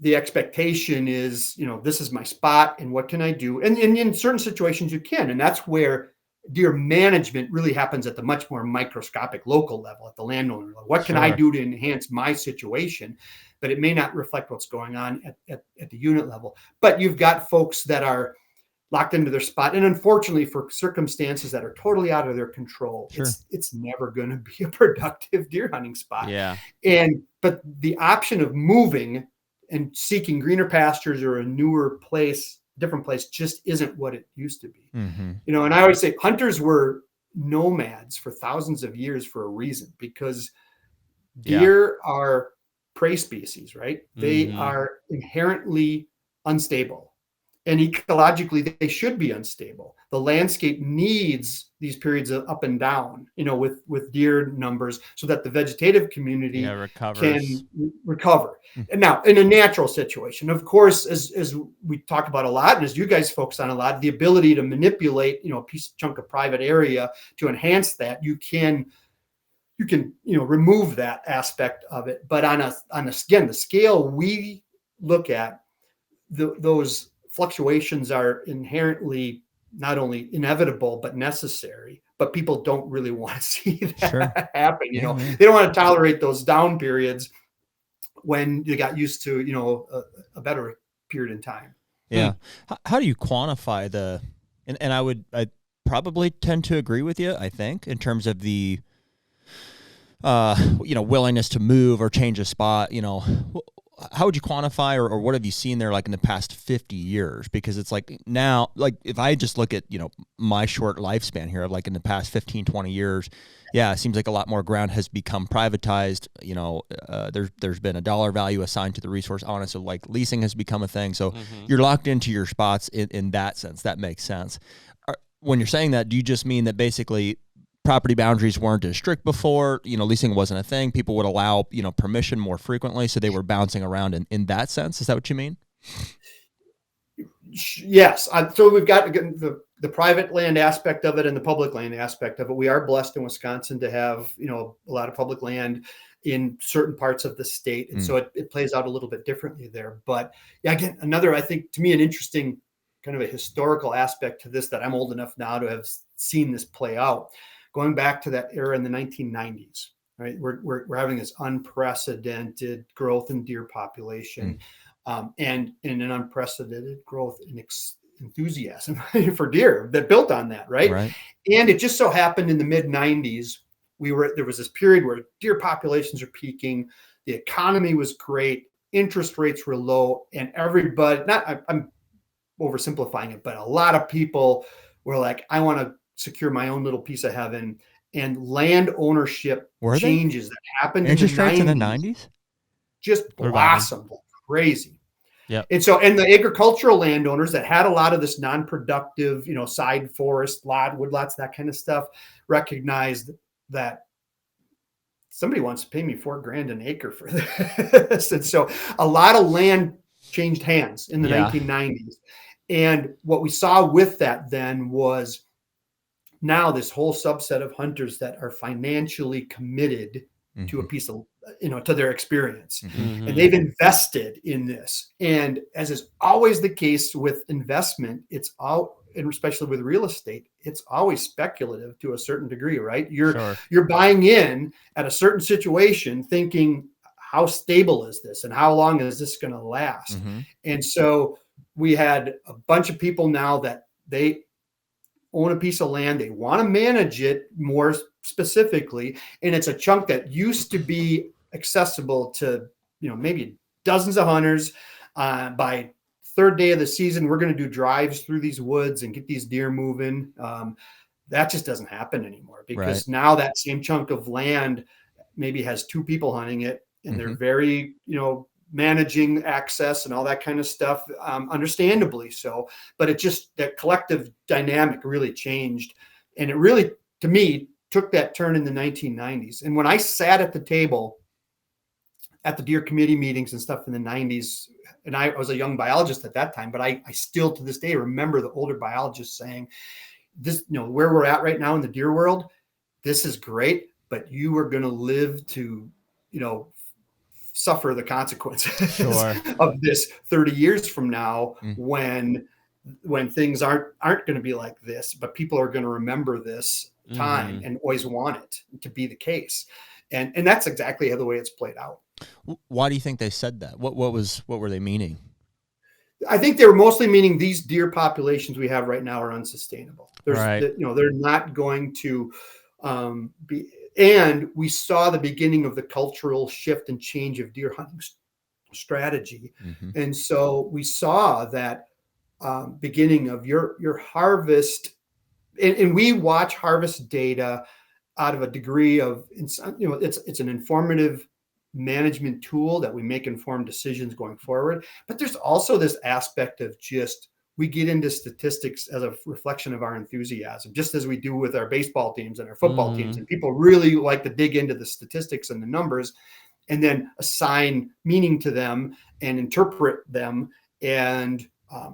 the expectation is, this is my spot and what can I do? And in certain situations you can, and that's where deer management really happens at the much more microscopic local level, at the landowner level. What can I do to enhance my situation? But it may not reflect what's going on at the unit level. But you've got folks that are locked into their spot. And unfortunately, for circumstances that are totally out of their control, it's never going to be a productive deer hunting spot. But the option of moving and seeking greener pastures or a newer place, different place, just isn't what it used to be. And I always say hunters were nomads for thousands of years for a reason, because deer are prey species, right? They are inherently unstable. and ecologically they should be unstable. The landscape needs these periods of up and down, with deer numbers, so that the vegetative community can recover. And now, in a natural situation, of course, as we talk about a lot, and as you guys focus on a lot, the ability to manipulate, a chunk of private area to enhance that, you can remove that aspect of it. But on again, the scale we look at, those fluctuations are inherently not only inevitable but necessary, but people don't really want to see that happen. They don't want to tolerate those down periods when you got used to a better period in time. How do you quantify and I probably tend to agree with you, I think, in terms of the willingness to move or change a spot. How would you quantify, or what have you seen there, like in the past 50 years? Because it's like now, like if I just look at, my short lifespan here, like in the past 15, 20 years, it seems like a lot more ground has become privatized. There's been a dollar value assigned to the resource on it. So like leasing has become a thing. So you're locked into your spots in that sense. That makes sense. When you're saying that, do you just mean that basically property boundaries weren't as strict before, leasing wasn't a thing, people would allow, permission more frequently, so they were bouncing around in that sense? Is that what you mean? Yes. So we've got the private land aspect of it and the public land aspect of it. We are blessed in Wisconsin to have, a lot of public land in certain parts of the state. And so it plays out a little bit differently there. But again, another, I think, to me, an interesting kind of a historical aspect to this, that I'm old enough now to have seen this play out. Going back to that era in the 1990s, right? We're having this unprecedented growth in deer population, and an unprecedented growth in enthusiasm for deer that built on that, right? And it just so happened in the mid 90s, there was this period where deer populations are peaking, the economy was great, interest rates were low, and everybody, I'm oversimplifying it, but a lot of people were like, I want to secure my own little piece of heaven. And land ownership changes that happened in the 90s just blossomed crazy. And so, and the agricultural landowners that had a lot of this non-productive, side forest woodlots, that kind of stuff, recognized that somebody wants to pay me $4,000 an acre for this. And so a lot of land changed hands in the 1990s. And what we saw with that then was now this whole subset of hunters that are financially committed to a piece of, to their experience. And they've invested in this. And as is always the case with investment, and especially with real estate, it's always speculative to a certain degree, right? You're buying in at a certain situation thinking, how stable is this? And how long is this going to last? And so we had a bunch of people now that they own a piece of land, they want to manage it more specifically, and it's a chunk that used to be accessible to maybe dozens of hunters. By third day of the season, we're going to do drives through these woods and get these deer moving. That just doesn't happen anymore, because now that same chunk of land maybe has two people hunting it, and they're very managing access and all that kind of stuff, understandably so. But it just, that collective dynamic really changed. And it really, to me, took that turn in the 1990s. And when I sat at the table at the deer committee meetings and stuff in the 90s, and I was a young biologist at that time, but I still to this day remember the older biologists saying, this, where we're at right now in the deer world, this is great, but you are going to live to, suffer the consequences of this 30 years from now, when things aren't going to be like this, but people are going to remember this time and always want it to be the case. And that's exactly the way it's played out. Why do you think they said that? What were they meaning? I think they were mostly meaning these deer populations we have right now are unsustainable. They're not going to be. And we saw the beginning of the cultural shift and change of deer hunting strategy. And so we saw that beginning of your harvest, and we watch harvest data out of a degree of, it's an informative management tool that we make informed decisions going forward. But there's also this aspect of just we get into statistics as a reflection of our enthusiasm, just as we do with our baseball teams and our football teams. And people really like to dig into the statistics and the numbers and then assign meaning to them and interpret them and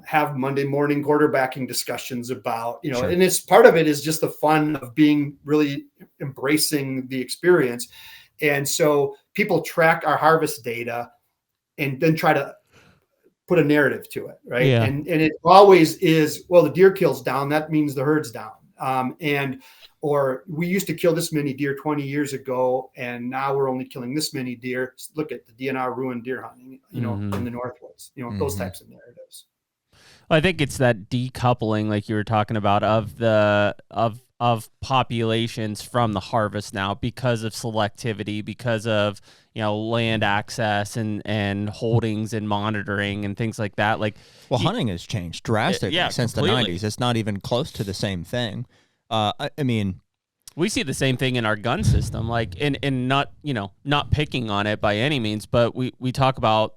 have Monday morning quarterbacking discussions about, Sure. And it's part of it is just the fun of being really embracing the experience. And so people track our harvest data and then try to put a narrative to it, right? Yeah. And it always is, well, the deer kill's down, that means the herd's down. Or we used to kill this many deer 20 years ago, and now we're only killing this many deer. Look at the DNR ruined deer hunting, in the Northwoods, those types of narratives. Well, I think it's that decoupling, like you were talking about, of populations from the harvest now because of selectivity, because of land access and holdings and monitoring and things like that. Like, hunting has changed drastically since completely. The 90s. It's not even close to the same thing. I mean, we see the same thing in our gun system, like, and not picking on it by any means, but we talk about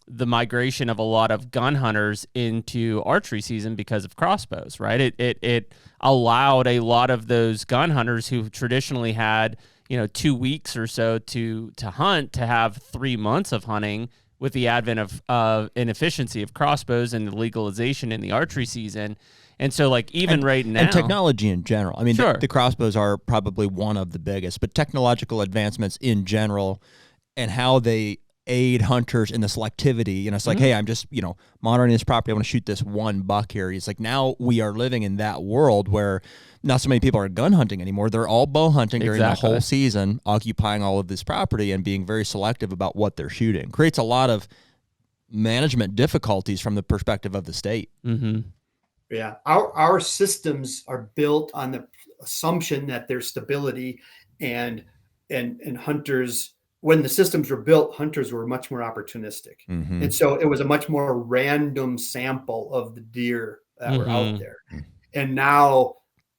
the migration of a lot of gun hunters into archery season because of crossbows, right? It allowed a lot of those gun hunters who traditionally had 2 weeks or so to hunt to have 3 months of hunting with the advent of inefficiency of crossbows and the legalization in the archery season. And so, like, even right now, and technology in general. I mean, sure. the crossbows are probably one of the biggest, but technological advancements in general and how they aid hunters in the selectivity. It's like, hey, I'm just, monitoring this property. I want to shoot this one buck here. It's like now we are living in that world where not so many people are gun hunting anymore. They're all bow hunting during the whole season, occupying all of this property and being very selective about what they're shooting. Creates a lot of management difficulties from the perspective of the state. Mm-hmm. Yeah. Our systems are built on the assumption that there's stability and hunters, when the systems were built, hunters were much more opportunistic. Mm-hmm. And so it was a much more random sample of the deer that were out there. And now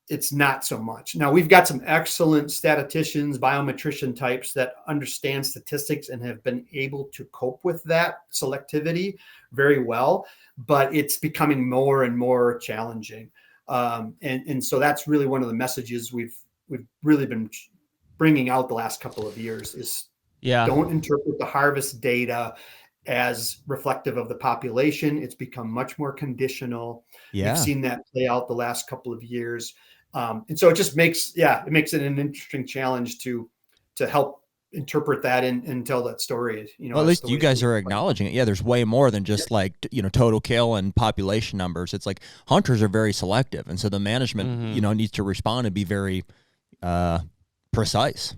it's not so much. Now we've got some excellent statisticians, biometrician types that understand statistics and have been able to cope with that selectivity very well, but it's becoming more and more challenging. And so that's really one of the messages we've really been bringing out the last couple of years is, don't interpret the harvest data as reflective of the population. It's become much more conditional. We've seen that play out the last couple of years. And so it just makes it an interesting challenge to help interpret that and tell that story. Well, at least you guys are acknowledging it. Yeah, there's way more than just like, total kill and population numbers. It's like hunters are very selective. And so the management, needs to respond and be very precise.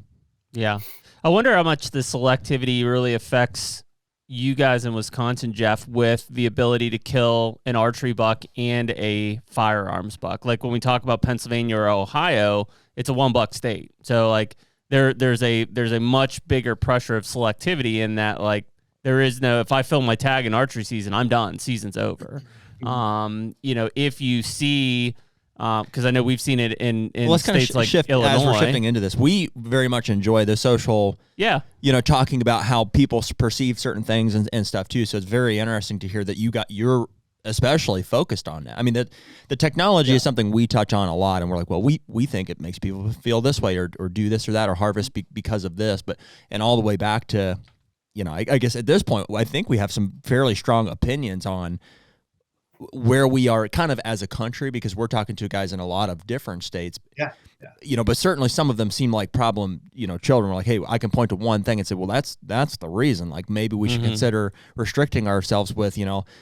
Yeah. I wonder how much the selectivity really affects you guys in Wisconsin, Jeff, with the ability to kill an archery buck and a firearms buck. Like when we talk about Pennsylvania or Ohio, it's a 1 buck state. So like there's a much bigger pressure of selectivity in that, like, there is no, if I fill my tag in archery season, I'm done. Season's over. If you see, because I know we've seen it in states like Illinois. As we're shifting into this, we very much enjoy the social, talking about how people perceive certain things and stuff too. So it's very interesting to hear that you're especially focused on that. I mean, the technology is something we touch on a lot, and we're like, well, we think it makes people feel this way or do this or that or harvest because of this, and all the way back to, I guess at this point, I think we have some fairly strong opinions on where we are kind of as a country, because we're talking to guys in a lot of different states. But certainly some of them seem like problem, children. We're like, hey, I can point to one thing and say, well, that's the reason. Like maybe we should consider restricting ourselves with,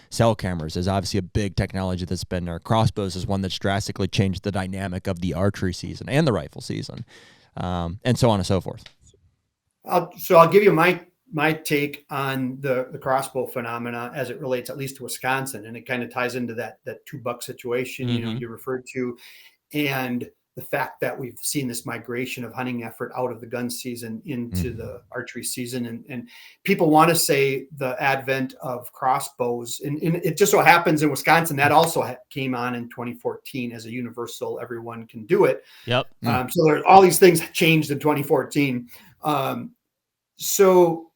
cell cameras is obviously a big technology that's been there. Crossbows is one that's drastically changed the dynamic of the archery season and the rifle season, and so on and so forth. I'll give you my take on the crossbow phenomena as it relates at least to Wisconsin, and it kind of ties into that 2 buck situation you referred to, and the fact that we've seen this migration of hunting effort out of the gun season into the archery season, and people want to say the advent of crossbows, and it just so happens in Wisconsin that also came on in 2014 as a universal, everyone can do it. So there all these things changed in 2014. So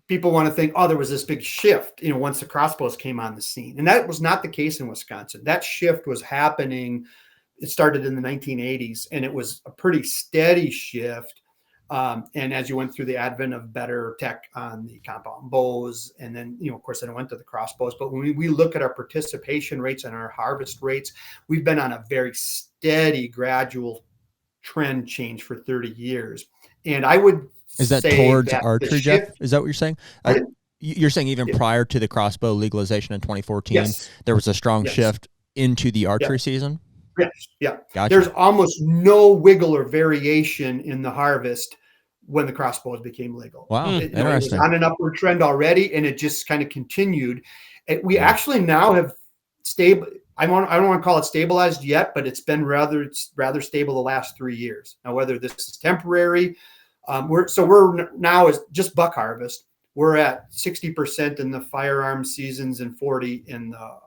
people want to think, oh, there was this big shift, once the crossbows came on the scene. And that was not the case in Wisconsin. That shift was happening. It started in the 1980s, and it was a pretty steady shift. And as you went through the advent of better tech on the compound bows, and then, of course, then it went to the crossbows. But when we look at our participation rates and our harvest rates, we've been on a very steady, gradual trend change for 30 years. And I would Is that say towards that archery, Jeff? Is that what you're saying? You're saying even prior to the crossbow legalization in 2014, yes. there was a strong shift into the archery season? Yes. Yeah. Gotcha. There's almost no wiggle or variation in the harvest when the crossbows became legal. Wow. It was on an upward trend already, and it just kind of continued. We actually now have stable. I don't want to call it stabilized yet, but it's been rather stable the last 3 years. Now, whether this is temporary, we're now is just buck harvest. We're at 60% in the firearm seasons and 40 in the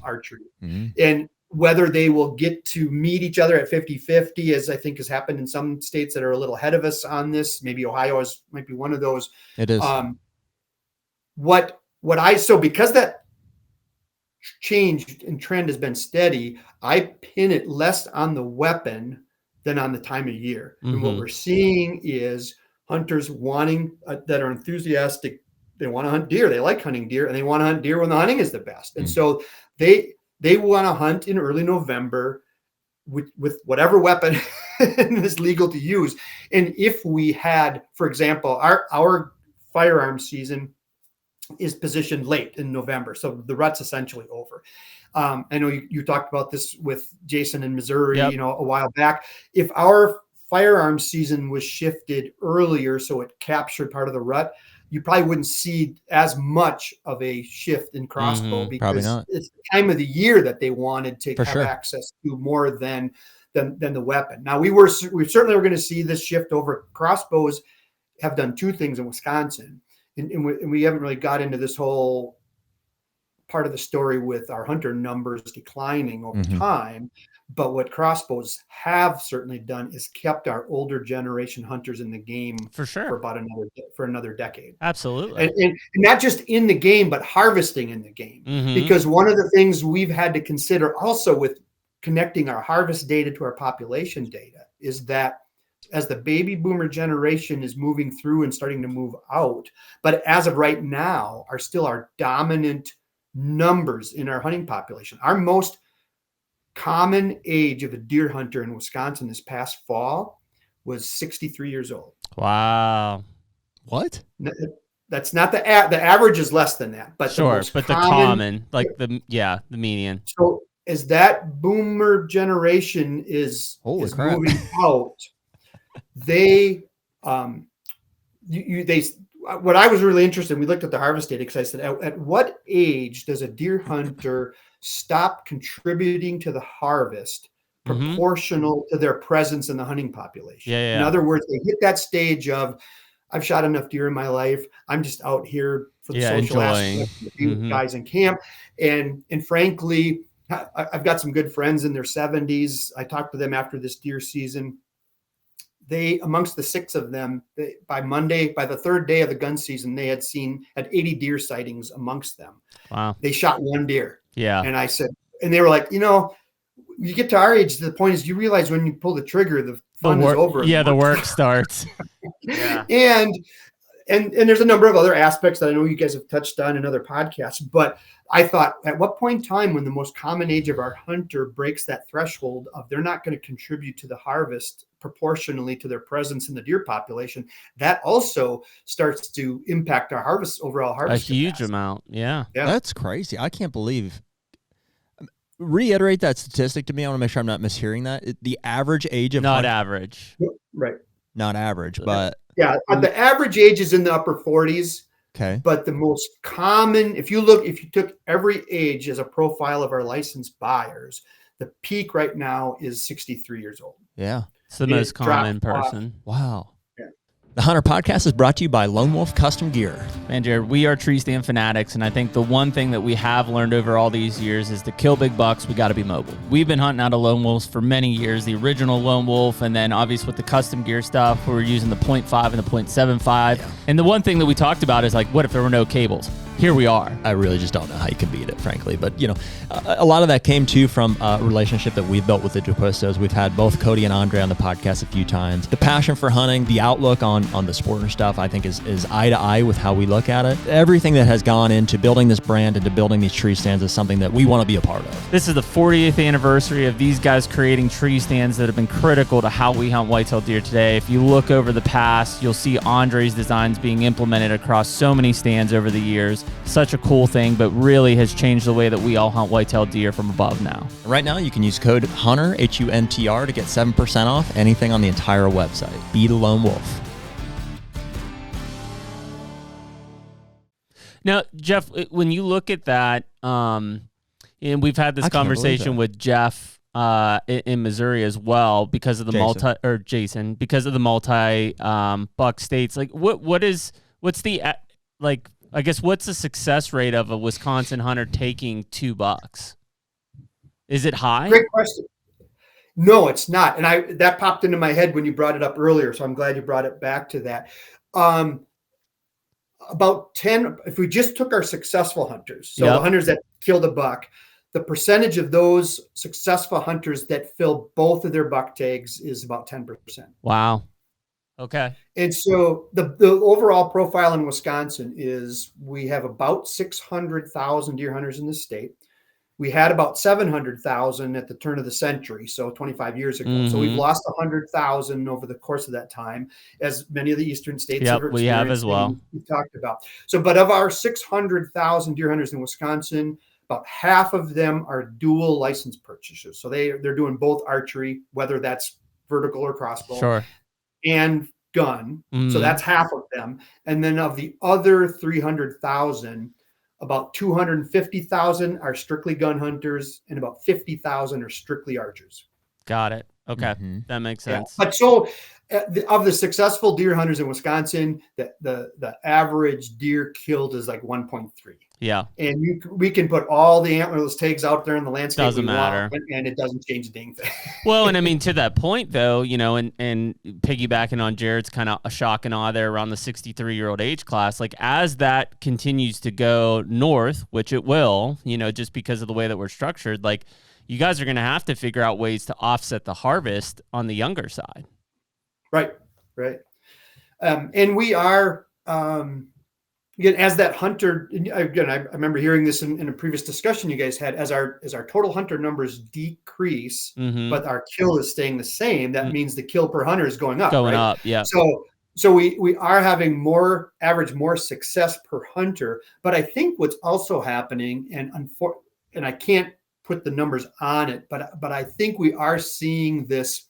archery. Mm-hmm. And whether they will get to meet each other at 50-50, as I think has happened in some states that are a little ahead of us on this, maybe Ohio might be one of those. It is. Because that change and trend has been steady, I pin it less on the weapon than on the time of year. Mm-hmm. And what we're seeing is hunters wanting that are enthusiastic. They want to hunt deer. They like hunting deer, and they want to hunt deer when the hunting is the best. And so they want to hunt in early November with whatever weapon is legal to use. And if we had, for example, our firearm season is positioned late in November, so the rut's essentially over. I know you talked about this with Jason in Missouri, a while back. If our firearm season was shifted earlier, so it captured part of the rut, you probably wouldn't see as much of a shift in crossbow because it's the time of the year that they wanted to have access to more than the weapon. Now we certainly were going to see this shift over. Crossbows have done two things in Wisconsin, and we haven't really got into this whole part of the story with our hunter numbers declining over time. But what crossbows have certainly done is kept our older generation hunters in the game for about another decade. Absolutely. And not just in the game, but harvesting in the game. Mm-hmm. Because one of the things we've had to consider also with connecting our harvest data to our population data is that as the baby boomer generation is moving through and starting to move out, but as of right now are still our dominant numbers in our hunting population. Our most common age of a deer hunter in Wisconsin this past fall was 63 years old. Wow. What? That's not the average is less than that, but the common, like the median. So as that boomer generation is moving out, what I was really interested in, we looked at the harvest data because I said, at what age does a deer hunter stop contributing to the harvest proportional to their presence in the hunting population? In other words, they hit that stage of, I've shot enough deer in my life. I'm just out here for the social aspect with guys in camp. And frankly, I've got some good friends in their 70s. I talked to them after this deer season. Amongst the 6 of them, by the third day of the gun season, they had 80 deer sightings amongst them. Wow. They shot one deer. Yeah. And I said, and they were like, you get to our age, the point is you realize when you pull the trigger, the fun is over. Yeah, the work starts. Yeah. And there's a number of other aspects that I know you guys have touched on in other podcasts, but I thought, at what point in time when the most common age of our hunter breaks that threshold of they're not going to contribute to the harvest proportionally to their presence in the deer population, that also starts to impact our overall harvest. A huge amount. Yeah. That's crazy. I can't believe. Reiterate that statistic to me. I want to make sure I'm not mishearing that. The average age of average. Right. Not average, but yeah, the average age is in the upper 40s. Okay. But the most common, if you took every age as a profile of our licensed buyers, the peak right now is 63 years old. Yeah. It's the most common person. Wow. Yeah. The HUNTR Podcast is brought to you by Lone Wolf Custom Gear. Man, Jared, we are tree stand fanatics, and I think the one thing that we have learned over all these years is to kill big bucks, we got to be mobile. We've been hunting out of Lone Wolves for many years, the original Lone Wolf, and then obviously with the custom gear stuff, we're using the 0.5 and the 0.75. Yeah. And the one thing that we talked about is like, what if there were no cables? Here we are. I really just don't know how you can beat it, frankly. But, you know, a lot of that came, too, from a relationship that we've built with the DeQuistos. We've had both Cody and Andre on the podcast a few times. The passion for hunting, the outlook on the sport and stuff, I think is eye to eye with how we look at it. Everything that has gone into building this brand and to building these tree stands is something that we want to be a part of. This is the 40th anniversary of these guys creating tree stands that have been critical to how we hunt whitetail deer today. If you look over the past, you'll see Andre's designs being implemented across so many stands over the years. Such a cool thing, but really has changed the way that we all hunt whitetail deer from above now. Right now, you can use code HUNTR, HUNTR, to get 7% off anything on the entire website. Be the lone wolf. Now, Jeff, when you look at that, and we've had this conversation with Jeff in Missouri as well because of the Jason, because of the multi buck states. Like, what's the I guess what's the success rate of a Wisconsin hunter taking 2 bucks? Is it high? Great question. No, it's not. And that popped into my head when you brought it up earlier, so I'm glad you brought it back to that. About 10, if we just took our successful hunters, so the hunters that killed a buck, the percentage of those successful hunters that fill both of their buck tags is about 10%. Wow. Okay. And so the overall profile in Wisconsin is we have about 600,000 deer hunters in the state. We had about 700,000 at the turn of the century, so 25 years ago. Mm-hmm. So we've lost 100,000 over the course of that time, as many of the eastern states have experienced. We have as well. We've talked about. So, but of our 600,000 deer hunters in Wisconsin, about half of them are dual license purchasers. So they're doing both archery, whether that's vertical or crossbow. Sure. And gun. So that's half of them. And then of the other 300,000, about 250,000 are strictly gun hunters and about 50,000 are strictly archers. Got it. Okay. Mm-hmm. That makes sense. Yeah. But so of the successful deer hunters in Wisconsin, the average deer killed is like 1.3. Yeah. And we can put all the antlerless tags out there in the landscape. Doesn't matter. And it doesn't change a dang thing. Well, and I mean, to that point, though, you know, and piggybacking on Jared's kind of a shock and awe there around the 63-year-old age class, like as that continues to go north, which it will, you know, just because of the way that we're structured, like you guys are going to have to figure out ways to offset the harvest on the younger side. Right. And we are, again, as that hunter, again, I remember hearing this in a previous discussion you guys had, as our total hunter numbers decrease, but our kill is staying the same, that means the kill per hunter is going up. Yeah. So we are having more success per hunter, but I think what's also happening, and I can't put the numbers on it, but I think we are seeing this.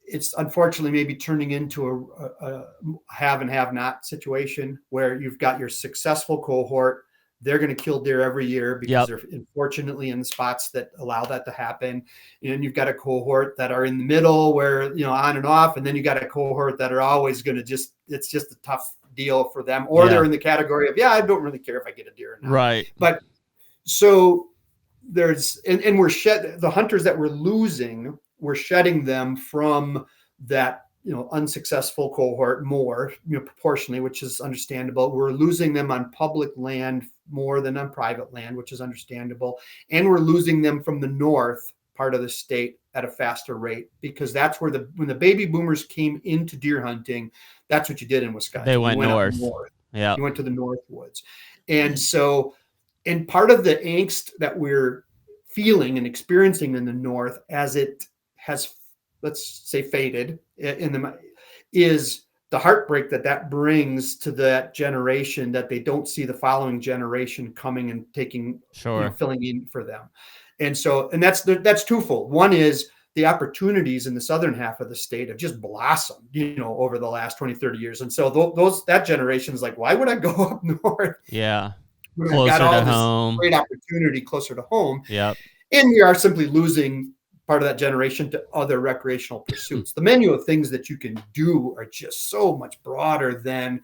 It's unfortunately maybe turning into a have and have not situation where you've got your successful cohort. They're going to kill deer every year because they're unfortunately in the spots that allow that to happen. And you've got a cohort that are in the middle where, you know, on and off. And then you got a cohort that are always going to it's just a tough deal for them. Or they're in the category of, I don't really care if I get a deer or not. Right. But so there's, and we're the hunters that we're losing, we're shedding them from that, you know, unsuccessful cohort more, you know, proportionally, which is understandable. We're losing them on public land more than on private land, which is understandable. And we're losing them from the north part of the state at a faster rate, because that's where when the baby boomers came into deer hunting, that's what you did in Wisconsin. They went north. Yeah. You went to the north woods. And so, and part of the angst that we're feeling and experiencing in the north as it has, let's say, faded is the heartbreak that brings to that generation, that they don't see the following generation coming and taking, filling in for them. And so, and that's twofold. One is the opportunities in the southern half of the state have just blossomed, you know, over the last 20, 30 years. And so that generation is like, why would I go up north? Yeah. Closer to home. Great opportunity closer to home. Yep. And we are simply losing part of that generation to other recreational pursuits. The menu of things that you can do are just so much broader than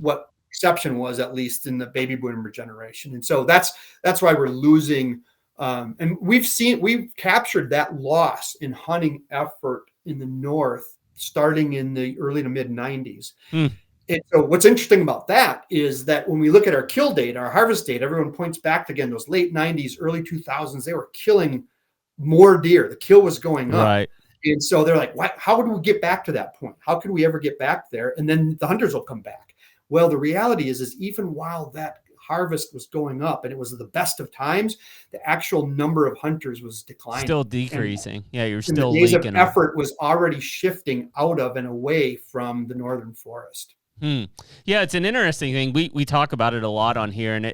what perception was, at least in the baby boomer generation. And so that's why we're losing. And we've captured that loss in hunting effort in the North starting in the early to mid 90s. And so what's interesting about that is that when we look at our kill data, our harvest data, everyone points back to, again, those late 90s, early 2000s, they were killing more deer. The kill was going up. Right. And so they're like, how would we get back to that point? How could we ever get back there? And then the hunters will come back. Well, the reality is even while that harvest was going up and it was the best of times, the actual number of hunters was declining. Still decreasing. And, you're still the days of leaking effort was already shifting out of and away from the northern forest. Yeah, it's an interesting thing. We talk about it a lot on here, and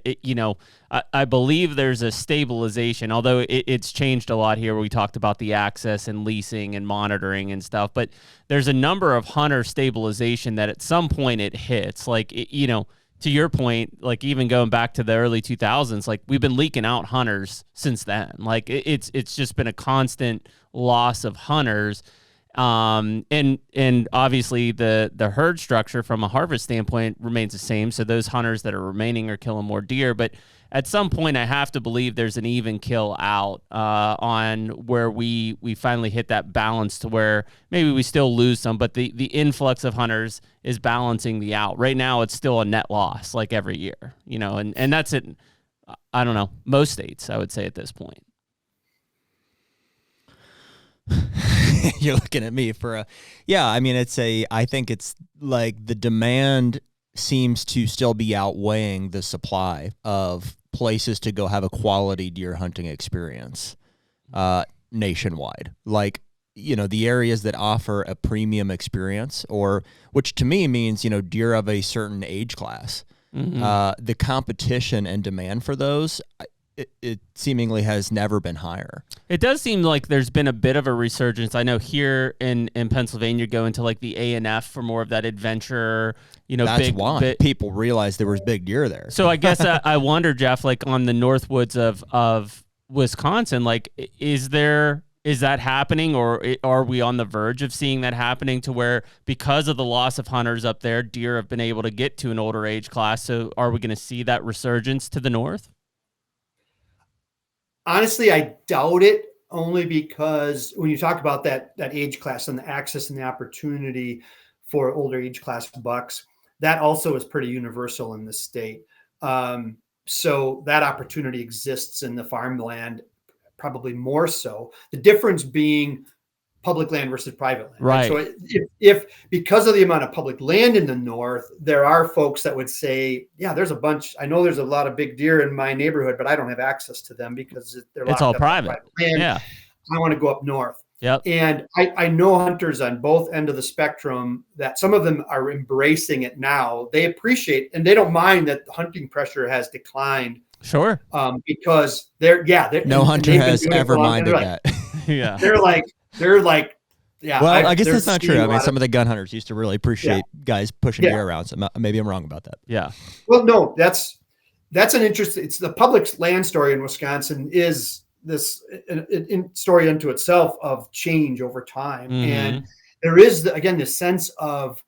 I believe there's a stabilization, although it's changed a lot here. We talked about the access and leasing and monitoring and stuff, but there's a number of hunter stabilization that at some point it hits. Like, to your point, like even going back to the early 2000s, like we've been leaking out hunters since then. Like it's just been a constant loss of hunters. And obviously the herd structure from a harvest standpoint remains the same. So those hunters that are remaining are killing more deer, but at some point I have to believe there's an even kill out, on where we finally hit that balance to where maybe we still lose some, but the influx of hunters is balancing the out. Right now it's still a net loss like every year, and that's it. I don't know, most states, I would say at this point. You're looking at me for I think it's like the demand seems to still be outweighing the supply of places to go have a quality deer hunting experience nationwide. Like, the areas that offer a premium experience, or which to me means, deer of a certain age class. The competition and demand for those, it seemingly has never been higher. It does seem like there's been a bit of a resurgence. I know here in Pennsylvania, going to like the A&F for more of that adventure, that's why people realized there was big deer there. So I guess I wonder, Jeff, like on the north woods of Wisconsin, like is that happening, or are we on the verge of seeing that happening to where because of the loss of hunters up there, deer have been able to get to an older age class? So are we going to see that resurgence to the north? Honestly, I doubt it, only because when you talk about that age class and the access and the opportunity for older age class bucks, that also is pretty universal in the state. So that opportunity exists in the farmland, probably more so. The difference being public land versus private land. Right. So if because of the amount of public land in the north, there are folks that would say, yeah, there's a bunch. I know there's a lot of big deer in my neighborhood, but I don't have access to them because it's all private. Land. Yeah. I want to go up north. Yep. And I know hunters on both ends of the spectrum that some of them are embracing it now. They appreciate and they don't mind that the hunting pressure has declined. Sure. Because no hunter has ever minded that. Yeah. They're like, yeah. Well, I guess that's not true. I mean, some of the gun hunters used to really appreciate guys pushing deer around. So maybe I'm wrong about that. Yeah. Well, no, that's an interesting. It's the public land story in Wisconsin is this story unto itself of change over time, and there is again this sense of,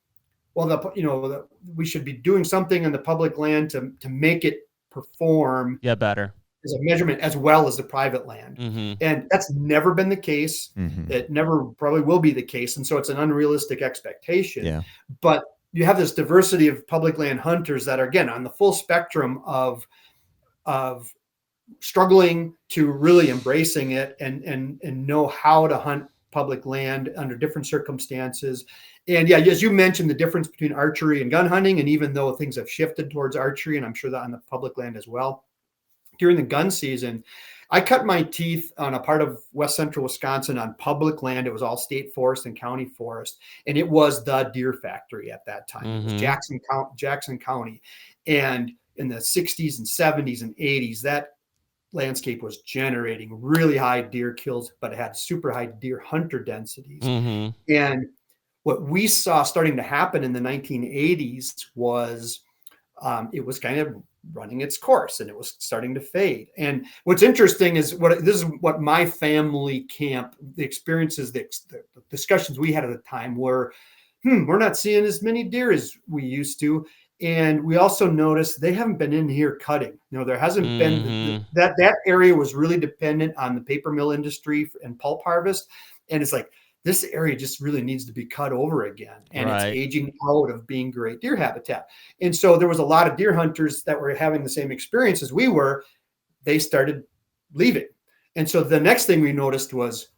well, we should be doing something on the public land to make it perform better as a measurement as well as the private land. And that's never been the case. It never probably will be the case. And so it's an unrealistic expectation. Yeah. But you have this diversity of public land hunters that are, again, on the full spectrum of struggling to really embracing it and know how to hunt public land under different circumstances. And yeah, as you mentioned, the difference between archery and gun hunting, and even though things have shifted towards archery, and I'm sure that on the public land as well, during the gun season, I cut my teeth on a part of West Central Wisconsin on public land. It was all state forest and county forest, and it was the deer factory at that time. It was Jackson County. And in the 60s and 70s and 80s, that landscape was generating really high deer kills, but it had super high deer hunter densities. And what we saw starting to happen in the 1980s was it was kind of running its course and it was starting to fade. And what's interesting is this is what my family camp, the experiences, the discussions we had at the time were, we're not seeing as many deer as we used to. And we also noticed they haven't been in here cutting. There hasn't been that area was really dependent on the paper mill industry and pulp harvest. And it's like, this area just really needs to be cut over again. And it's aging out of being great deer habitat. And so there was a lot of deer hunters that were having the same experience as we were. They started leaving. And so the next thing we noticed was,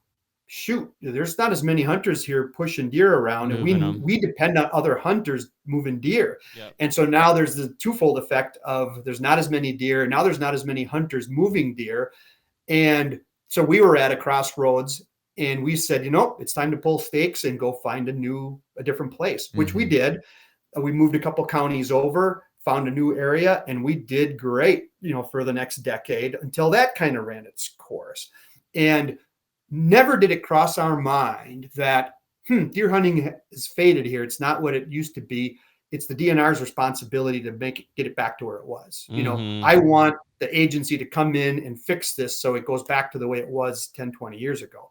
shoot, there's not as many hunters here pushing deer around. And we depend on other hunters moving deer. Yep. And so now there's the twofold effect of there's not as many deer. Now there's not as many hunters moving deer. And so we were at a crossroads. And we said, it's time to pull stakes and go find a different place, which we did. We moved a couple counties over, found a new area, and we did great, for the next decade until that kind of ran its course. And never did it cross our mind that deer hunting is faded here. It's not what it used to be. It's the DNR's responsibility to get it back to where it was. I want the agency to come in and fix this so it goes back to the way it was 10, 20 years ago.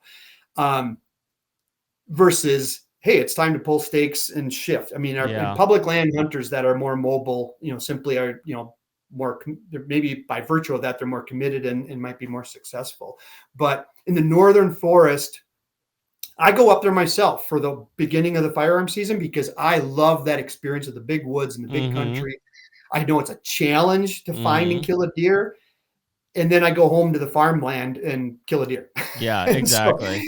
Versus, hey, it's time to pull stakes and shift. I mean, our public land hunters that are more mobile, simply are, more, maybe by virtue of that, they're more committed and might be more successful. But in the northern forest, I go up there myself for the beginning of the firearm season because I love that experience of the big woods and the big country. I know it's a challenge to find and kill a deer. And then I go home to the farmland and kill a deer. Yeah, exactly.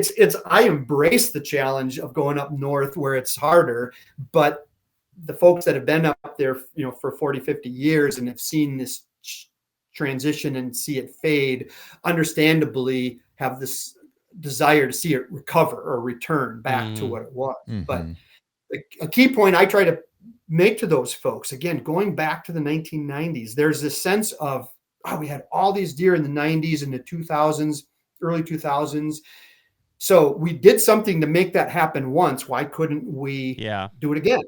So I embrace the challenge of going up north where it's harder, but the folks that have been up there, for 40, 50 years and have seen this transition and see it fade, understandably have this desire to see it recover or return back to what it was. But a key point I try to make to those folks, again, going back to the 1990s, there's this sense of, we had all these deer in the 90s and the 2000s, early 2000s. So we did something to make that happen once. Why couldn't we do it again?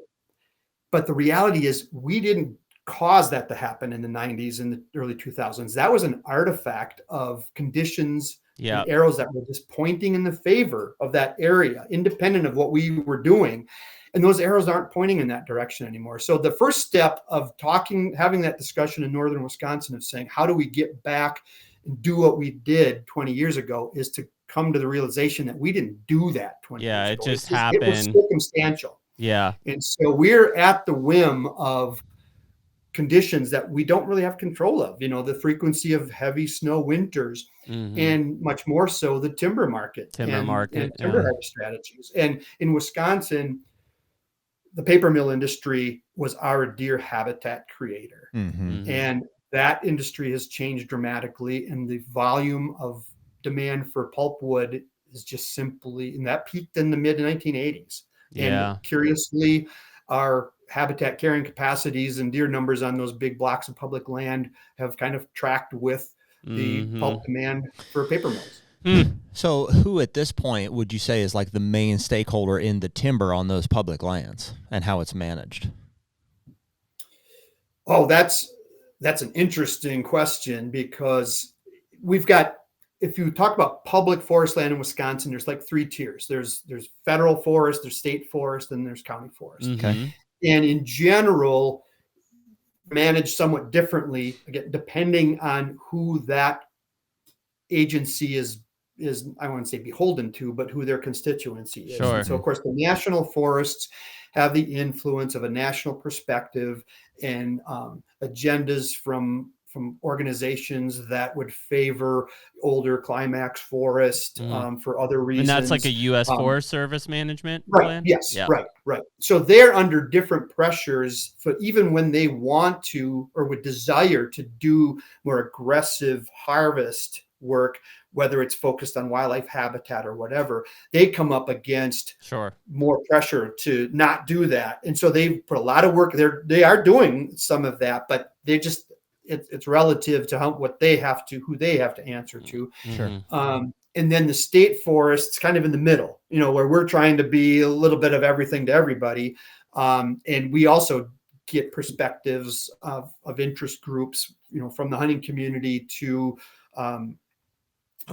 But the reality is we didn't cause that to happen in the 90s and the early 2000s. That was an artifact of conditions and arrows that were just pointing in the favor of that area, independent of what we were doing. And those arrows aren't pointing in that direction anymore. So the first step of having that discussion in northern Wisconsin of saying, how do we get back and do what we did 20 years ago, is to come to the realization that we didn't do that 20 years ago. It just happened. It was circumstantial. Yeah. And so we're at the whim of conditions that we don't really have control of, the frequency of heavy snow winters and much more so the timber market and timber harvest strategies. And in Wisconsin, the paper mill industry was our deer habitat creator. And that industry has changed dramatically. And the volume of demand for pulpwood is just simply, and that peaked in the mid 1980s. And curiously, our habitat carrying capacities and deer numbers on those big blocks of public land have kind of tracked with the pulp demand for paper mills. So who at this point would you say is like the main stakeholder in the timber on those public lands and how it's managed? Oh, that's an interesting question, because we've got, if you talk about public forest land in Wisconsin, there's like three tiers. There's federal forest, there's state forest, and there's county forest. Okay. And in general, managed somewhat differently, again, depending on who that agency is, I wouldn't say beholden to, but who their constituency is. Sure. And so, of course, the national forests have the influence of a national perspective and agendas from organizations that would favor older climax forest for other reasons. And that's like a U.S. Forest Service management plan? Yes, right. So they're under different pressures for even when they want to or would desire to do more aggressive harvest work, whether it's focused on wildlife habitat or whatever, they come up against more pressure to not do that. And so they put a lot of work there. They are doing some of that, but they just, it's relative to who they have to answer to. Sure. And then the state forests kind of in the middle, where we're trying to be a little bit of everything to everybody. And we also get perspectives of interest groups, from the hunting community to,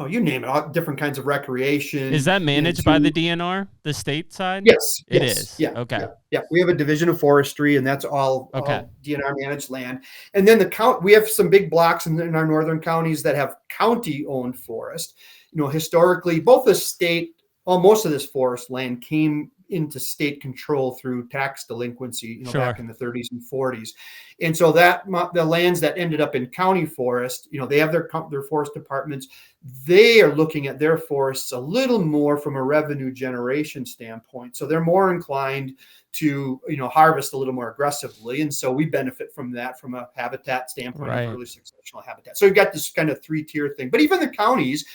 you name it, all different kinds of recreation. Is that managed by the DNR, the state side? Yes, it yes, is. Yeah, Okay. yeah. We have a division of forestry, and that's all DNR managed land. And then we have some big blocks in our northern counties that have county-owned forest. Historically, both the state, most of this forest land came into state control through tax delinquency, back in the 30s and 40s. And so the lands that ended up in county forest, they have their forest departments. They are looking at their forests a little more from a revenue generation standpoint. So they're more inclined to, harvest a little more aggressively. And so we benefit from that from a habitat standpoint, early successional habitat. So you've got this kind of 3-tier thing. But even the counties,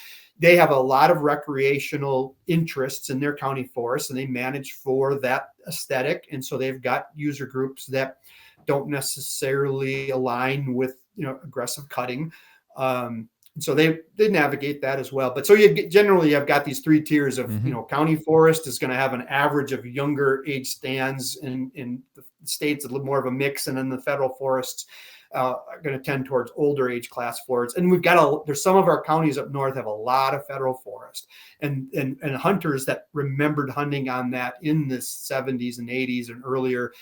they have a lot of recreational interests in their county forests, and they manage for that aesthetic. And so they've got user groups that don't necessarily align with, aggressive cutting. So they navigate that as well. But so generally have got these 3 tiers of, county forest is going to have an average of younger age stands, in the states, a little more of a mix. And then the federal forests are going to tend towards older age class forests. And we've got there's some of our counties up north have a lot of federal forest, and hunters that remembered hunting on that in the 70s and 80s and earlier.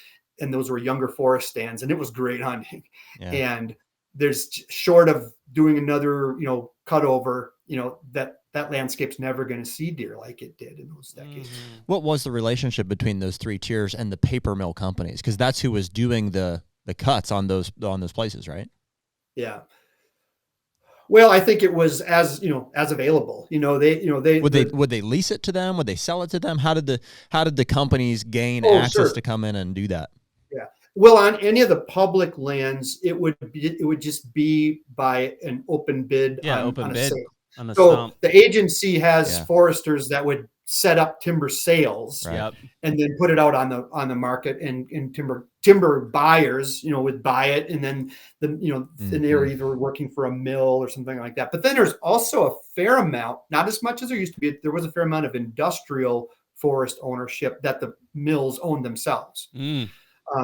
And those were younger forest stands, and it was great hunting. Yeah. And there's, short of doing another, cutover, that landscape's never going to see deer like it did in those decades. What was the relationship between those 3 tiers and the paper mill companies? Because that's who was doing the cuts on those places, right? Yeah. Well, I think it was as available. They would they lease it to them? Would they sell it to them? How did the companies gain access to come in and do that? Yeah. Well, on any of the public lands, it would just be by an open bid. On a sale. On the so stump. The agency has foresters that would set up timber sales, right, and then put it out on the market, and timber buyers, would buy it, and then then they're either working for a mill or something like that. But then there's also a fair amount, not as much as there used to be. There was a fair amount of industrial forest ownership that the mills owned themselves,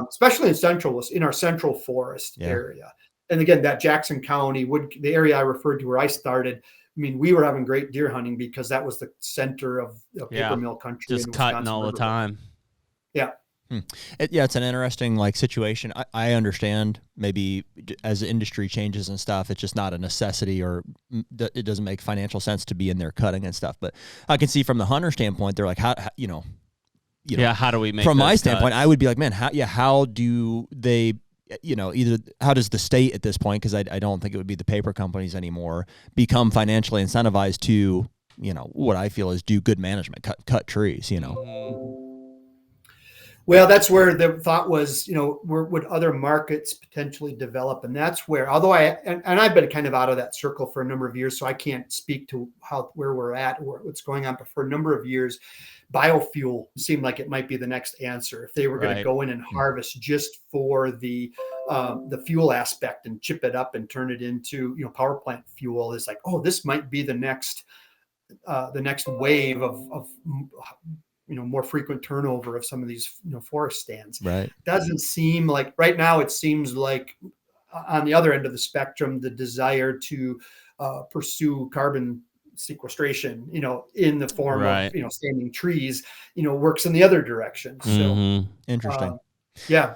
especially in our central forest area. And again, that Jackson County, the area I referred to where I started. I mean, we were having great deer hunting because that was the center of paper mill country. Just cutting all the time. Yeah. It's an interesting situation. I understand maybe as the industry changes and stuff, it's just not a necessity, or it doesn't make financial sense to be in there cutting and stuff. But I can see from the hunter standpoint, they're like, how how do we make from my standpoint, cuts? I would be like, man, how do they, either how does the state at this point, because I don't think it would be the paper companies anymore, become financially incentivized to, what I feel is do good management, cut trees, Well, that's where the thought was, would other markets potentially develop? And that's where, although I've been kind of out of that circle for a number of years, so I can't speak to where we're at or what's going on. But for a number of years, biofuel seemed like it might be the next answer. If they were going to go in and harvest just for the fuel aspect and chip it up and turn it into, power plant fuel, is like, oh, this might be the next wave of more frequent turnover of some of these, forest stands. Right. Doesn't seem like right now. It seems like on the other end of the spectrum, the desire to pursue carbon sequestration, in the form of, standing trees, works in the other direction. So interesting. Yeah.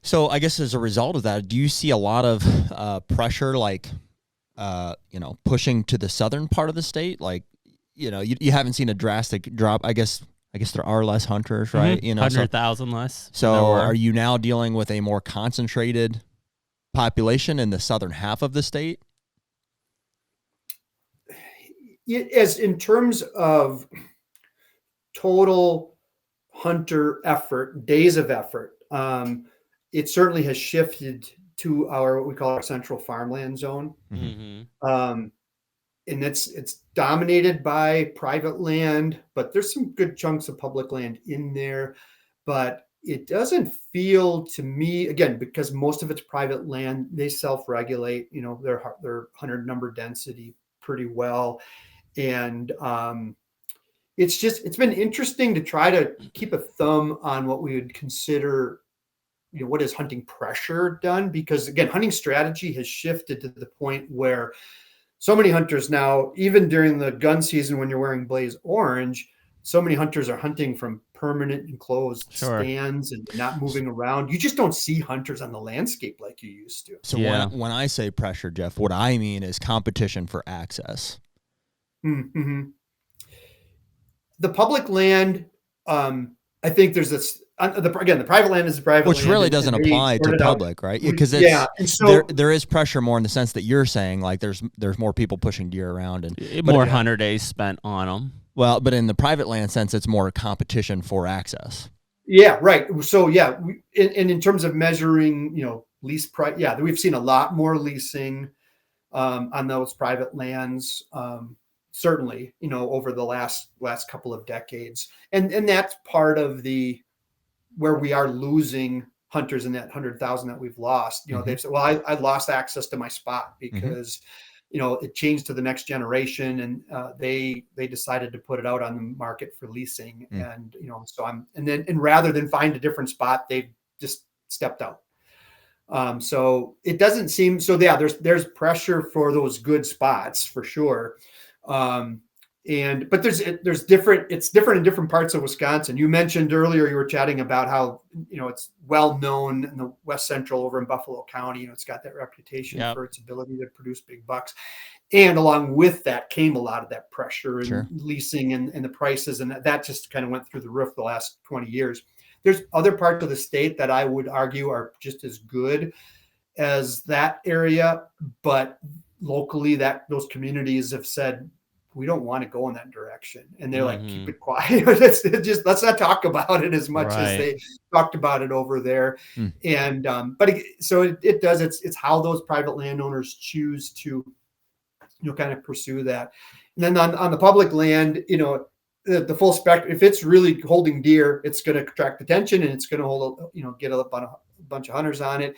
So I guess as a result of that, do you see a lot of pressure, like, pushing to the southern part of the state? Like, you haven't seen a drastic drop. I guess there are less hunters, right? 100,000 less. So are you now dealing with a more concentrated population in the southern half of the state? As in terms of total hunter effort, days of effort, it certainly has shifted to what we call our central farmland zone. And it's dominated by private land, but there's some good chunks of public land in there. But it doesn't feel to me, again, because most of it's private land, they self-regulate, their hunter number density pretty well. And it's been interesting to try to keep a thumb on what we would consider what has hunting pressure done? Because again, hunting strategy has shifted to the point where so many hunters now, even during the gun season when you're wearing blaze orange, so many hunters are hunting from permanent enclosed stands and not moving around. You just don't see hunters on the landscape like you used to. So when I say pressure, Jeff, what I mean is competition for access. Mm-hmm. The public land, I think there's this. The private land is the private land. Which really doesn't apply to public, right? Because so, there is pressure more in the sense that you're saying, like there's more people pushing deer around and more hunter days spent on them. Well, but in the private land sense, it's more competition for access. Yeah, right. So in terms of measuring, lease price, we've seen a lot more leasing on those private lands. Certainly, over the last couple of decades, and that's part of where we are losing hunters in that 100,000 that we've lost. They've said, well, I lost access to my spot because it changed to the next generation, and they decided to put it out on the market for leasing, and and rather than find a different spot, they've just stepped out. So it doesn't seem so. Yeah, there's pressure for those good spots for sure. But there's different, it's different in different parts of Wisconsin. You mentioned earlier, you were chatting about how, it's well known in the West Central over in Buffalo County, it's got that reputation for its ability to produce big bucks. And along with that came a lot of that pressure and leasing and the prices. And that just kind of went through the roof the last 20 years. There's other parts of the state that I would argue are just as good as that area, but locally those communities have said, we don't want to go in that direction. And they're like, keep it quiet. Let's not talk about it as much as they talked about it over there. And, it does, it's how those private landowners choose to, kind of pursue that. And then on the public land, the full spectrum, if it's really holding deer, it's going to attract attention and it's going to hold, get up on a bunch of hunters on it.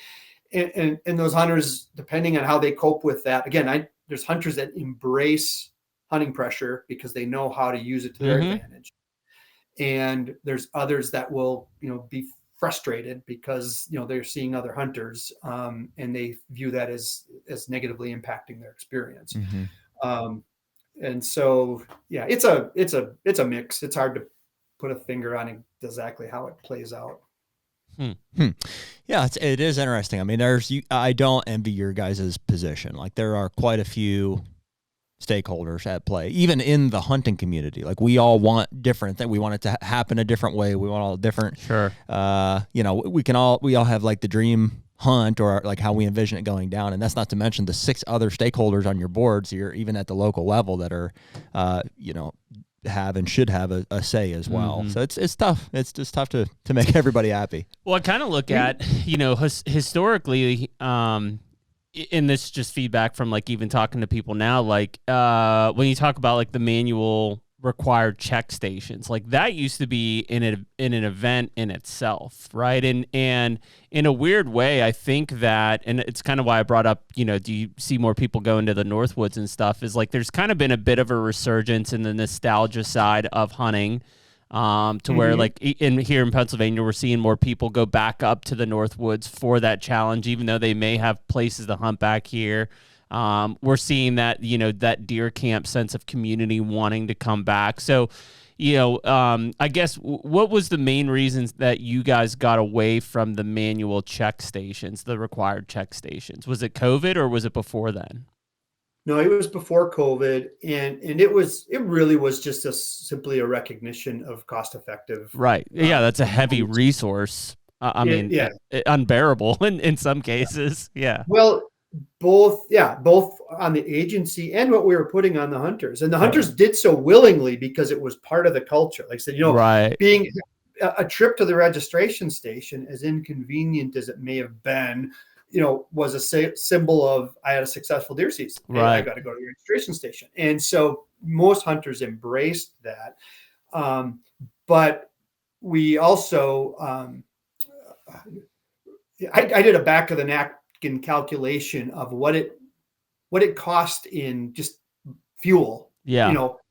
And those hunters, depending on how they cope with that, again, there's hunters that embrace hunting pressure because they know how to use it to their advantage. And there's others that will, be frustrated because, they're seeing other hunters and they view that as negatively impacting their experience. And so, it's a mix. It's hard to put a finger on exactly how it plays out. Yeah, it is interesting. I mean, I don't envy your guys' position. Like there are quite a few stakeholders at play, even in the hunting community. Like we all want different things. We want it to happen a different way. We want all different. Sure. We all have like the dream hunt or like how we envision it going down. And that's not to mention the 6 other stakeholders on your boards here, even at the local level that are, have and should have a say as well. So it's tough. It's just tough to make everybody happy. Well, I kind of look at, historically, and this is just feedback from like even talking to people now, like when you talk about like the manual required check stations, like that used to be in an event in itself, right? And in a weird way, I think that, and it's kind of why I brought up, do you see more people going to the Northwoods and stuff, is like there's kind of been a bit of a resurgence in the nostalgia side of hunting. To where like here in Pennsylvania, we're seeing more people go back up to the Northwoods for that challenge, even though they may have places to hunt back here. We're seeing that, that deer camp sense of community wanting to come back. So, I guess what was the main reasons that you guys got away from the manual check stations, the required check stations? Was it COVID or was it before then? No, it was before COVID, and it really was just simply a recognition of cost effective. Right. Yeah, that's a heavy resource. Unbearable in some cases. Yeah. Well, both on the agency and what we were putting on the hunters, and the hunters did so willingly because it was part of the culture. Like I said, being a trip to the registration station, as inconvenient as it may have been, was a symbol of I had a successful deer season. Right. I got to go to the registration station. And so most hunters embraced that. But we also, I did a back of the napkin calculation of what it cost in just fuel,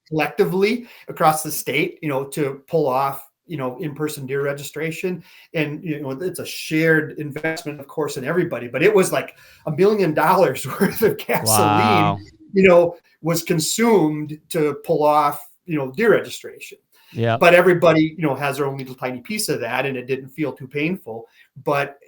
collectively across the state, to pull off, in-person deer registration, and it's a shared investment, of course, in everybody, but it was like $1 million worth of gasoline, wow. Was consumed to pull off, deer registration. Yeah. But everybody, has their own little tiny piece of that, and it didn't feel too painful. But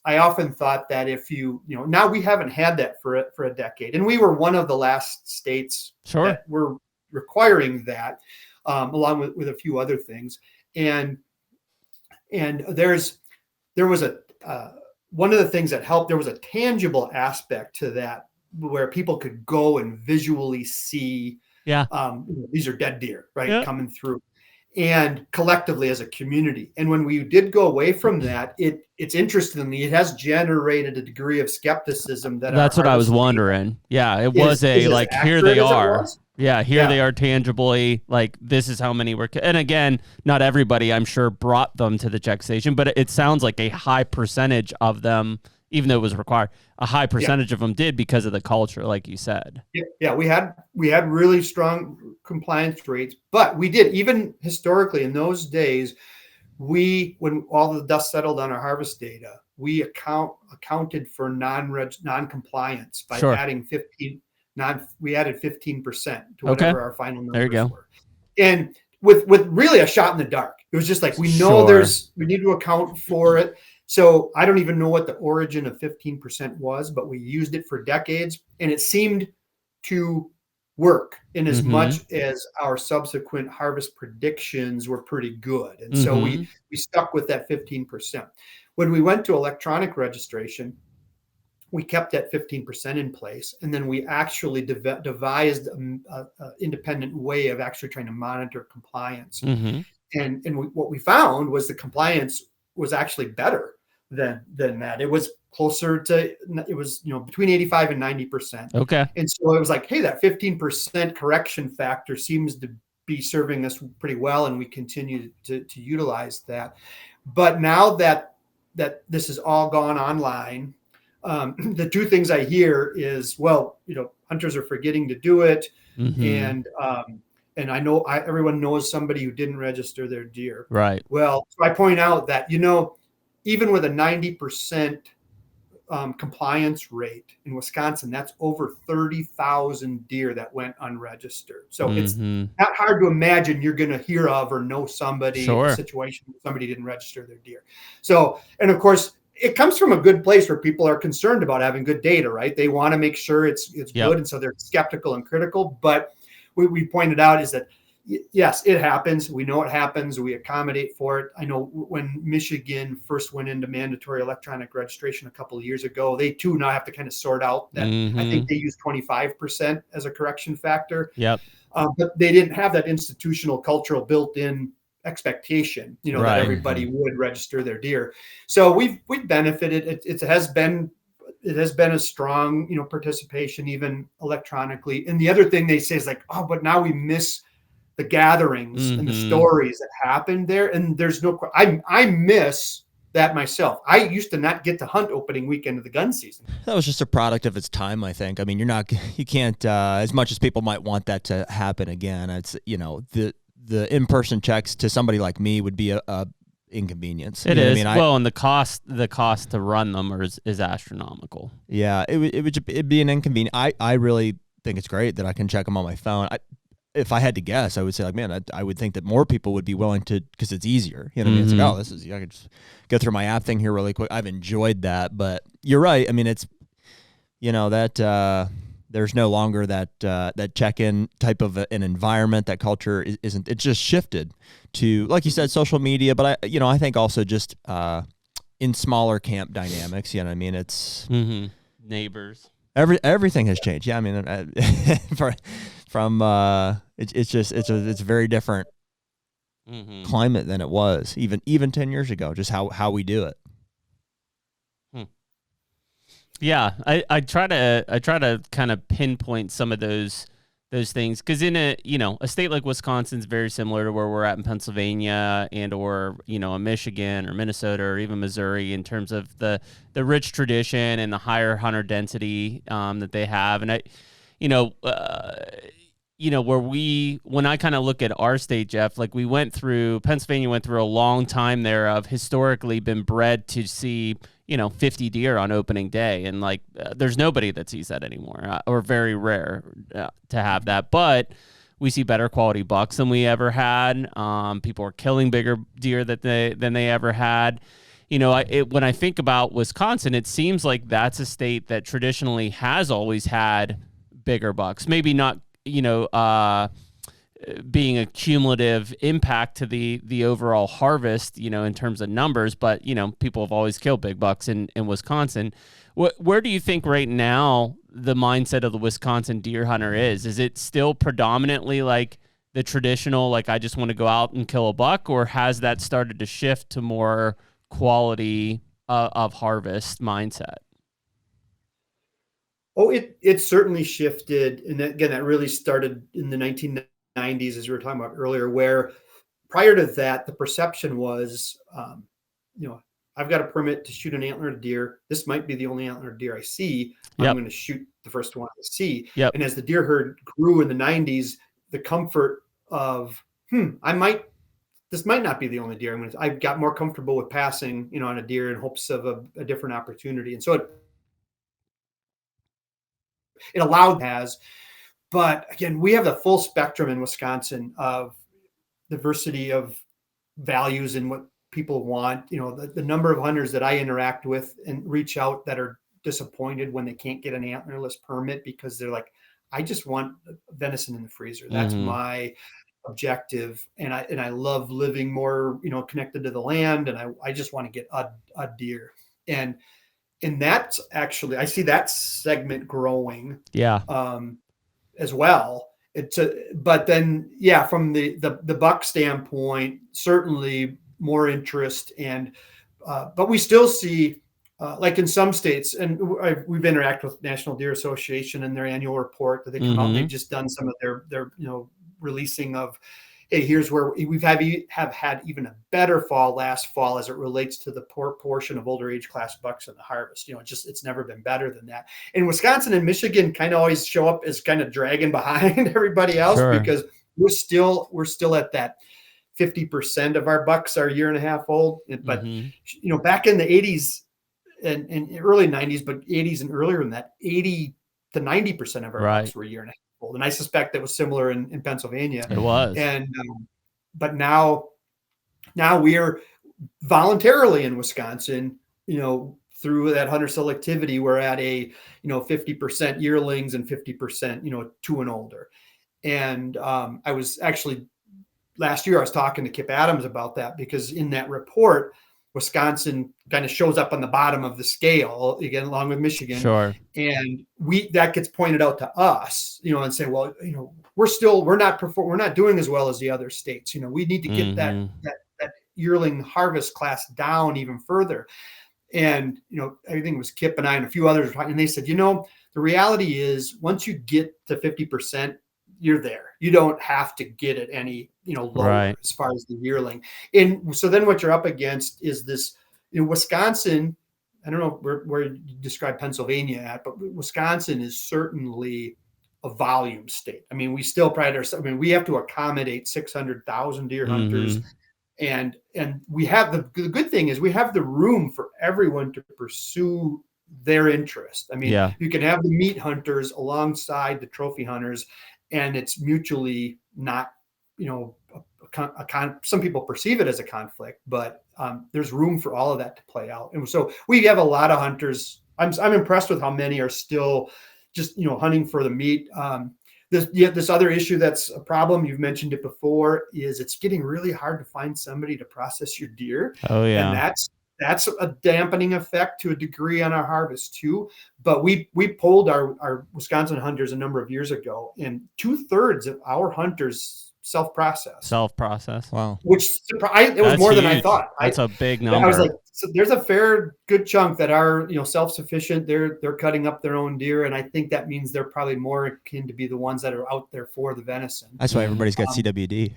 I often thought that if now we haven't had that for a decade, and we were one of the last states that were requiring that, along with a few other things. And there was one of the things that helped. There was a tangible aspect to that where people could go and visually see, these are dead deer, right, coming through, and collectively as a community. And when we did go away from that, it's interestingly, it has generated a degree of skepticism that's what I was wondering. It was here they are. They are tangibly, like, this is how many were. And again, not everybody, I'm sure, brought them to the check station, but it sounds like a high percentage of them, even though it was required, a high percentage of them did because of the culture, like you said. Yeah, we had really strong compliance rates, but we did, even historically in those days, when all the dust settled on our harvest data, we accounted for non-compliance by adding 15%. We added 15% to whatever our final numbers were. And with really a shot in the dark. It was just like, we know we need to account for it. So I don't even know what the origin of 15% was, but we used it for decades, and it seemed to work in as much as our subsequent harvest predictions were pretty good. And so we stuck with that 15%. When we went to electronic registration, we kept that 15% in place, and then we actually devised an independent way of actually trying to monitor compliance. And what we found was the compliance was actually better than that. It was closer to, between 85 and 90%. Okay. And so it was like, hey, that 15% correction factor seems to be serving us pretty well, and we continue to utilize that. But now that this has all gone online, the two things I hear is, hunters are forgetting to do it. And I know everyone knows somebody who didn't register their deer. Right. Well, so I point out that, even with a 90% compliance rate in Wisconsin, that's over 30,000 deer that went unregistered. So it's not hard to imagine you're going to hear of or know somebody in a situation where somebody didn't register their deer. So, and of course, it comes from a good place where people are concerned about having good data, right? They want to make sure it's good, and so they're skeptical and critical. But we pointed out is that, yes, it happens. We know it happens. We accommodate for it. I know when Michigan first went into mandatory electronic registration a couple of years ago, they too now have to kind of sort out that. I think they use 25% as a correction factor. But they didn't have that institutional cultural built-in expectation, that everybody would register their deer. So we've benefited. It has been a strong, participation even electronically. And the other thing they say is like, oh, but now we miss the gatherings and the stories that happened there. And there's I miss that myself. I used to not get to hunt opening weekend of the gun season. That was just a product of its time, I think. I mean, you can't, as much as people might want that to happen again, it's, the in-person checks to somebody like me would be a inconvenience. It is. And the cost to run them is astronomical. Yeah, it'd be an inconvenience. I really think it's great that I can check them on my phone. If I had to guess, I would say, like, man, I would think that more people would be willing to, because it's easier. You know what I mean? It's like, I could just go through my app thing here really quick. I've enjoyed that, but you're right. I mean, it's, that there's no longer that check-in type of an environment. That culture isn't. It's just shifted to, like you said, social media. But I think also just in smaller camp dynamics. You know what I mean? It's neighbors. Everything has changed. Yeah, I mean, it's a very different climate than it was even 10 years ago. Just how we do it. Yeah, I try to kind of pinpoint some of those things, because in a state like Wisconsin is very similar to where we're at in Pennsylvania or in Michigan or Minnesota or even Missouri in terms of the rich tradition and the higher hunter density that they have. And when I kind of look at our state, Jeff, like Pennsylvania went through a long time there of historically been bred to see, 50 deer on opening day. And like, there's nobody that sees that anymore, or very rare to have that. But we see better quality bucks than we ever had. People are killing bigger deer than they ever had. When I think about Wisconsin, it seems like that's a state that traditionally has always had bigger bucks. Maybe not, being a cumulative impact to the overall harvest, in terms of numbers, but, people have always killed big bucks in Wisconsin. Where do you think right now the mindset of the Wisconsin deer hunter is? Is it still predominantly like the traditional, like I just want to go out and kill a buck, or has that started to shift to more quality of harvest mindset? Oh, it certainly shifted. And again, that really started in the 1990s, as we were talking about earlier, where prior to that, the perception was, I've got a permit to shoot an antlered deer. This might be the only antlered deer I see. I'm going to shoot the first one I see. Yep. And as the deer herd grew in the 90s, the comfort of, this might not be the only deer. I got more comfortable with passing, on a deer in hopes of a different opportunity. And so it allowed but again, we have the full spectrum in Wisconsin of diversity of values and what people want. The number of hunters that I interact with and reach out that are disappointed when they can't get an antlerless permit because they're like, I just want venison in the freezer. That's my objective. And I love living more, connected to the land. And I just want to get a deer. And that's actually, I see that segment growing. Yeah. As well. But then, from the buck standpoint, certainly more interest but we still see, like in some states, and we've interacted with National Deer Association and their annual report that they come out, and they've just done some of their releasing of, hey, here's where have had even a better fall last fall as it relates to the portion of older age class bucks in the harvest. It's never been better than that. And Wisconsin and Michigan kind of always show up as kind of dragging behind everybody else because we're still at that 50% of our bucks are a year and a half old. But, back in the 80s and early 90s, but 80s and earlier than that, 80 to 90% of our bucks were a year and a half old. And I suspect that was similar in Pennsylvania. It was. And, but now we are voluntarily in Wisconsin, through that hunter selectivity, we're at a, 50% yearlings and 50%, 2 and older. And I was actually, last year I was talking to Kip Adams about that, because in that report, Wisconsin kind of shows up on the bottom of the scale again, along with Michigan. Sure. And that gets pointed out to us, and say, well, we're not doing as well as the other states. We need to get that yearling harvest class down even further. And, everything was Kip and I and a few others, and they said, the reality is once you get to 50%, you're there. You don't have to get it any, lower as far as the yearling. And so then what you're up against is this, Wisconsin, I don't know where you describe Pennsylvania at, but Wisconsin is certainly a volume state. I mean, we still pride ourselves. I mean, we have to accommodate 600,000 deer hunters. And we have the good thing is we have the room for everyone to pursue their interest. I mean, you can have the meat hunters alongside the trophy hunters, and it's mutually not, some people perceive it as a conflict, but there's room for all of that to play out. And so we have a lot of hunters. I'm impressed with how many are still just, hunting for the meat. This other issue that's a problem, you've mentioned it before, is it's getting really hard to find somebody to process your deer. Oh yeah. And that's a dampening effect to a degree on our harvest too. But we polled our Wisconsin hunters a number of years ago, and 2/3 of our hunters self-process. Wow. Which it was more than I thought. That's a big number. I was like, so there's a fair good chunk that are, self-sufficient. They're cutting up their own deer. And I think that means they're probably more akin to be the ones that are out there for the venison. That's why everybody's got CWD.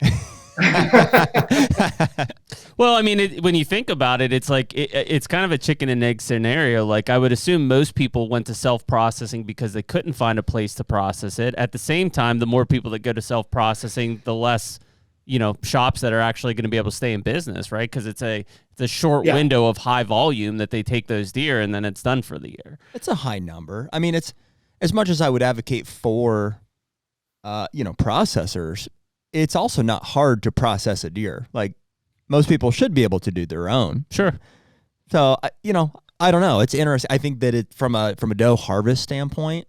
Well, I mean, when you think about it, it's like it's kind of a chicken and egg scenario. Like I would assume most people went to self-processing because they couldn't find a place to process it. At the same time, the more people that go to self-processing, the less, shops that are actually going to be able to stay in business, right? Because it's a short window of high volume that they take those deer and then it's done for the year. It's a high number. I mean, it's as much as I would advocate for, processors, it's also not hard to process a deer. Like, most people should be able to do their own. Sure. So, I don't know. It's interesting. I think that from a doe harvest standpoint,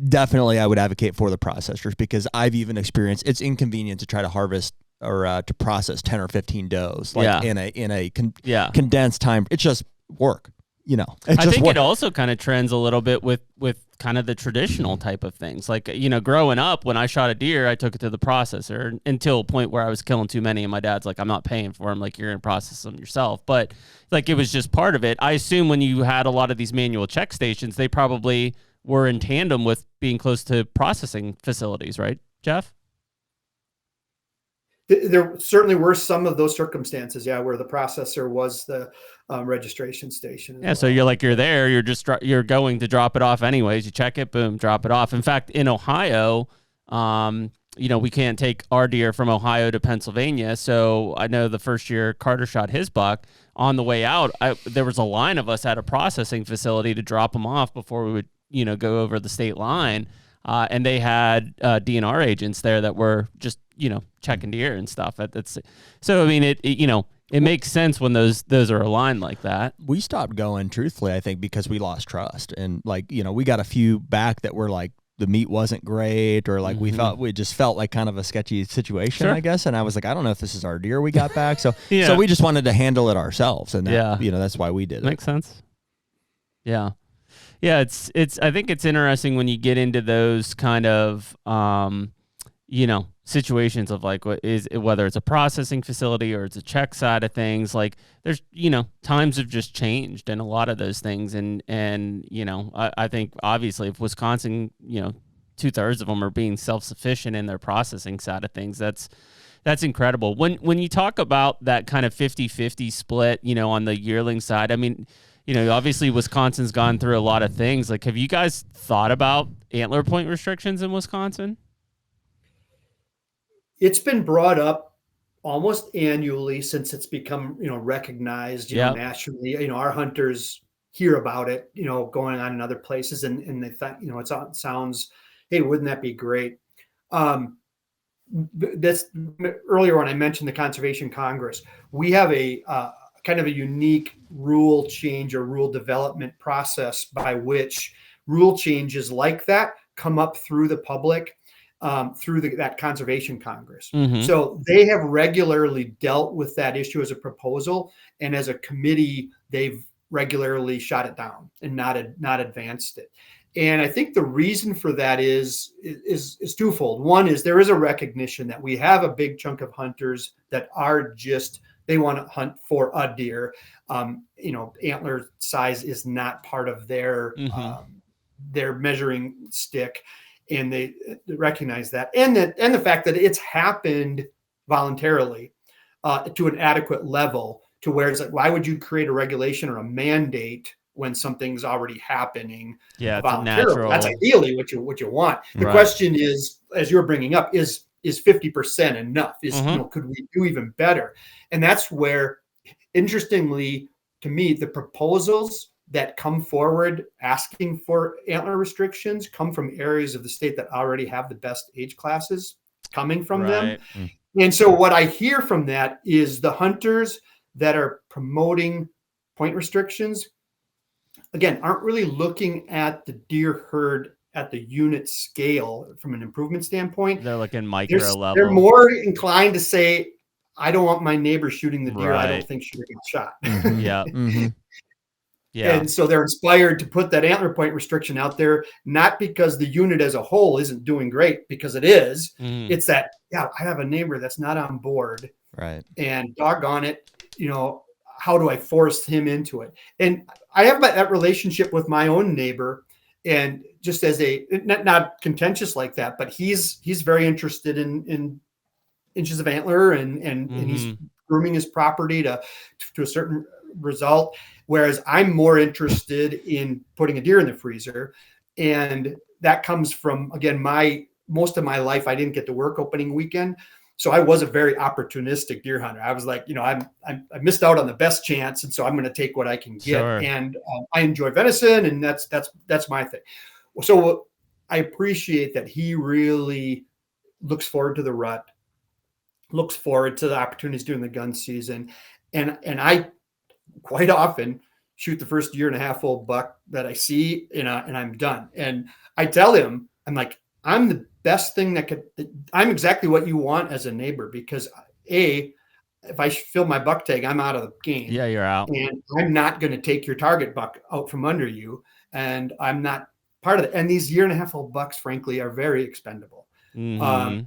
definitely I would advocate for the processors, because I've even experienced it's inconvenient to try to harvest or to process 10 or 15 does in a condensed time. It's just work. I think it also kind of trends a little bit with kind of the traditional type of things. Like, growing up, when I shot a deer, I took it to the processor until a point where I was killing too many. And my dad's like, I'm not paying for them. Like, you're going to process them yourself. But like, it was just part of it. I assume when you had a lot of these manual check stations, they probably were in tandem with being close to processing facilities, right, Jeff? There certainly were some of those circumstances, where the processor was the registration station. Yeah, so you're there, you're going to drop it off anyways. You check it, boom, drop it off. In fact, in Ohio, we can't take our deer from Ohio to Pennsylvania. So I know the first year Carter shot his buck, on the way out, there was a line of us at a processing facility to drop them off before we would, go over the state line. And they had DNR agents there that were just, checking deer and stuff. So I mean, it makes sense when those are aligned like that. We stopped going, truthfully, I think, because we lost trust, and we got a few back that were like, the meat wasn't great, or like we just felt like kind of a sketchy situation, I guess. And I was like, I don't know if this is our deer we got back. So so we just wanted to handle it ourselves, and that, that's why we did it. Makes sense. Yeah. Yeah, it's. I think it's interesting when you get into those kind of, situations of like whether it's a processing facility or it's a check side of things. Like, there's, times have just changed in a lot of those things, and I think obviously if Wisconsin, 2/3 of them are being self-sufficient in their processing side of things, that's incredible. When you talk about that kind of 50-50 split, on the yearling side, I mean, obviously Wisconsin's gone through a lot of things. Like, have you guys thought about antler point restrictions in Wisconsin? It's been brought up almost annually since it's become, recognized, nationally. Our hunters hear about it, going on in other places, and they thought, it sounds, hey, wouldn't that be great? That's earlier when I mentioned the Conservation Congress. We have a kind of a unique rule change or rule development process by which rule changes like that come up through the public, through that Conservation Congress. Mm-hmm. So they have regularly dealt with that issue as a proposal, and as a committee, they've regularly shot it down and not advanced it. And I think the reason for that is twofold. One is there is a recognition that we have a big chunk of hunters that are just, they want to hunt for a deer. Antler size is not part of their measuring stick, and they recognize that, and the fact that it's happened voluntarily to an adequate level, to where it's like, why would you create a regulation or a mandate when something's already happening? Yeah, it's natural. That's ideally what you want. The question is, as you're bringing up, is 50% enough? Could we do even better? And that's where, interestingly to me, the proposals that come forward asking for antler restrictions come from areas of the state that already have the best age classes coming from them. And so what I hear from that is the hunters that are promoting point restrictions, again, aren't really looking at the deer herd at the unit scale from an improvement standpoint. They're looking micro level. They're more inclined to say, I don't want my neighbor shooting the deer I don't think should get shot. Yeah. Mm-hmm. Yeah. And so they're inspired to put that antler point restriction out there, not because the unit as a whole isn't doing great, because it is. It's that, I have a neighbor that's not on board. Right. And doggone it, how do I force him into it? And I have that relationship with my own neighbor, and just as not contentious like that, but he's very interested in inches of antler, and he's grooming his property to a certain result. Whereas I'm more interested in putting a deer in the freezer. And that comes from, again, most of my life, I didn't get to work opening weekend. So I was a very opportunistic deer hunter. I was like, I missed out on the best chance. And so I'm going to take what I can get. Sure. And I enjoy venison, and that's my thing. So I appreciate that he really looks forward to the rut, looks forward to the opportunities during the gun season. And I quite often shoot the first 1.5-year-old buck that I see, and I'm done. And I tell him, I'm like, I'm the best thing I'm exactly what you want as a neighbor, because if I fill my buck tag, I'm out of the game. Yeah, you're out. And I'm not going to take your target buck out from under you. And I'm not part of it. And these 1.5-year-old bucks, frankly, are very expendable. Mm-hmm.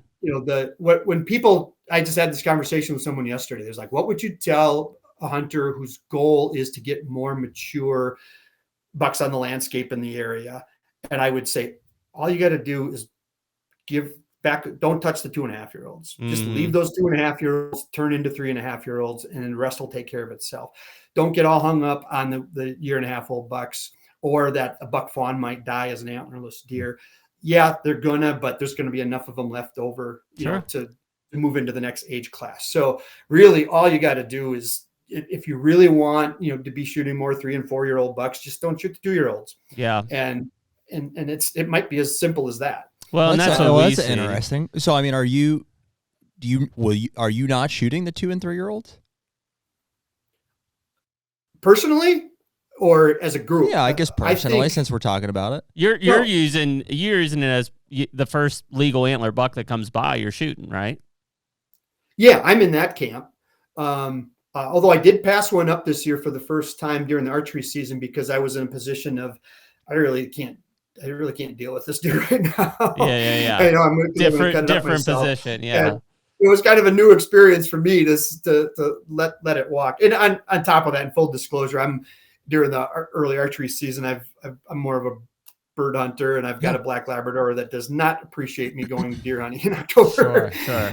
When people, I just had this conversation with someone yesterday. There's like, what would you tell a hunter whose goal is to get more mature bucks on the landscape in the area? And I would say, all you got to do is give back. Don't touch the 2.5-year-olds. Mm-hmm. Just leave those 2.5-year-olds turn into 3.5-year-olds, and the rest will take care of itself. Don't get all hung up on the 1.5-year-old bucks, or that a buck fawn might die as an antlerless deer. Yeah, but there's going to be enough of them left over, to move into the next age class. So really all you got to do is, if you really want, to be shooting more 3- and 4-year-old bucks, just don't shoot the 2-year-olds. Yeah. And it might be as simple as that. Well, that's interesting. So, I mean, are you not shooting the 2- and 3-year-olds? Personally, or as a group? Yeah, I guess personally, since we're talking about it. You're using it as the first legal antler buck that comes by, you're shooting, right? Yeah, I'm in that camp. Although I did pass one up this year for the first time during the archery season, because I was in a position of, I really can't deal with this deer right now. Yeah. I know I'm different position. Yeah. And it was kind of a new experience for me to let it walk. And on top of that, in full disclosure, during the early archery season, I'm more of a bird hunter, and I've got a black Labrador that does not appreciate me going deer hunting in October. Sure.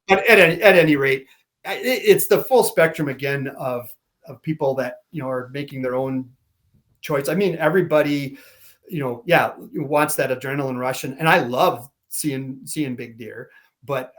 But at any rate, it's the full spectrum again of people that are making their own choice. I mean, everybody wants that adrenaline rush, and I love seeing big deer, but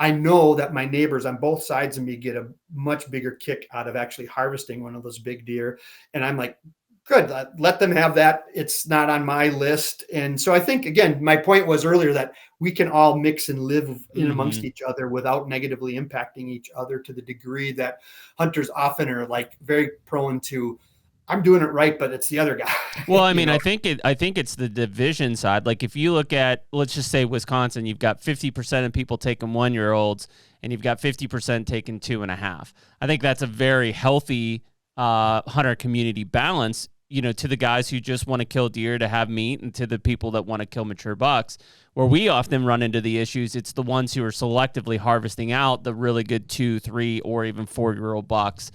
I know that my neighbors on both sides of me get a much bigger kick out of actually harvesting one of those big deer, and I'm like, good, let them have that. It's not on my list. And so I think, again, my point was earlier that we can all mix and live in amongst each other without negatively impacting each other, to the degree that hunters often are like very prone to, I'm doing it right, but it's the other guy. Well, I mean, I think it's the division side. Like if you look at, let's just say Wisconsin, you've got 50% of people taking 1-year-olds, and you've got 50% taking 2.5. I think that's a very healthy hunter community balance, to the guys who just want to kill deer to have meat, and to the people that want to kill mature bucks. Where we often run into the issues, it's the ones who are selectively harvesting out the really good 2, 3, or even 4-year-old bucks.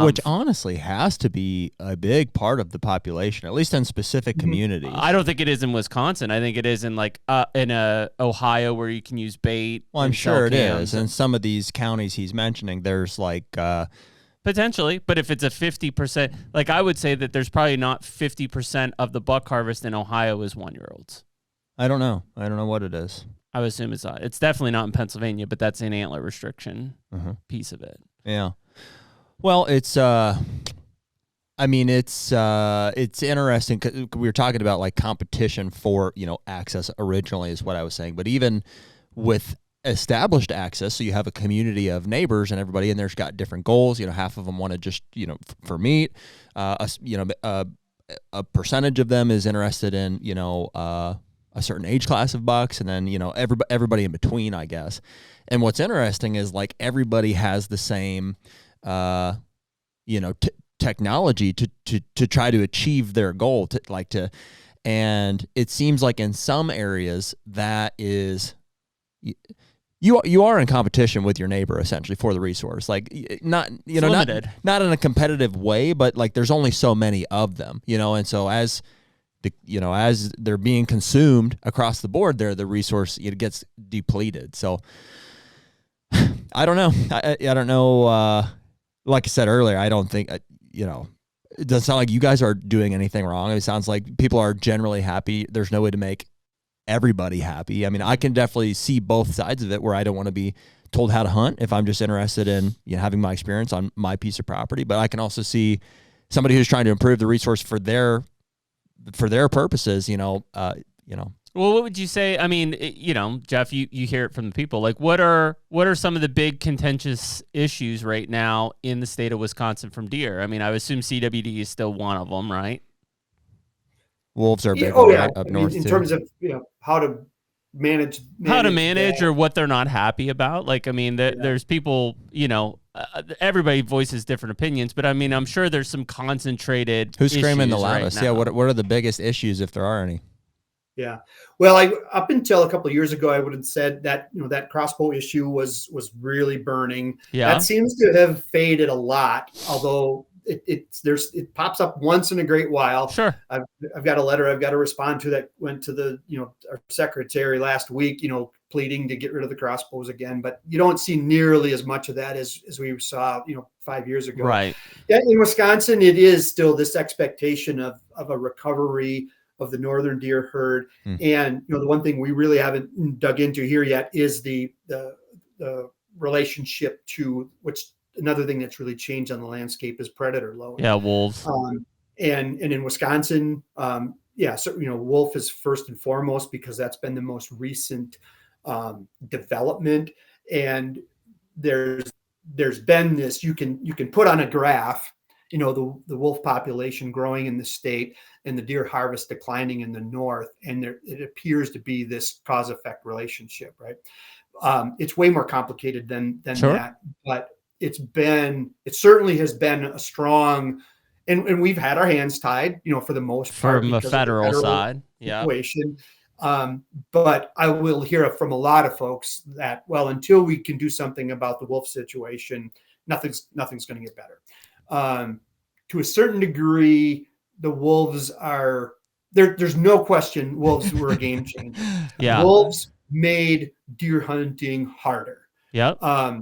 Which honestly has to be a big part of the population, at least in specific communities. I don't think it is in Wisconsin. I think it is in Ohio, where you can use bait. Well, I'm sure it is. In some of these counties he's mentioning, there's potentially, but if it's a 50%, like I would say that there's probably not 50% of the buck harvest in Ohio is 1-year-olds. I don't know what it is. I would assume it's definitely not in Pennsylvania, but that's an antler restriction piece of it. Yeah. Well, it's interesting, 'cause we were talking about like competition for, access originally is what I was saying, but even with established access, so you have a community of neighbors and everybody in there's got different goals. Half of them want to just, for meat, a percentage of them is interested in, a certain age class of bucks, and then, everybody in between, I guess. And what's interesting is like everybody has the same, technology to try to achieve their goal, and it seems like in some areas that is, you are in competition with your neighbor essentially for the resource, like not in a competitive way, but like there's only so many of them, and so as they're being consumed across the board, the resource, it gets depleted. So I don't know. I don't know. Like I said earlier, I don't think, it doesn't sound like you guys are doing anything wrong. It sounds like people are generally happy. There's no way to make everybody happy. I mean, I can definitely see both sides of it where I don't want to be told how to hunt if I'm just interested in having my experience on my piece of property. But I can also see somebody who's trying to improve the resource for their purposes, Well, what would you say? I mean, Jeff, you hear it from the people. Like, what are some of the big contentious issues right now in the state of Wisconsin from deer? I mean, I would assume CWD is still one of them, right? Wolves are big up north in too. terms of how to manage or what they're not happy about. Like, I mean, there's people, everybody voices different opinions, but I mean, I'm sure there's some concentrated. Who's screaming the loudest? Right now. What are the biggest issues if there are any? Yeah. Well, up until a couple of years ago, I would have said that, that crossbow issue was really burning. Yeah. That seems to have faded a lot, although it pops up once in a great while. Sure. I've got a letter I've got to respond to that went to the, our secretary last week, pleading to get rid of the crossbows again, but you don't see nearly as much of that as we saw, 5 years ago. Right. Yeah. In Wisconsin, it is still this expectation of a recovery of the northern deer herd. And, the one thing we really haven't dug into here yet is the relationship to which another thing that's really changed on the landscape is predator load. Yeah. Wolves. And in Wisconsin, so, wolf is first and foremost, because that's been the most recent development. And there's been this, you can put on a graph, the wolf population growing in the state and the deer harvest declining in the north. And it appears to be this cause effect relationship, right? It's way more complicated than Sure. that, but it certainly has been a strong, and we've had our hands tied, for the most part From a federal side. Yeah. Situation. But I will hear from a lot of folks that, well, until we can do something about the wolf situation, nothing's going to get better. To a certain degree, the wolves are there. There's no question wolves were a game changer. Yeah. Wolves made deer hunting harder. Yeah.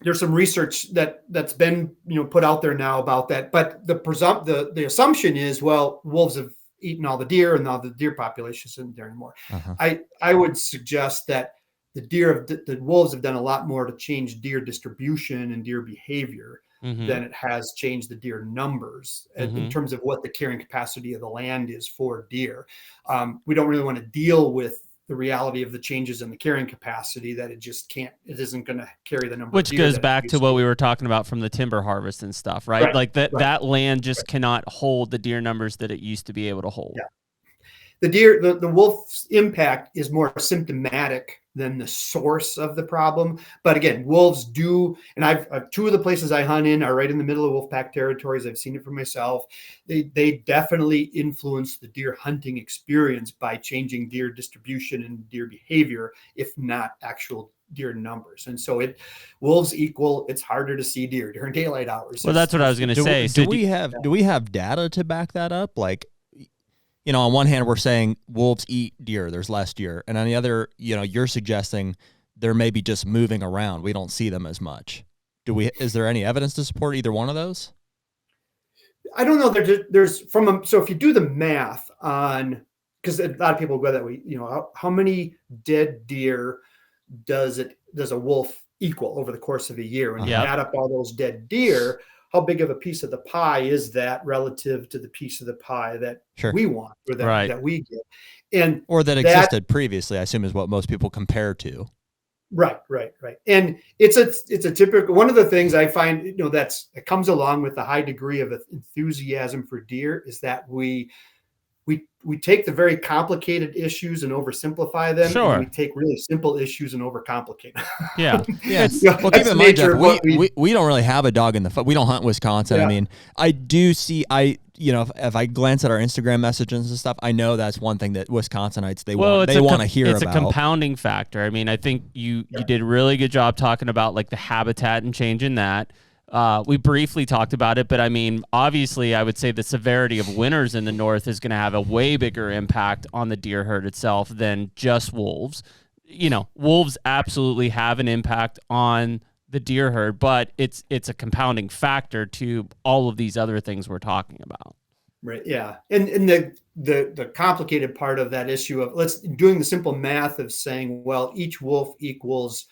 There's some research that's been, put out there now about that, but the assumption is, well, wolves have eaten all the deer and now the deer population isn't there anymore. Uh-huh. I would suggest that the wolves have done a lot more to change deer distribution and deer behavior than it has changed the deer numbers in terms of what the carrying capacity of the land is for deer. We don't really want to deal with the reality of the changes in the carrying capacity, that it isn't going to carry the number. Which of deer goes back to what we were talking about from the timber harvest and stuff, right? Like that land just cannot hold the deer numbers that it used to be able to hold. Yeah. The wolf's impact is more symptomatic than the source of the problem. But again, wolves do, and I've two of the places I hunt in are right in the middle of wolf pack territories. I've seen it for myself. They definitely influence the deer hunting experience by changing deer distribution and deer behavior, if not actual deer numbers. And so wolves equal, it's harder to see deer during daylight hours. Well, that's what I was going to say. Do we have data to back that up? Like, on one hand, we're saying wolves eat deer, there's less deer. And on the other, you're suggesting they're maybe just moving around. We don't see them as much. Is there any evidence to support either one of those? I don't know. So if you do the math on, because a lot of people go that way, how many dead deer does a wolf equal over the course of a year? When you add up all those dead deer, how big of a piece of the pie is that relative to the piece of the pie that we want, or that we get, or that existed previously, I assume, is what most people compare to. Right. And it's a typical, one of the things I find, that comes along with the high degree of enthusiasm for deer is that we take the very complicated issues and oversimplify them. Sure. And we take really simple issues and overcomplicate them. Yeah. Yes. Well, keep in mind, Jeff, we don't really have a dog in the fight. We don't hunt Wisconsin. Yeah. I mean, I do see, if I glance at our Instagram messages and stuff, I know that's one thing that Wisconsinites, they want to hear about. It's a compounding factor. I mean, I think you did a really good job talking about like the habitat and changing that. We briefly talked about it, but I mean, obviously, I would say the severity of winters in the north is going to have a way bigger impact on the deer herd itself than just wolves. wolves absolutely have an impact on the deer herd, but it's a compounding factor to all of these other things we're talking about. Right. Yeah. And the complicated part of that issue of doing the simple math of saying, well, each wolf equals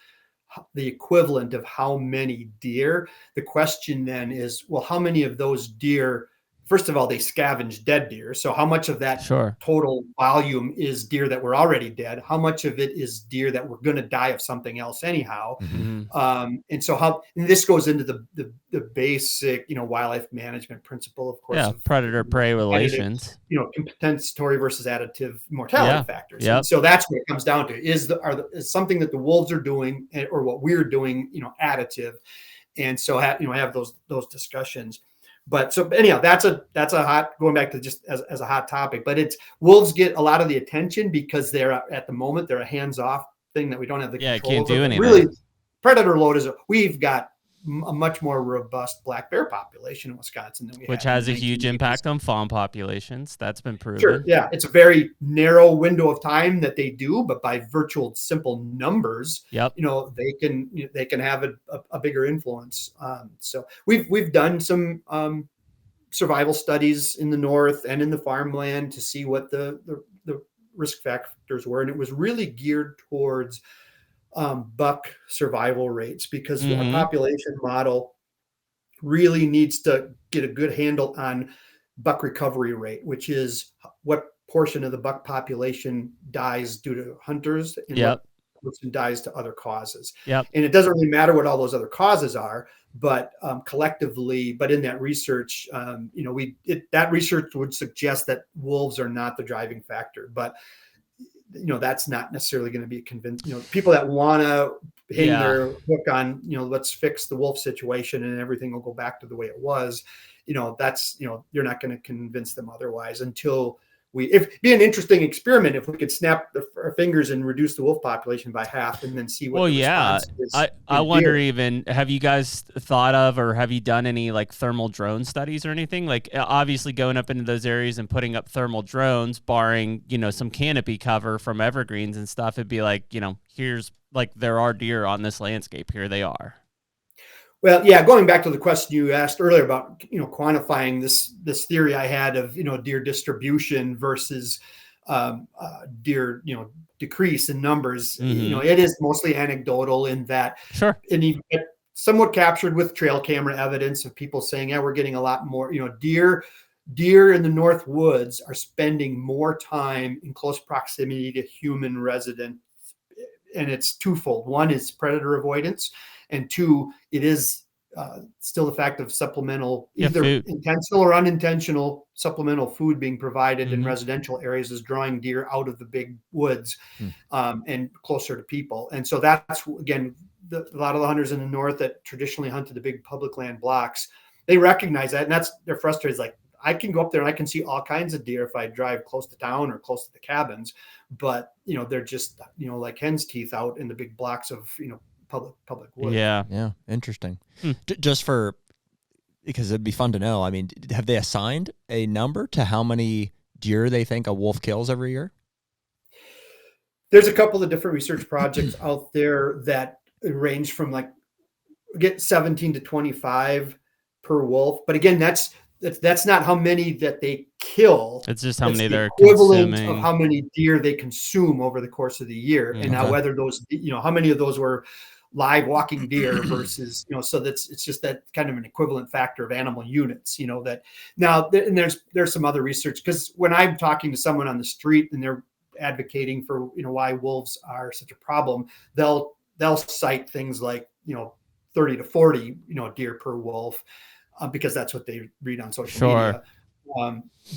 the equivalent of how many deer. The question then is, well, how many of those deer, first of all, they scavenge dead deer. So how much of that total volume is deer that were already dead? How much of it is deer that were going to die of something else anyhow? And so and this goes into the basic, wildlife management principle, of course. Yeah, predator-prey relations. Compensatory versus additive mortality factors. Yep. And so that's what it comes down to. Is something that the wolves are doing or what we're doing, additive? And so have those discussions. But so anyhow, that's a hot, going back to just as a hot topic, but wolves get a lot of the attention because at the moment, they're a hands-off thing that we don't have the control can't over. do anything. Really, predator load we've got a much more robust black bear population in Wisconsin than we have. Which has a huge impact on fawn populations. That's been proven. Sure. Yeah. It's a very narrow window of time that they do, but by virtual simple numbers, they can have a bigger influence. So we've done some survival studies in the north and in the farmland to see what the risk factors were. And it was really geared towards buck survival rates, because our population model really needs to get a good handle on buck recovery rate, which is what portion of the buck population dies due to hunters and what portion dies to other causes. And it doesn't really matter what all those other causes are, but collectively, but in that research, that research would suggest that wolves are not the driving factor, but that's not necessarily going to be people that want to hang their hook on, let's fix the wolf situation and everything will go back to the way it was. That's, you're not going to convince them otherwise until it'd be an interesting experiment if we could snap our fingers and reduce the wolf population by half and then see what response is. I wonder have you guys thought of, or have you done any like thermal drone studies or anything? Like obviously going up into those areas and putting up thermal drones, barring, some canopy cover from evergreens and stuff, it'd be like, here's like, there are deer on this landscape. Here they are. Well, yeah, going back to the question you asked earlier about, quantifying this theory I had of, deer distribution versus deer, decrease in numbers. It is mostly anecdotal in that, and you get somewhat captured with trail camera evidence of people saying, we're getting a lot more, deer in the North Woods are spending more time in close proximity to human residents. And it's twofold. One is predator avoidance. And two, it is still the fact of supplemental, either intentional or unintentional supplemental food being provided in residential areas is drawing deer out of the big woods and closer to people. And so that's, again, a lot of the hunters in the north that traditionally hunted the big public land blocks, they recognize that. And they're frustrated. It's like, I can go up there and I can see all kinds of deer if I drive close to town or close to the cabins, but they're just, like hen's teeth out in the big blocks of, public wood. Yeah. Interesting. Just because it'd be fun to know. I mean, have they assigned a number to how many deer they think a wolf kills every year? There's a couple of different research projects out there that range from get 17 to 25 per wolf. But again, that's not how many that they kill. It's just how many they're equivalent consuming. Of how many deer they consume over the course of the year. And now whether those, how many of those were live walking deer versus, so it's just that kind of an equivalent factor of animal units, that now, and there's some other research, because when I'm talking to someone on the street and they're advocating for, why wolves are such a problem, they'll cite things like, 30 to 40, deer per wolf, because that's what they read on social media.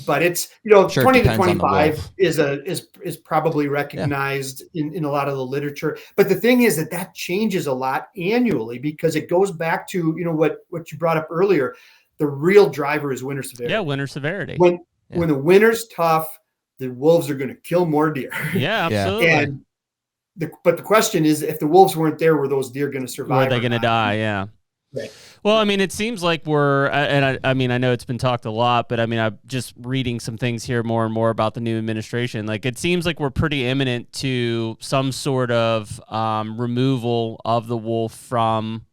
But it's 20 to 25 is probably recognized in a lot of the literature. But the thing is that changes a lot annually, because it goes back to what you brought up earlier. The real driver is winter severity. Yeah, winter severity. When the winter's tough, the wolves are going to kill more deer. Yeah, absolutely. And but the question is, if the wolves weren't there, were those deer going to survive? Were they going to die? Yeah. Right. Well, I mean, it seems like I mean, I know it's been talked a lot, but I mean, I'm just reading some things here more and more about the new administration. Like, it seems like we're pretty imminent to some sort of removal of the wolf from,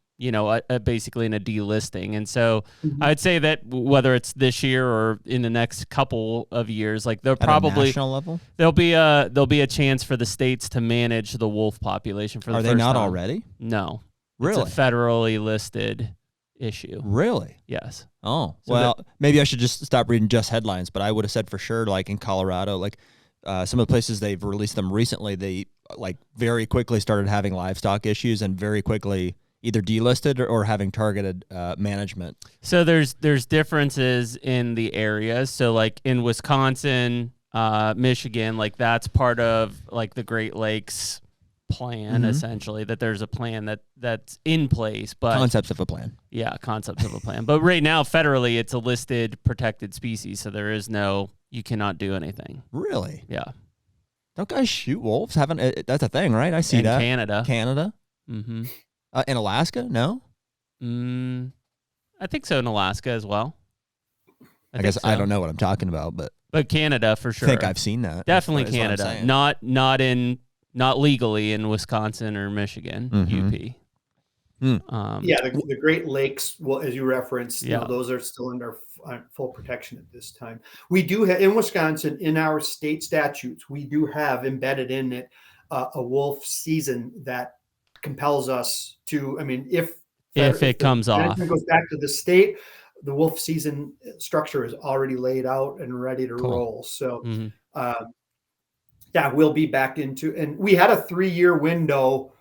basically in a delisting. And so I'd say that whether it's this year or in the next couple of years, like At a national level? there'll be a chance for the states to manage the wolf population for the Are first they not time. already? No. Really? It's a federally listed issue. Really? Yes. Oh, So well, maybe I should just stop reading just headlines, but I would have said for sure, like in Colorado, like some of the places they've released them recently, they like very quickly started having livestock issues and very quickly either delisted or having targeted management. So there's differences in the areas. So like in Wisconsin, Michigan, like that's part of like the Great Lakes plan, essentially, that there's a plan that's in place, but Concepts of a plan. Yeah, concepts of a plan. But right now, federally, it's a listed protected species, so you cannot do anything. Really? Yeah. Don't guys shoot wolves? That's a thing, right? I see In that. Canada. Mm-hmm. In Alaska? No? I think so in Alaska as well. I guess so. I don't know what I'm talking about, but Canada for sure. I think I've seen that. Definitely Canada. Not legally in Wisconsin or Michigan, UP. The Great Lakes, well, as you referenced, those are still under full protection at this time. We do have in Wisconsin, in our state statutes, we do have embedded in it a wolf season that compels us to. I mean, if it comes off, goes back to the state, the wolf season structure is already laid out and ready to roll. So, we'll be back into, and we had a 3-year window.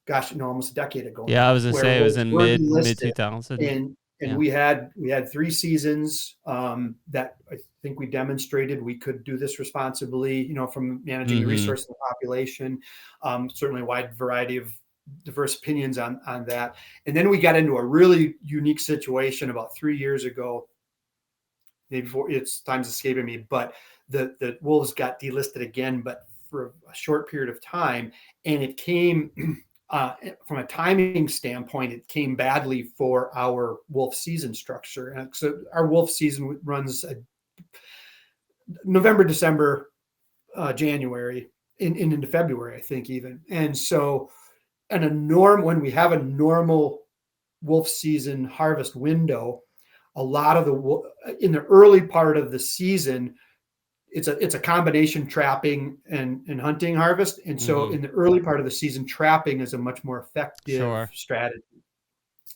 Gosh, almost a decade ago. Yeah, I was gonna say it was in mid 2000, and we had 3 seasons that I think we demonstrated we could do this responsibly. From managing the resource of the population, certainly a wide variety of diverse opinions on that. And then we got into a really unique situation about 3 years ago. Maybe it's time's escaping me, but the wolves got delisted again, but for a short period of time, and it came. From a timing standpoint, it came badly for our wolf season structure. And so our wolf season runs November, December, January, into February, I think even. And so, when we have a normal wolf season harvest window, a lot of in the early part of the season, it's a combination trapping and hunting harvest. And so in the early part of the season, trapping is a much more effective strategy.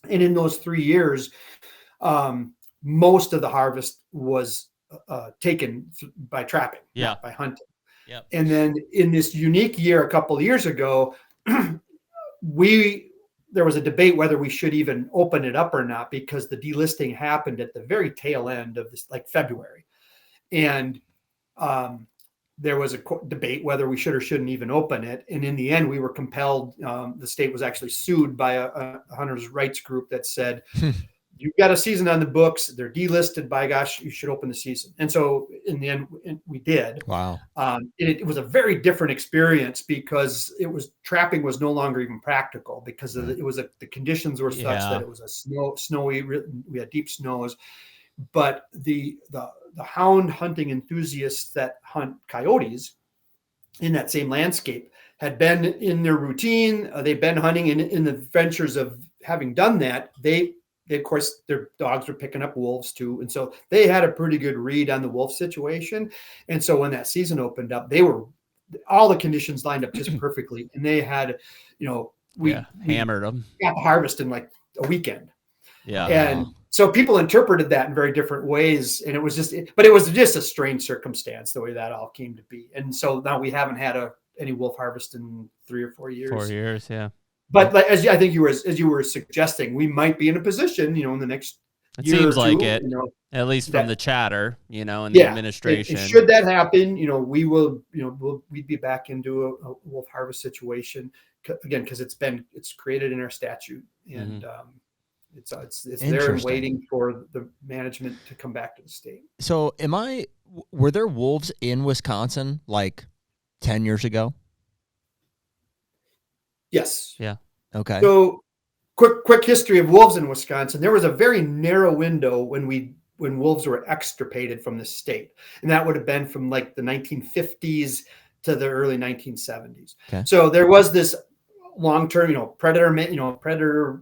And in those 3 years, most of the harvest was taken by trapping, not by hunting. Yep. And then in this unique year, a couple of years ago, there was a debate whether we should even open it up or not, because the delisting happened at the very tail end of this, like February. And there was a debate whether we should or shouldn't even open it. And in the end, we were compelled. The state was actually sued by a hunters' rights group that said, you've got a season on the books. They're delisted. By gosh, you should open the season. And so in the end, we did. Wow. It was a very different experience because trapping was no longer even practical because the conditions were such that it was a snowy. We had deep snows, but the hound hunting enthusiasts that hunt coyotes in that same landscape had been in their routine. They've been hunting in the ventures of having done that. They, of course, their dogs were picking up wolves too. And so they had a pretty good read on the wolf situation. And so when that season opened up, all the conditions lined up just perfectly. And they had, we hammered them. Got the harvest in like a weekend. Yeah. And so people interpreted that in very different ways. And it was just a strange circumstance, the way that all came to be. And so now we haven't had any wolf harvest in 3 or 4 years. 4 years. Yeah. But as you were suggesting, we might be in a position, in the next year seems or like two, it, at least from the chatter, in the administration. And should that happen, we'd be back into a wolf harvest situation again, because it's created in our statute, and it's there and waiting for the management to come back to the state. So were there wolves in Wisconsin like 10 years ago? Yes. Yeah. Okay. So quick history of wolves in Wisconsin. There was a very narrow window when wolves were extirpated from the state, and that would have been from like the 1950s to the early 1970s. Okay. So there was this long-term, predator,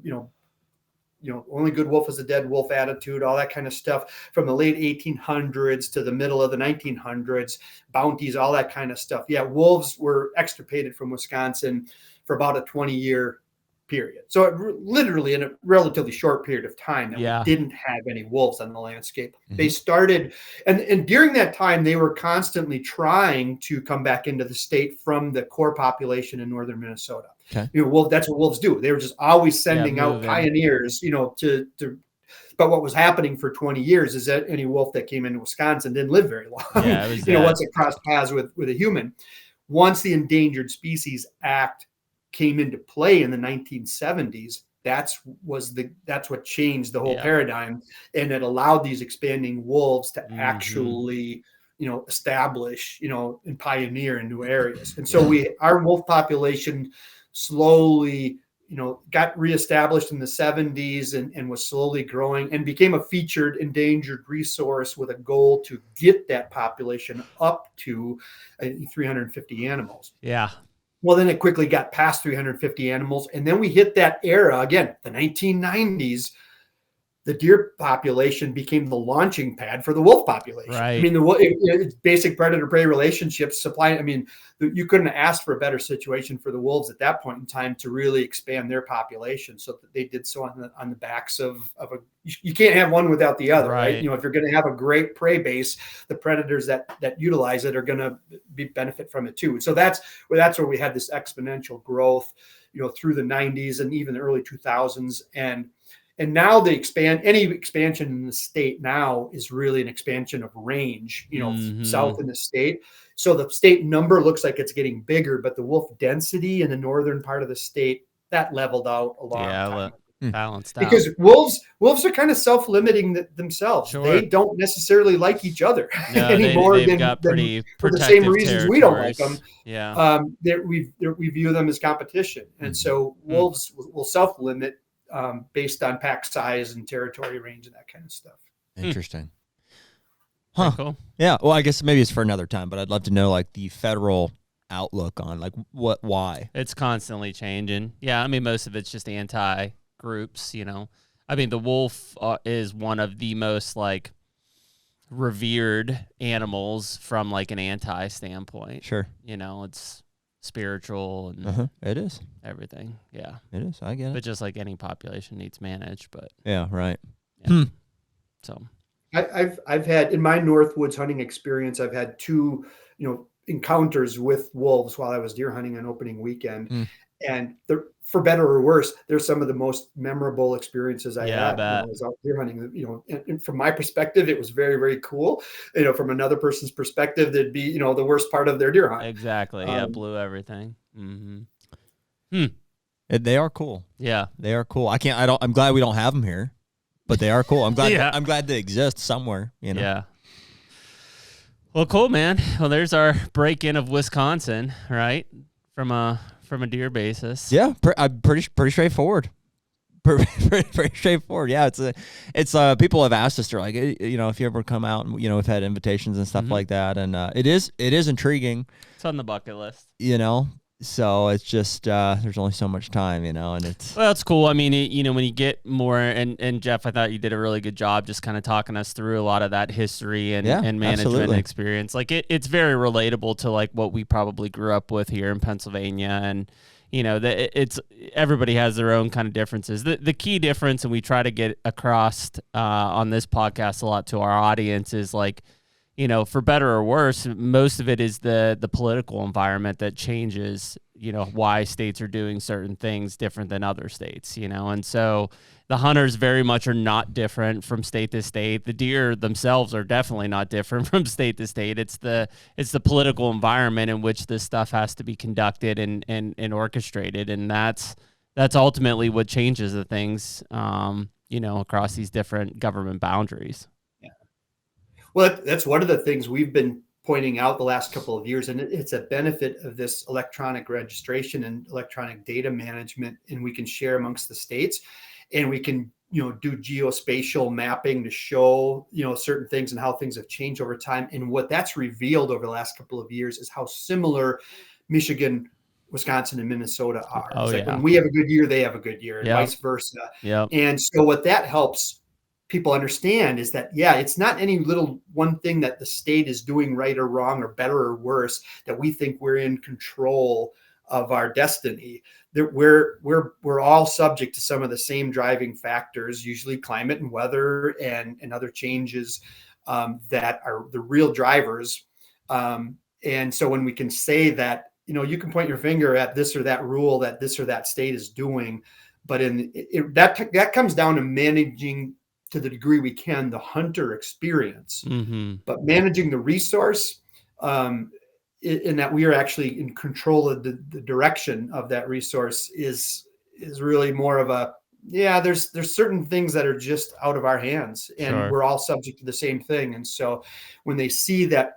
only good wolf is a dead wolf attitude, all that kind of stuff from the late 1800s to the middle of the 1900s, bounties, all that kind of stuff. Yeah, wolves were extirpated from Wisconsin for about a 20-year period. So literally in a relatively short period of time that we didn't have any wolves on the landscape. Mm-hmm. They started, and during that time, they were constantly trying to come back into the state from the core population in northern Minnesota. Okay. That's what wolves do. They were just always sending out pioneers, but what was happening for 20 years is that any wolf that came into Wisconsin didn't live very long. Yeah, it was once it crossed paths with a human. Once the Endangered Species Act came into play in the 1970s, that's what changed the whole paradigm, and it allowed these expanding wolves to actually establish and pioneer in new areas. And so our wolf population slowly got reestablished in the 70s and was slowly growing and became a featured endangered resource with a goal to get that population up to 350 animals. Yeah. Well, then it quickly got past 350 animals. And then we hit that era again, the 1990s. The deer population became the launching pad for the wolf population. Right. I mean, basic predator-prey relationships supply. I mean, you couldn't have asked for a better situation for the wolves at that point in time to really expand their population. So that they did so on the backs of you can't have one without the other, right? If you're going to have a great prey base, the predators that utilize it are going to benefit from it too. So that's where we had this exponential growth, through the 90s and even the early 2000s. And now any expansion in the state now is really an expansion of range, south in the state. So the state number looks like it's getting bigger, but the wolf density in the northern part of the state, that leveled out a long time. Balanced out. Because wolves are kind of self-limiting themselves. Sure. They don't necessarily like each other anymore than for the same reasons we don't like them. Yeah. We view them as competition. And so wolves will self-limit based on pack size and territory range and that kind of stuff. Interesting. Huh. Cool. Yeah. Well, I guess maybe it's for another time, but I'd love to know like the federal outlook on like why. It's constantly changing. Yeah. I mean, most of it's just anti-groups, I mean, the wolf is one of the most like revered animals from like an anti standpoint. Sure. It's spiritual and it is everything. Yeah, it is. I get it. But just like any population needs managed, but yeah, right. Yeah. So I've had in my Northwoods hunting experience, I've had two, encounters with wolves while I was deer hunting on opening weekend. And for better or worse, they're some of the most memorable experiences I had when I was out deer hunting. And from my perspective, it was very, very cool. From another person's perspective, that'd be, the worst part of their deer hunt. Exactly. Yeah, blew everything. They are cool. Yeah, they are cool. I'm glad we don't have them here, but they are cool. I'm glad. I'm glad they exist somewhere. Yeah. Well, cool, man. Well, there's our break-in of Wisconsin, right? From a deer basis. Yeah, pretty straightforward. Pretty straightforward. Yeah, it's people have asked us, they're like, if you ever come out, and we've had invitations and stuff like that, and it is intriguing. It's on the bucket list. So it's just there's only so much time, and it's cool. I mean, when you get more, and Jeff, I thought you did a really good job just kind of talking us through a lot of that history and management experience. Like it's very relatable to like what we probably grew up with here in Pennsylvania, and it's everybody has their own kind of differences. The key difference, and we try to get across on this podcast a lot to our audience, is like, for better or worse, most of it is the political environment that changes, why states are doing certain things different than other states, and so the hunters very much are not different from state to state. The deer themselves are definitely not different from state to state. It's the political environment in which this stuff has to be conducted and orchestrated. And that's ultimately what changes the things, across these different government boundaries. Well, that's one of the things we've been pointing out the last couple of years, and it's a benefit of this electronic registration and electronic data management, and we can share amongst the states, and we can do geospatial mapping to show certain things and how things have changed over time. And what that's revealed over the last couple of years is how similar Michigan, Wisconsin, and Minnesota are. It's like when we have a good year, they have a good year, and vice versa. And so what that helps people understand is that, it's not any little one thing that the state is doing right or wrong or better or worse, that we think we're in control of our destiny. That we're all subject to some of the same driving factors, usually climate and weather and other changes that are the real drivers. And so when we can say that, you can point your finger at this or that rule that this or that state is doing, but that comes down to managing, to the degree we can, the hunter experience, but managing the resource, in that we are actually in control of the direction of that resource is really more of a, there's certain things that are just out of our hands, and we're all subject to the same thing. And so when they see that,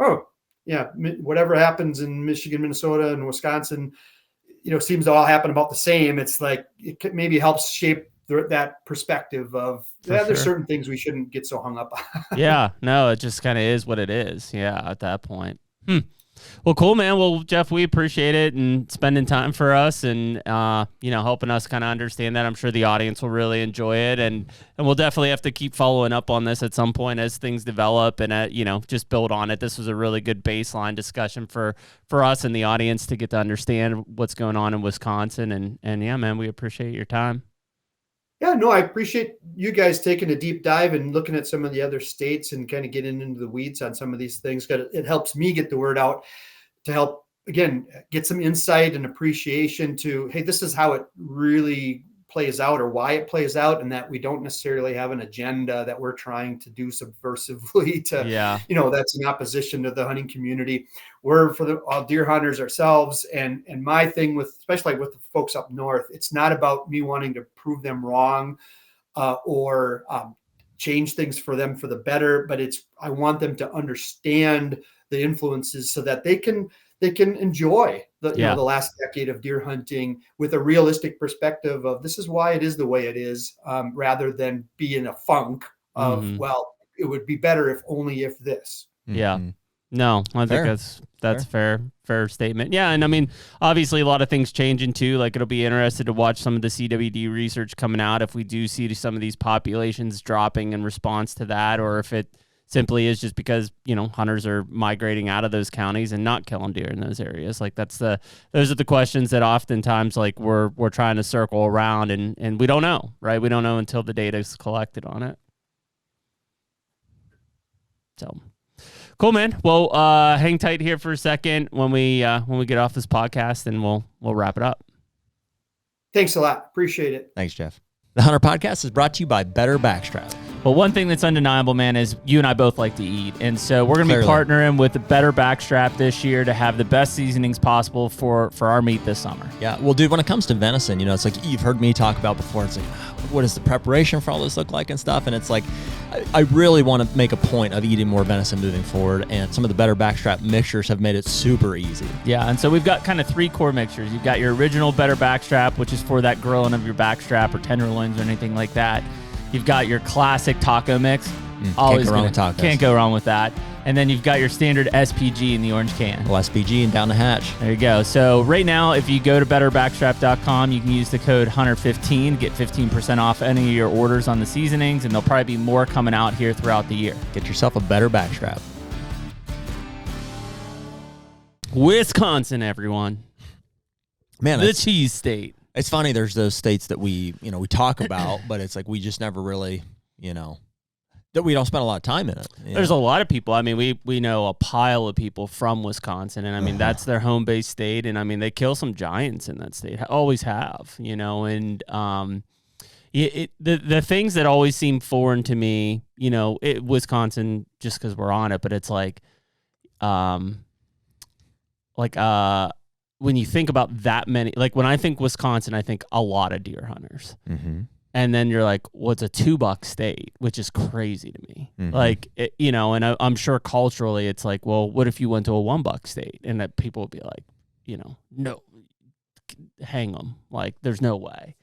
whatever happens in Michigan, Minnesota, and Wisconsin, seems to all happen about the same. It's like, it maybe helps shape that perspective of, there's certain things we shouldn't get so hung up on. No, it just kind of is what it is. At that point. Well, cool, man. Well, Jeff, we appreciate it and spending time for us and, helping us kind of understand that. I'm sure the audience will really enjoy it. And we'll definitely have to keep following up on this at some point as things develop and, just build on it. This was a really good baseline discussion for us and the audience to get to understand what's going on in Wisconsin. And yeah, man, we appreciate your time. Yeah, no, I appreciate you guys taking a deep dive and looking at some of the other states and kind of getting into the weeds on some of these things. It helps me get the word out to help, again, get some insight and appreciation to, hey, this is how it really plays out or why it plays out, and that we don't necessarily have an agenda that we're trying to do subversively to, that's in opposition to the hunting community. We're for the deer hunters ourselves. And my thing especially with the folks up north, it's not about me wanting to prove them wrong or change things for them for the better, but I want them to understand the influences so that they can enjoy the last decade of deer hunting with a realistic perspective of, this is why it is the way it is, rather than be in a funk of, it would be better if this. No, I think that's fair statement. Yeah, and I mean, obviously a lot of things changing too. Like, it'll be interested to watch some of the CWD research coming out if we do see some of these populations dropping in response to that, or if it simply is just because, hunters are migrating out of those counties and not killing deer in those areas. Like, those are the questions that oftentimes, like, we're trying to circle around and we don't know, right? We don't know until the data is collected on it. So cool, man. Well, hang tight here for a second when we get off this podcast, and we'll wrap it up. Thanks a lot. Appreciate it. Thanks, Jeff. The HUNTR Podcast is brought to you by Better Backstrap. Well, one thing that's undeniable, man, is you and I both like to eat. And so we're going to be partnering with the Better Backstrap this year to have the best seasonings possible for our meat this summer. Yeah. Well, dude, when it comes to venison, it's like you've heard me talk about before. It's like, what does the preparation for all this look like and stuff? And it's like, I really want to make a point of eating more venison moving forward. And some of the Better Backstrap mixtures have made it super easy. Yeah. And so we've got kind of 3 core mixtures. You've got your original Better Backstrap, which is for that grilling of your backstrap or tenderloins or anything like that. You've got your classic taco mix. Always can't go wrong with tacos. Can't go wrong with that. And then you've got your standard SPG in the orange can. Well, SPG and down the hatch. There you go. So right now, if you go to betterbackstrap.com, you can use the code HUNTR15, get 15% off any of your orders on the seasonings, and there'll probably be more coming out here throughout the year. Get yourself a Better Backstrap. Wisconsin, everyone. Man, the cheese state. It's funny. There's those states that we talk about, but it's like we just never really, that we don't spend a lot of time in it. There's a lot of people. I mean, we know a pile of people from Wisconsin, and I mean, that's their home base state. And I mean, they kill some giants in that state, always have, and the things that always seem foreign to me, Wisconsin, just because we're on it, but it's when you think about that many, like when I think Wisconsin, I think a lot of deer hunters. Mm-hmm. And then you're like, well, it's a $2 state, which is crazy to me. Like, you know, and I'm sure culturally it's like, well, what if you went to a 1 buck state? And that people would be like, you know, no, hang them. Like, there's no way.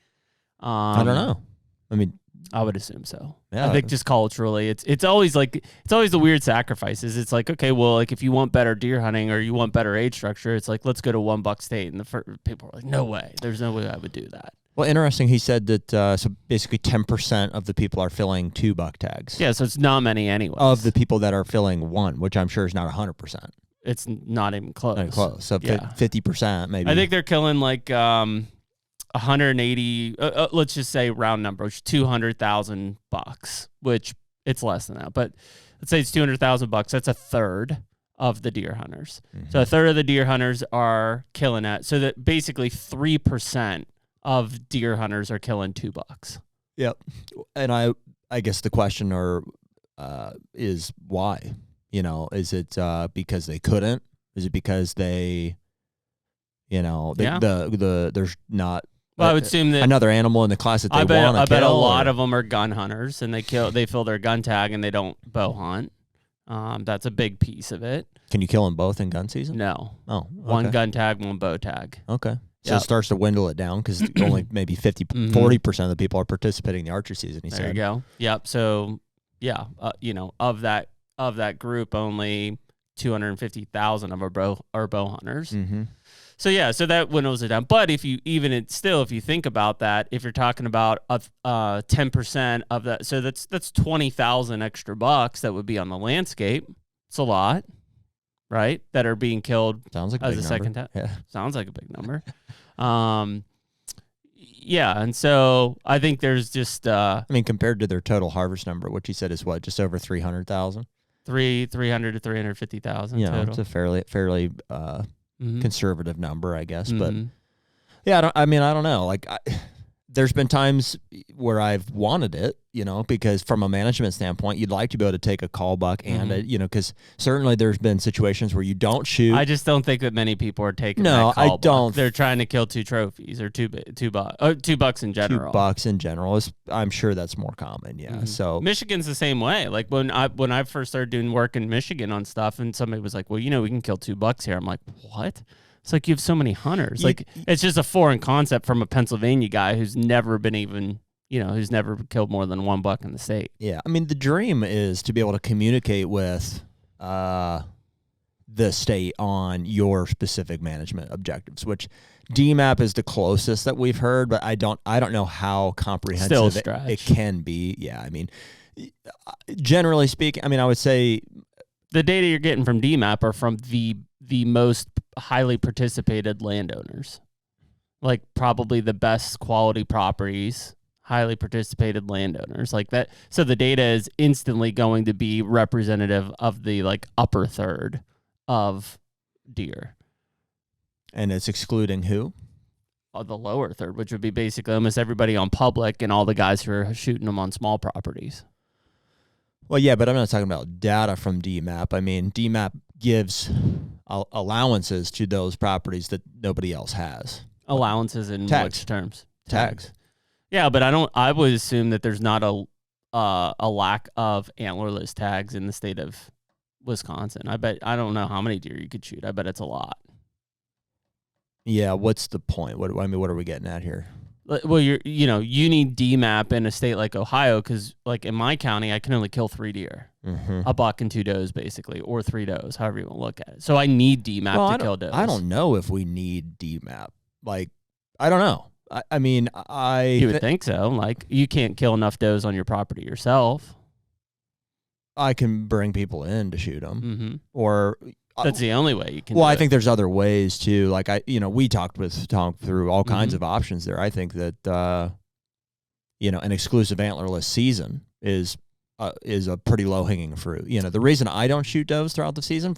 I don't know. I mean, I would assume so. Yeah. I think just culturally, it's always the weird sacrifices. It's like, okay, well, like if you want better deer hunting or you want better age structure, it's like, let's go to 1 buck state. And people are like, no way. There's no way I would do that. Well, interesting. He said that so basically 10% of the people are filling 2 buck tags. Yeah, so it's not many anyway. Of the people that are filling 1, which I'm sure is not 100%. It's not even close. Not close. So 50% maybe. I think they're killing like 180. Let's just say round numbers, 200,000 bucks, which it's less than that, but let's say it's 200,000 bucks. That's a third of the deer hunters. So a third of the deer hunters are killing it. So that basically 3% of deer hunters are killing 2 bucks. Yep. And I guess the question is why? You know, is it because they couldn't? Is it because they, you know, there's not Well, I would assume that another animal in the class that they want to kill. I bet a lot of them are gun hunters, and they fill their gun tag, and they don't bow hunt. That's a big piece of it. Can you kill them both in gun season? No. Oh, okay. One gun tag, one bow tag. Okay. So it starts to dwindle it down because only maybe 40% of the people are participating in the archery season. There you go. Yep. So, yeah, you know, of that group, only 250,000 of them are bow hunters. Mm-hmm. So yeah, so that dwindles it down. But if you think about that, if you're talking about 10% of that, so that's 20,000 extra bucks that would be on the landscape. It's a lot, right? That are being killed. Sounds like as a second tag. Yeah, sounds like a big number. Yeah, and so I think there's just. I mean, compared to their total harvest number, which he said is what, just over 300,000. 300 to 350,000. Yeah, total. it's a fairly conservative number, I guess. But yeah, I don't know. Like, there's been times where I've wanted it, you know, because from a management standpoint, you'd like to be able to take a call buck and you know, because certainly there's been situations where you don't shoot. I just don't think that many people are taking. No, that call I don't. Buck. They're trying to kill 2 trophies or 2 bucks in general. 2 bucks in general I'm sure that's more common. Yeah. So Michigan's the same way. Like when I first started doing work in Michigan on stuff, and somebody was like, "Well, you know, we can kill 2 bucks here." I'm like, "What?" It's like you have so many hunters. Like it's just a foreign concept from a Pennsylvania guy who's never been even, you know, who's never killed more than 1 buck in the state. Yeah, I mean, the dream is to be able to communicate with the state on your specific management objectives, which DMAP is the closest that we've heard, but I don't know how comprehensive it can be. Yeah, I mean, generally speaking, I mean, I would say the data you're getting from DMAP are from the most highly participated landowners, like probably the best quality properties, highly participated landowners like that. So the data is instantly going to be representative of the like upper third of deer. And it's excluding who? The lower third, which would be basically almost everybody on public and all the guys who are shooting them on small properties. Well, yeah, but I'm not talking about data from DMAP. I mean, DMAP gives allowances to those properties that nobody else has. Allowances in tags. Which terms? Tags. Yeah, but I would assume that there's not a lack of antlerless tags in the state of Wisconsin. I don't know how many deer you could shoot. I bet it's a lot. Yeah, what's the point? What are we getting at here? Well, you need DMAP in a state like Ohio because, like in my county, I can only kill 3 deer, a buck and 2 does, basically, or 3 does, however you want to look at it. So I need DMAP to kill does. I don't know if we need DMAP. Like, I don't know. I mean, you would think so. Like, you can't kill enough does on your property yourself. I can bring people in to shoot them, or that's the only way you can. Well, I think there's other ways too. Like we talked through all kinds of options there. I think that an exclusive antlerless season is a pretty low hanging fruit. You know, the reason I don't shoot does throughout the season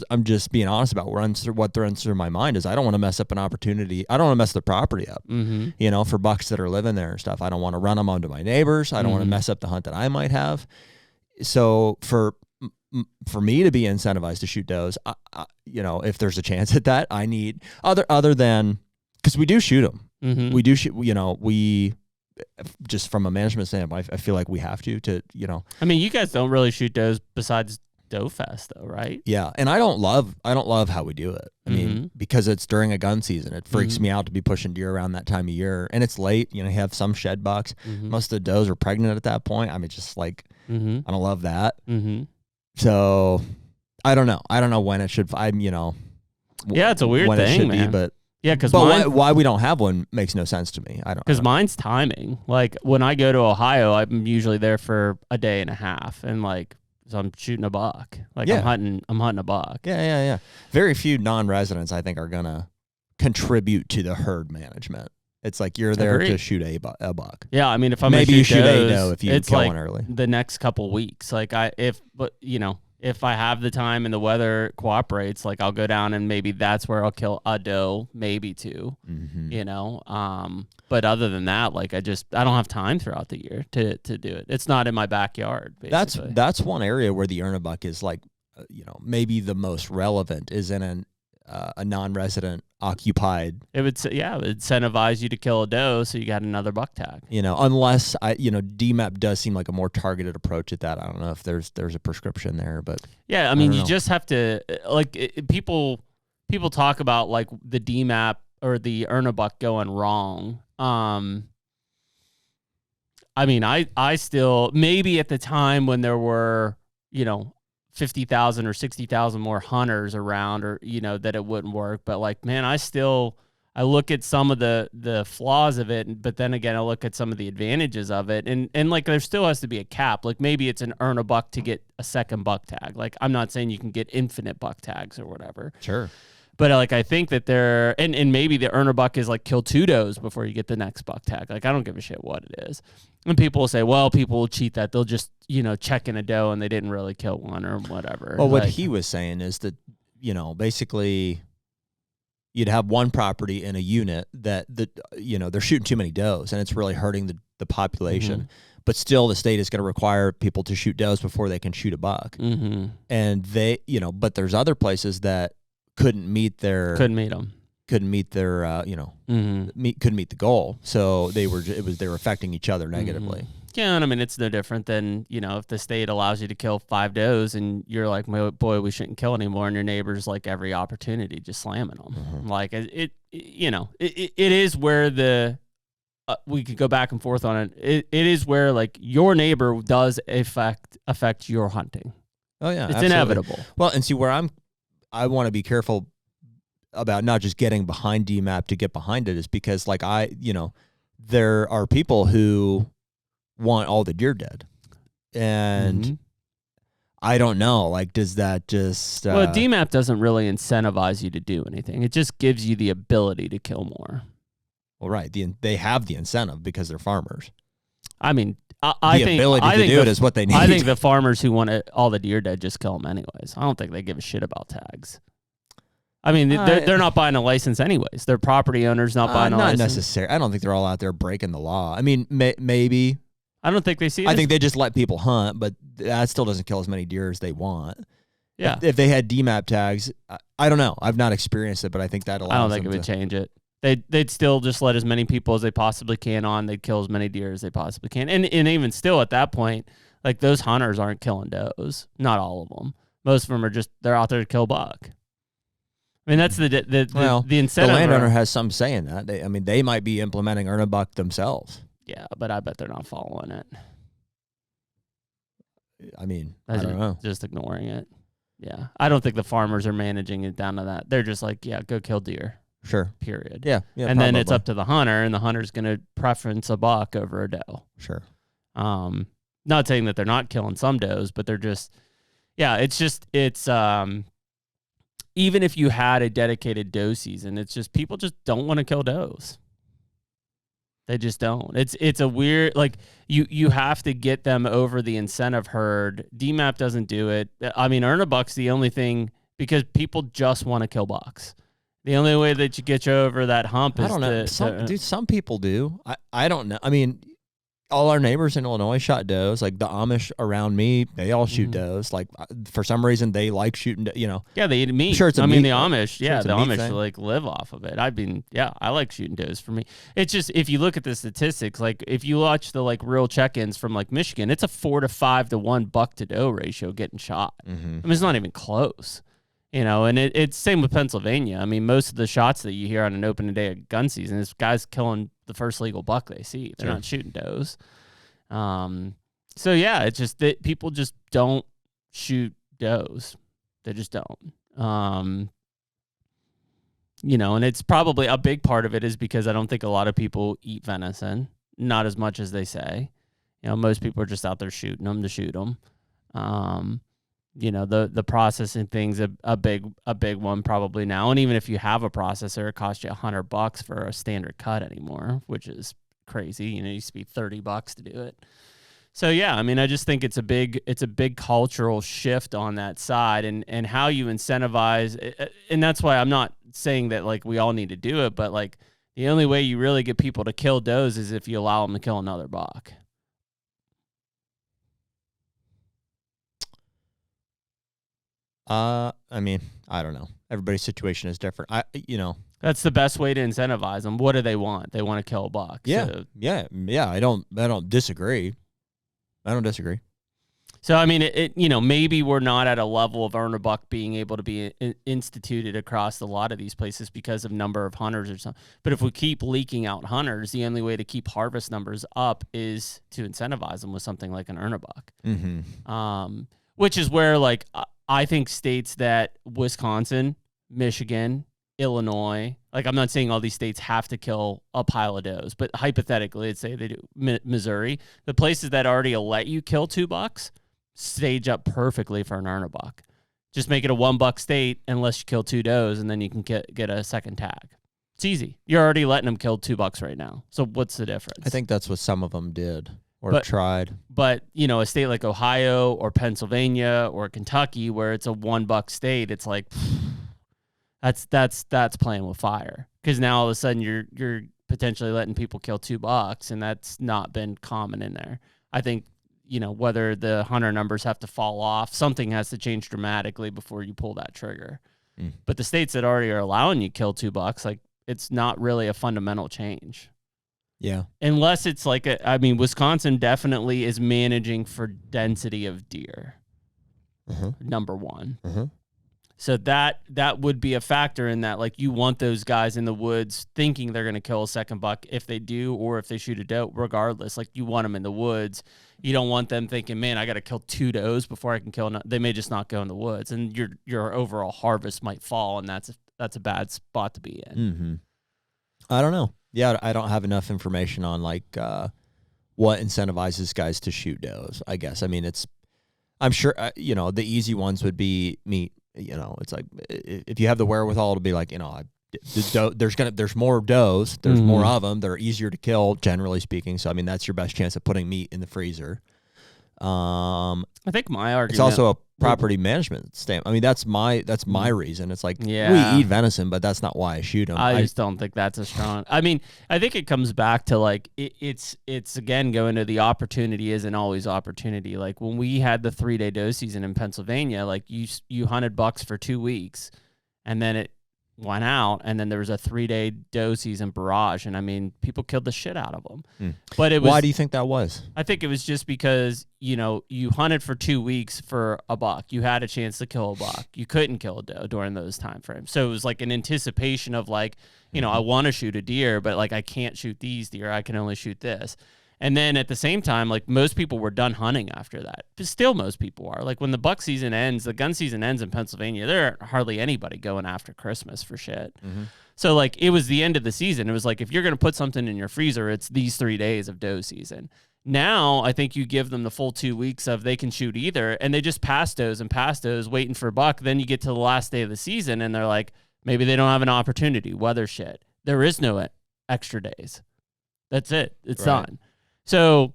I'm just being honest about what runs through my mind is I don't want to mess up an opportunity. I don't want to mess the property up. You know, for bucks that are living there and stuff. I don't want to run them onto my neighbors. I don't want to mess up the hunt that I might have. So for me to be incentivized to shoot does, if there's a chance at that, I need other than because we do shoot them. We do shoot. just from a management standpoint, I feel like we have to, you know. I mean, you guys don't really shoot does besides doe fest though, right? Yeah. And I don't love how we do it. I mean, because it's during a gun season, it freaks me out to be pushing deer around that time of year, and it's late, you know, you have some shed bucks. Most of the does are pregnant at that point. I mean, just like, I don't love that. So I don't know when it should, yeah, it's a weird thing, man. But because why we don't have one makes no sense to me. I don't, because mine's timing. Like when I go to Ohio, I'm usually there for a day and a half, and like, so I'm shooting a buck. Like I'm hunting a buck. Yeah. Very few non-residents, I think, are gonna contribute to the herd management. It's like you're there to shoot a buck. Yeah, I mean, if I'm maybe you shoot those, a doe if you kill one early. The next couple weeks, like if I have the time and the weather cooperates, like I'll go down and maybe that's where I'll kill a doe, maybe two. You know, but other than that, like I don't have time throughout the year to do it. It's not in my backyard. Basically. That's one area where the earn a buck is like, maybe the most relevant is in a non-resident occupied. It would incentivize you to kill a doe, so you got another buck tag. Unless DMAP does seem like a more targeted approach at that. I don't know if there's a prescription there, but yeah, I mean, you just have to people talk about like the DMAP or the earn a buck going wrong. I mean, I still, maybe at the time when there were 50,000 or 60,000 more hunters around, or that it wouldn't work, but like, man, I look at some of the flaws of it, but then again I look at some of the advantages of it, and like there still has to be a cap. Like maybe it's an earn a buck to get a second buck tag. Like I'm not saying you can get infinite buck tags or whatever, sure, but like I think that and maybe the earn a buck is like kill 2 does before you get the next buck tag. Like I don't give a shit what it is. And people will say, well, people will cheat that. They'll just, check in a doe and they didn't really kill one or whatever. Well, what he was saying is that, basically you'd have one property in a unit that they're shooting too many does and it's really hurting the population. But still the state is going to require people to shoot does before they can shoot a buck. And they, but there's other places that couldn't meet their couldn't meet the goal. So they were affecting each other negatively. Yeah, and I mean, it's no different than, if the state allows you to kill 5 does and you're like, boy, we shouldn't kill anymore, and your neighbor's like every opportunity just slamming them. Like it is where we could go back and forth on it. It is where like your neighbor does affect your hunting. Oh yeah, it's absolutely. inevitable. Well, and see where I want to be careful about not just getting behind DMAP to get behind it is because like there are people who want all the deer dead, and I don't know, like, does that just well, DMAP doesn't really incentivize you to do anything. It just gives you the ability to kill more. Well, right, they have the incentive because they're farmers. I mean, I think the ability to do it is what they need. I think the farmers who want all the deer dead just kill them anyways. I don't think they give a shit about tags. I mean, they're not buying a license anyways. They're property owners not buying a license. Not necessarily. I don't think they're all out there breaking the law. I mean, maybe. I don't think they see it. I think they just let people hunt, but that still doesn't kill as many deer as they want. Yeah. If they had DMAP tags, I don't know. I've not experienced it, but I think that allows them. I don't think it would change it. They'd still just let as many people as they possibly can on. They'd kill as many deer as they possibly can. And even still at that point, like those hunters aren't killing does. Not all of them. Most of them are they're out there to kill buck. I mean, that's the incentive. The landowner has some say in that. They might be implementing earn a buck themselves. Yeah, but I bet they're not following it. I mean, I don't know. Just ignoring it. Yeah. I don't think the farmers are managing it down to that. They're just like, yeah, go kill deer. Sure. Period. Yeah. And then it's up to the hunter, and the hunter's going to preference a buck over a doe. Sure. Not saying that they're not killing some does, but they're just, it's even if you had a dedicated doe season, it's just people just don't want to kill does. They just don't. It's a weird, like, you have to get them over the incentive herd. DMAP doesn't do it. I mean, earn a buck's the only thing, because people just want to kill bucks. The only way that you get you over that hump is I don't know. Some people do. I don't know. I mean, all our neighbors in Illinois shot does. Like the Amish around me, they all shoot does. Like for some reason, they like shooting. Yeah, they eat meat. I'm sure it's a I meat, mean, the Amish. Yeah, the the Amish thing. like live off of it. I like shooting does. For me, it's just if you look at the statistics, like if you watch the like real check-ins from like Michigan, it's a 4 to 5 to 1 buck to doe ratio getting shot. I mean, it's not even close. And it's same with Pennsylvania. I mean, most of the shots that you hear on an open day of gun season is guys killing the first legal buck they see. They're not shooting does. So yeah, it's just that people just don't shoot does. They just don't. And it's probably a big part of it is because I don't think a lot of people eat venison, not as much as they say. Most people are just out there shooting them to shoot them. The processing thing's a big one probably now. And even if you have a processor, it costs you $100 for a standard cut anymore, which is crazy. It used to be $30 to do it. So yeah, I mean, I just think it's a big cultural shift on that side, and how you incentivize, and that's why I'm not saying that like we all need to do it, but like the only way you really get people to kill does is if you allow them to kill another buck. I mean, I don't know. Everybody's situation is different. That's the best way to incentivize them. What do they want? They want to kill a buck. Yeah, So, yeah. I don't disagree. So I mean, maybe we're not at a level of earn a buck being able to be instituted across a lot of these places because of number of hunters or something. But if we keep leaking out hunters, the only way to keep harvest numbers up is to incentivize them with something like an earn a buck. Which is where like I think states that Wisconsin, Michigan, Illinois, like I'm not saying all these states have to kill a pile of does, but hypothetically, let's say they do. Missouri, the places that already let you kill 2 bucks, stage up perfectly for an earn a buck. Just make it a 1 buck state unless you kill 2 does, and then you can get a second tag. It's easy. You're already letting them kill 2 bucks right now. So what's the difference? I think that's what some of them did or tried. But a state like Ohio or Pennsylvania or Kentucky, where it's a 1 buck state, it's like that's playing with fire, because now all of a sudden you're potentially letting people kill 2 bucks, and that's not been common in there. I think whether the hunter numbers have to fall off, something has to change dramatically before you pull that trigger. But the states that already are allowing you kill 2 bucks, like it's not really a fundamental change. Yeah. Unless it's like Wisconsin definitely is managing for density of deer. Number one. So that would be a factor in that, like, you want those guys in the woods thinking they're going to kill a second buck if they do, or if they shoot a doe, regardless. Like, you want them in the woods. You don't want them thinking, man, I got to kill 2 does before I can kill. They may just not go in the woods, and your overall harvest might fall, and that's a bad spot to be in. I don't know. Yeah, I don't have enough information on like what incentivizes guys to shoot does, I guess. I mean, I'm sure the easy ones would be meat. It's like if you have the wherewithal to be like, there's more does, there's more of them, they're easier to kill, generally speaking. So I mean, that's your best chance of putting meat in the freezer. I think my argument. It's also a property management stamp. I mean, that's my reason. It's like, we eat venison, but that's not why I shoot them. I just don't think that's a strong. I mean, I think it comes back to like it's again going to the opportunity isn't always opportunity. Like when we had the 3-day doe season in Pennsylvania, like you hunted bucks for 2 weeks, and then it went out, and then there was a 3-day doe season barrage, and I mean, people killed the shit out of them. But it was. Why do you think that was? I think it was just because you hunted for 2 weeks for a buck. You had a chance to kill a buck. You couldn't kill a doe during those time frames, so it was like an anticipation of like, I want to shoot a deer, but like I can't shoot these deer. I can only shoot this. And then at the same time, like most people were done hunting after that. But still, most people are. Like when the buck season ends, the gun season ends in Pennsylvania, there aren't hardly anybody going after Christmas for shit. So like it was the end of the season. It was like, if you're going to put something in your freezer, it's these 3 days of doe season. Now I think you give them the full 2 weeks of they can shoot either, and they just pass does waiting for a buck. Then you get to the last day of the season, and they're like, maybe they don't have an opportunity, weather shit. There is no extra days. That's it. It's done. So,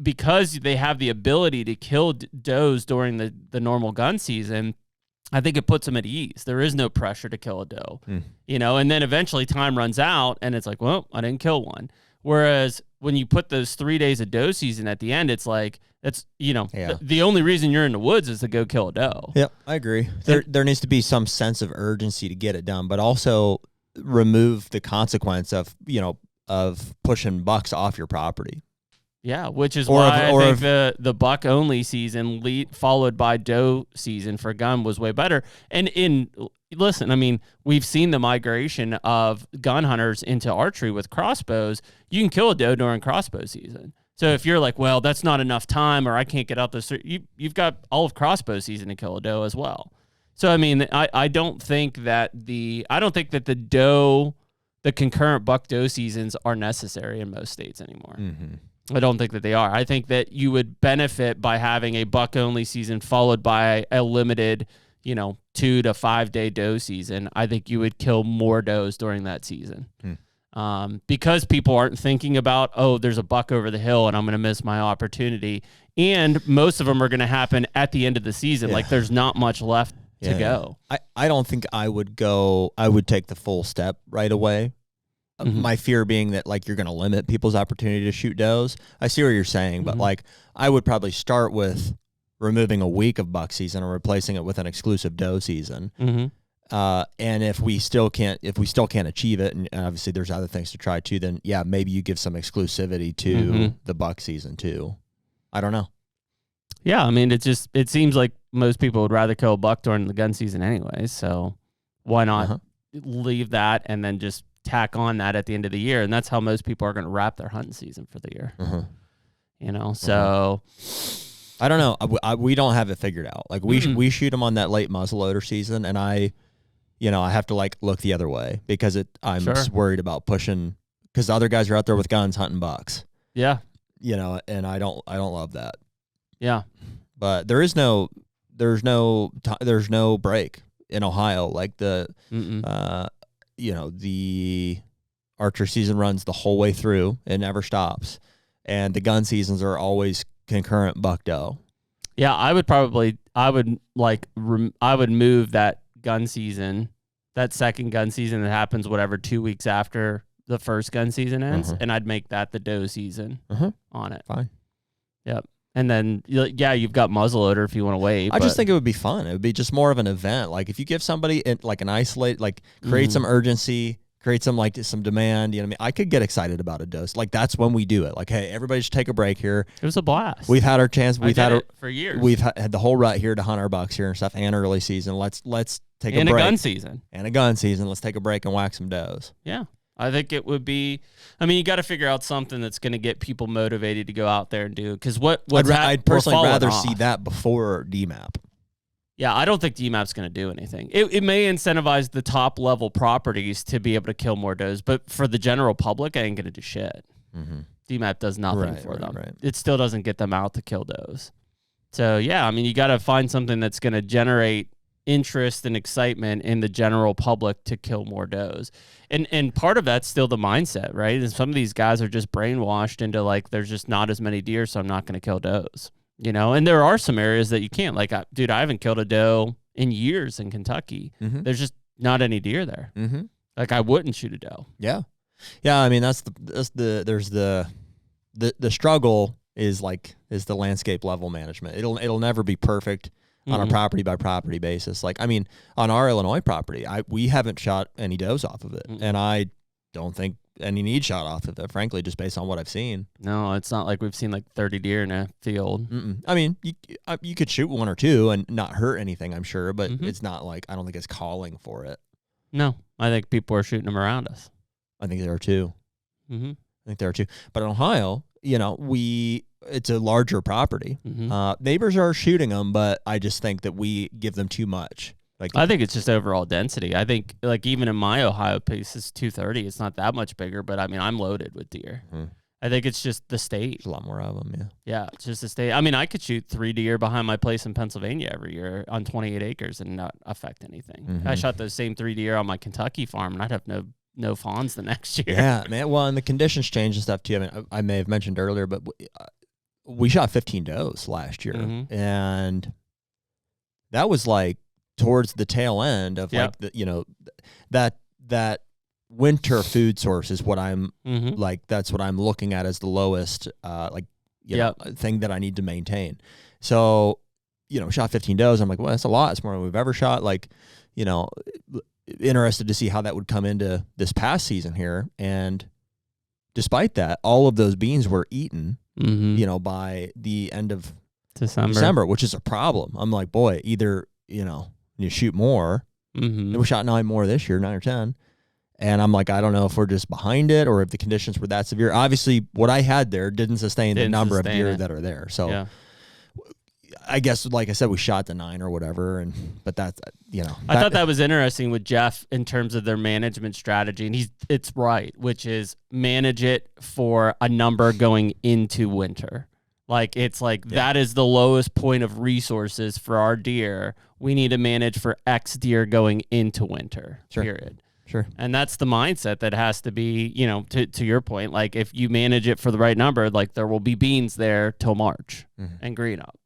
because they have the ability to kill does during the normal gun season, I think it puts them at ease. There is no pressure to kill a doe, and then eventually time runs out, and it's like, well, I didn't kill one. Whereas when you put those 3 days of doe season at the end, it's like, that's, Yeah. the only reason you're in the woods is to go kill a doe. Yep, I agree. There needs to be some sense of urgency to get it done, but also remove the consequence of pushing bucks off your property. Yeah, which is why I think the buck only season followed by doe season for gun was way better. And listen, I mean, we've seen the migration of gun hunters into archery with crossbows. You can kill a doe during crossbow season. So if you're like, well, that's not enough time, or I can't get out this, you've got all of crossbow season to kill a doe as well. So I mean, I don't think that the concurrent buck doe seasons are necessary in most states anymore. I don't think that they are. I think that you would benefit by having a buck only season followed by a limited, 2 to 5 day doe season. I think you would kill more does during that season. Because people aren't thinking about, oh, there's a buck over the hill and I'm going to miss my opportunity. And most of them are going to happen at the end of the season. Yeah. Like there's not much left to go. I don't think I would take the full step right away. My fear being that like you're going to limit people's opportunity to shoot does. I see what you're saying, but like I would probably start with removing a week of buck season and replacing it with an exclusive doe season. And if we still can't achieve it, and obviously there's other things to try too, then yeah, maybe you give some exclusivity to the buck season too. I don't know. Yeah, I mean, it seems like most people would rather kill a buck during the gun season anyway. So why not leave that and then just tack on that at the end of the year? And that's how most people are going to wrap their hunting season for the year. So I don't know. We don't have it figured out. Like we shoot them on that late muzzleloader season, and I have to like look the other way because I'm just worried about pushing because other guys are out there with guns hunting bucks. Yeah. And I don't love that. Yeah. But there's no break in Ohio. Like the archer season runs the whole way through. It never stops. And the gun seasons are always concurrent buck doe. Yeah, I would move that gun season, that second gun season that happens 2 weeks after the first gun season ends, and I'd make that the doe season on it. Fine. Yep. And then, you've got muzzleloader if you want to wait. I just think it would be fun. It would be just more of an event. Like if you give somebody like an isolate, like create some urgency, create some some demand. You know what I mean? I could get excited about a dose. Like that's when we do it. Like, hey, everybody should take a break here. It was a blast. We've had our chance. We've had it for years. We've had the whole rut here to hunt our bucks here and stuff, and early season. Let's take a break. And a gun season. And a gun season. Let's take a break and whack some does. Yeah. I think it would be. I mean, you got to figure out something that's going to get people motivated to go out there and do. Because I'd personally rather see that before DMAP. Yeah, I don't think DMAP's going to do anything. It may incentivize the top level properties to be able to kill more does, but for the general public, I ain't going to do shit. DMAP does nothing for them. Right. It still doesn't get them out to kill does. So yeah, I mean, you got to find something that's going to generate interest and excitement in the general public to kill more does. And part of that's still the mindset, right? And some of these guys are just brainwashed into like, there's just not as many deer, so I'm not going to kill does, and there are some areas that you can't. Like, dude, I haven't killed a doe in years in Kentucky. There's just not any deer there. Like I wouldn't shoot a doe. Yeah. I mean, there's the struggle is the landscape level management. It'll never be perfect on a property by property basis. Like, I mean, on our Illinois property, we haven't shot any does off of it. And I don't think any need shot off of it, frankly, just based on what I've seen. No, it's not like we've seen like 30 deer in a field. I mean, you could shoot one or two and not hurt anything, I'm sure, but it's not like, I don't think it's calling for it. No, I think people are shooting them around us. I think there are too. I think there are too. But in Ohio, it's a larger property. Neighbors are shooting them, but I just think that we give them too much. Like, I think it's just overall density. I think like even in my Ohio piece, it's 230. It's not that much bigger, but I mean, I'm loaded with deer. I think it's just the state. There's a lot more of them, yeah. Yeah, it's just the state. I mean, I could shoot 3 deer behind my place in Pennsylvania every year on 28 acres and not affect anything. I shot those same 3 deer on my Kentucky farm, and I'd have no fawns the next year. Yeah, man. Well, and the conditions change and stuff too. I mean, I may have mentioned earlier, but we shot 15 does last year, and that was like towards the tail end of like the that winter food source is what I'm like. That's what I'm looking at as the lowest thing that I need to maintain. So, shot 15 does. I'm like, well, that's a lot. It's more than we've ever shot. Like, interested to see how that would come into this past season here. And despite that, all of those beans were eaten, by the end of December, which is a problem. I'm like, boy, either, you shoot more. And we shot 9 more this year, 9 or 10. And I'm like, I don't know if we're just behind it or if the conditions were that severe. Obviously, what I had there didn't sustain the number of deer that are there. So I guess, like I said, we shot the 9 or whatever. But that's, I thought that was interesting with Jeff in terms of their management strategy. And it's right, which is manage it for a number going into winter. Like, it's like that is the lowest point of resources for our deer. We need to manage for X deer going into winter, period. Sure. And that's the mindset that has to be, to your point, like if you manage it for the right number, like there will be beans there till March and green up.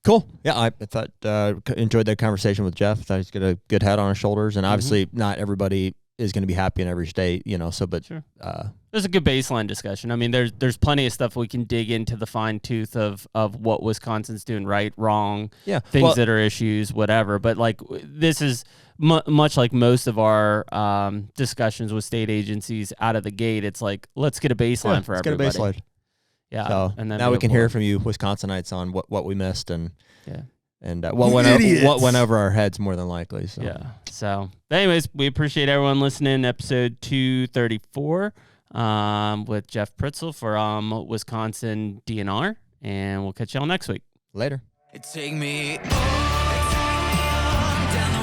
Cool. Yeah, I thought, enjoyed that conversation with Jeff. Thought he's got a good head on his shoulders. And obviously not everybody is going to be happy in every state, there's a good baseline discussion. I mean, there's plenty of stuff we can dig into the fine tooth of what Wisconsin's doing right, wrong, things that are issues, whatever. But like this is much like most of our discussions with state agencies out of the gate. It's like, let's get a baseline for everybody. Let's get a baseline. Yeah. So and then now we can hear from you Wisconsinites on what we missed and what went over our heads more than likely. So. Yeah. So anyways, we appreciate everyone listening. Episode 234 with Jeff Pritzl for Wisconsin DNR, and we'll catch y'all next week. Later. Take me on down the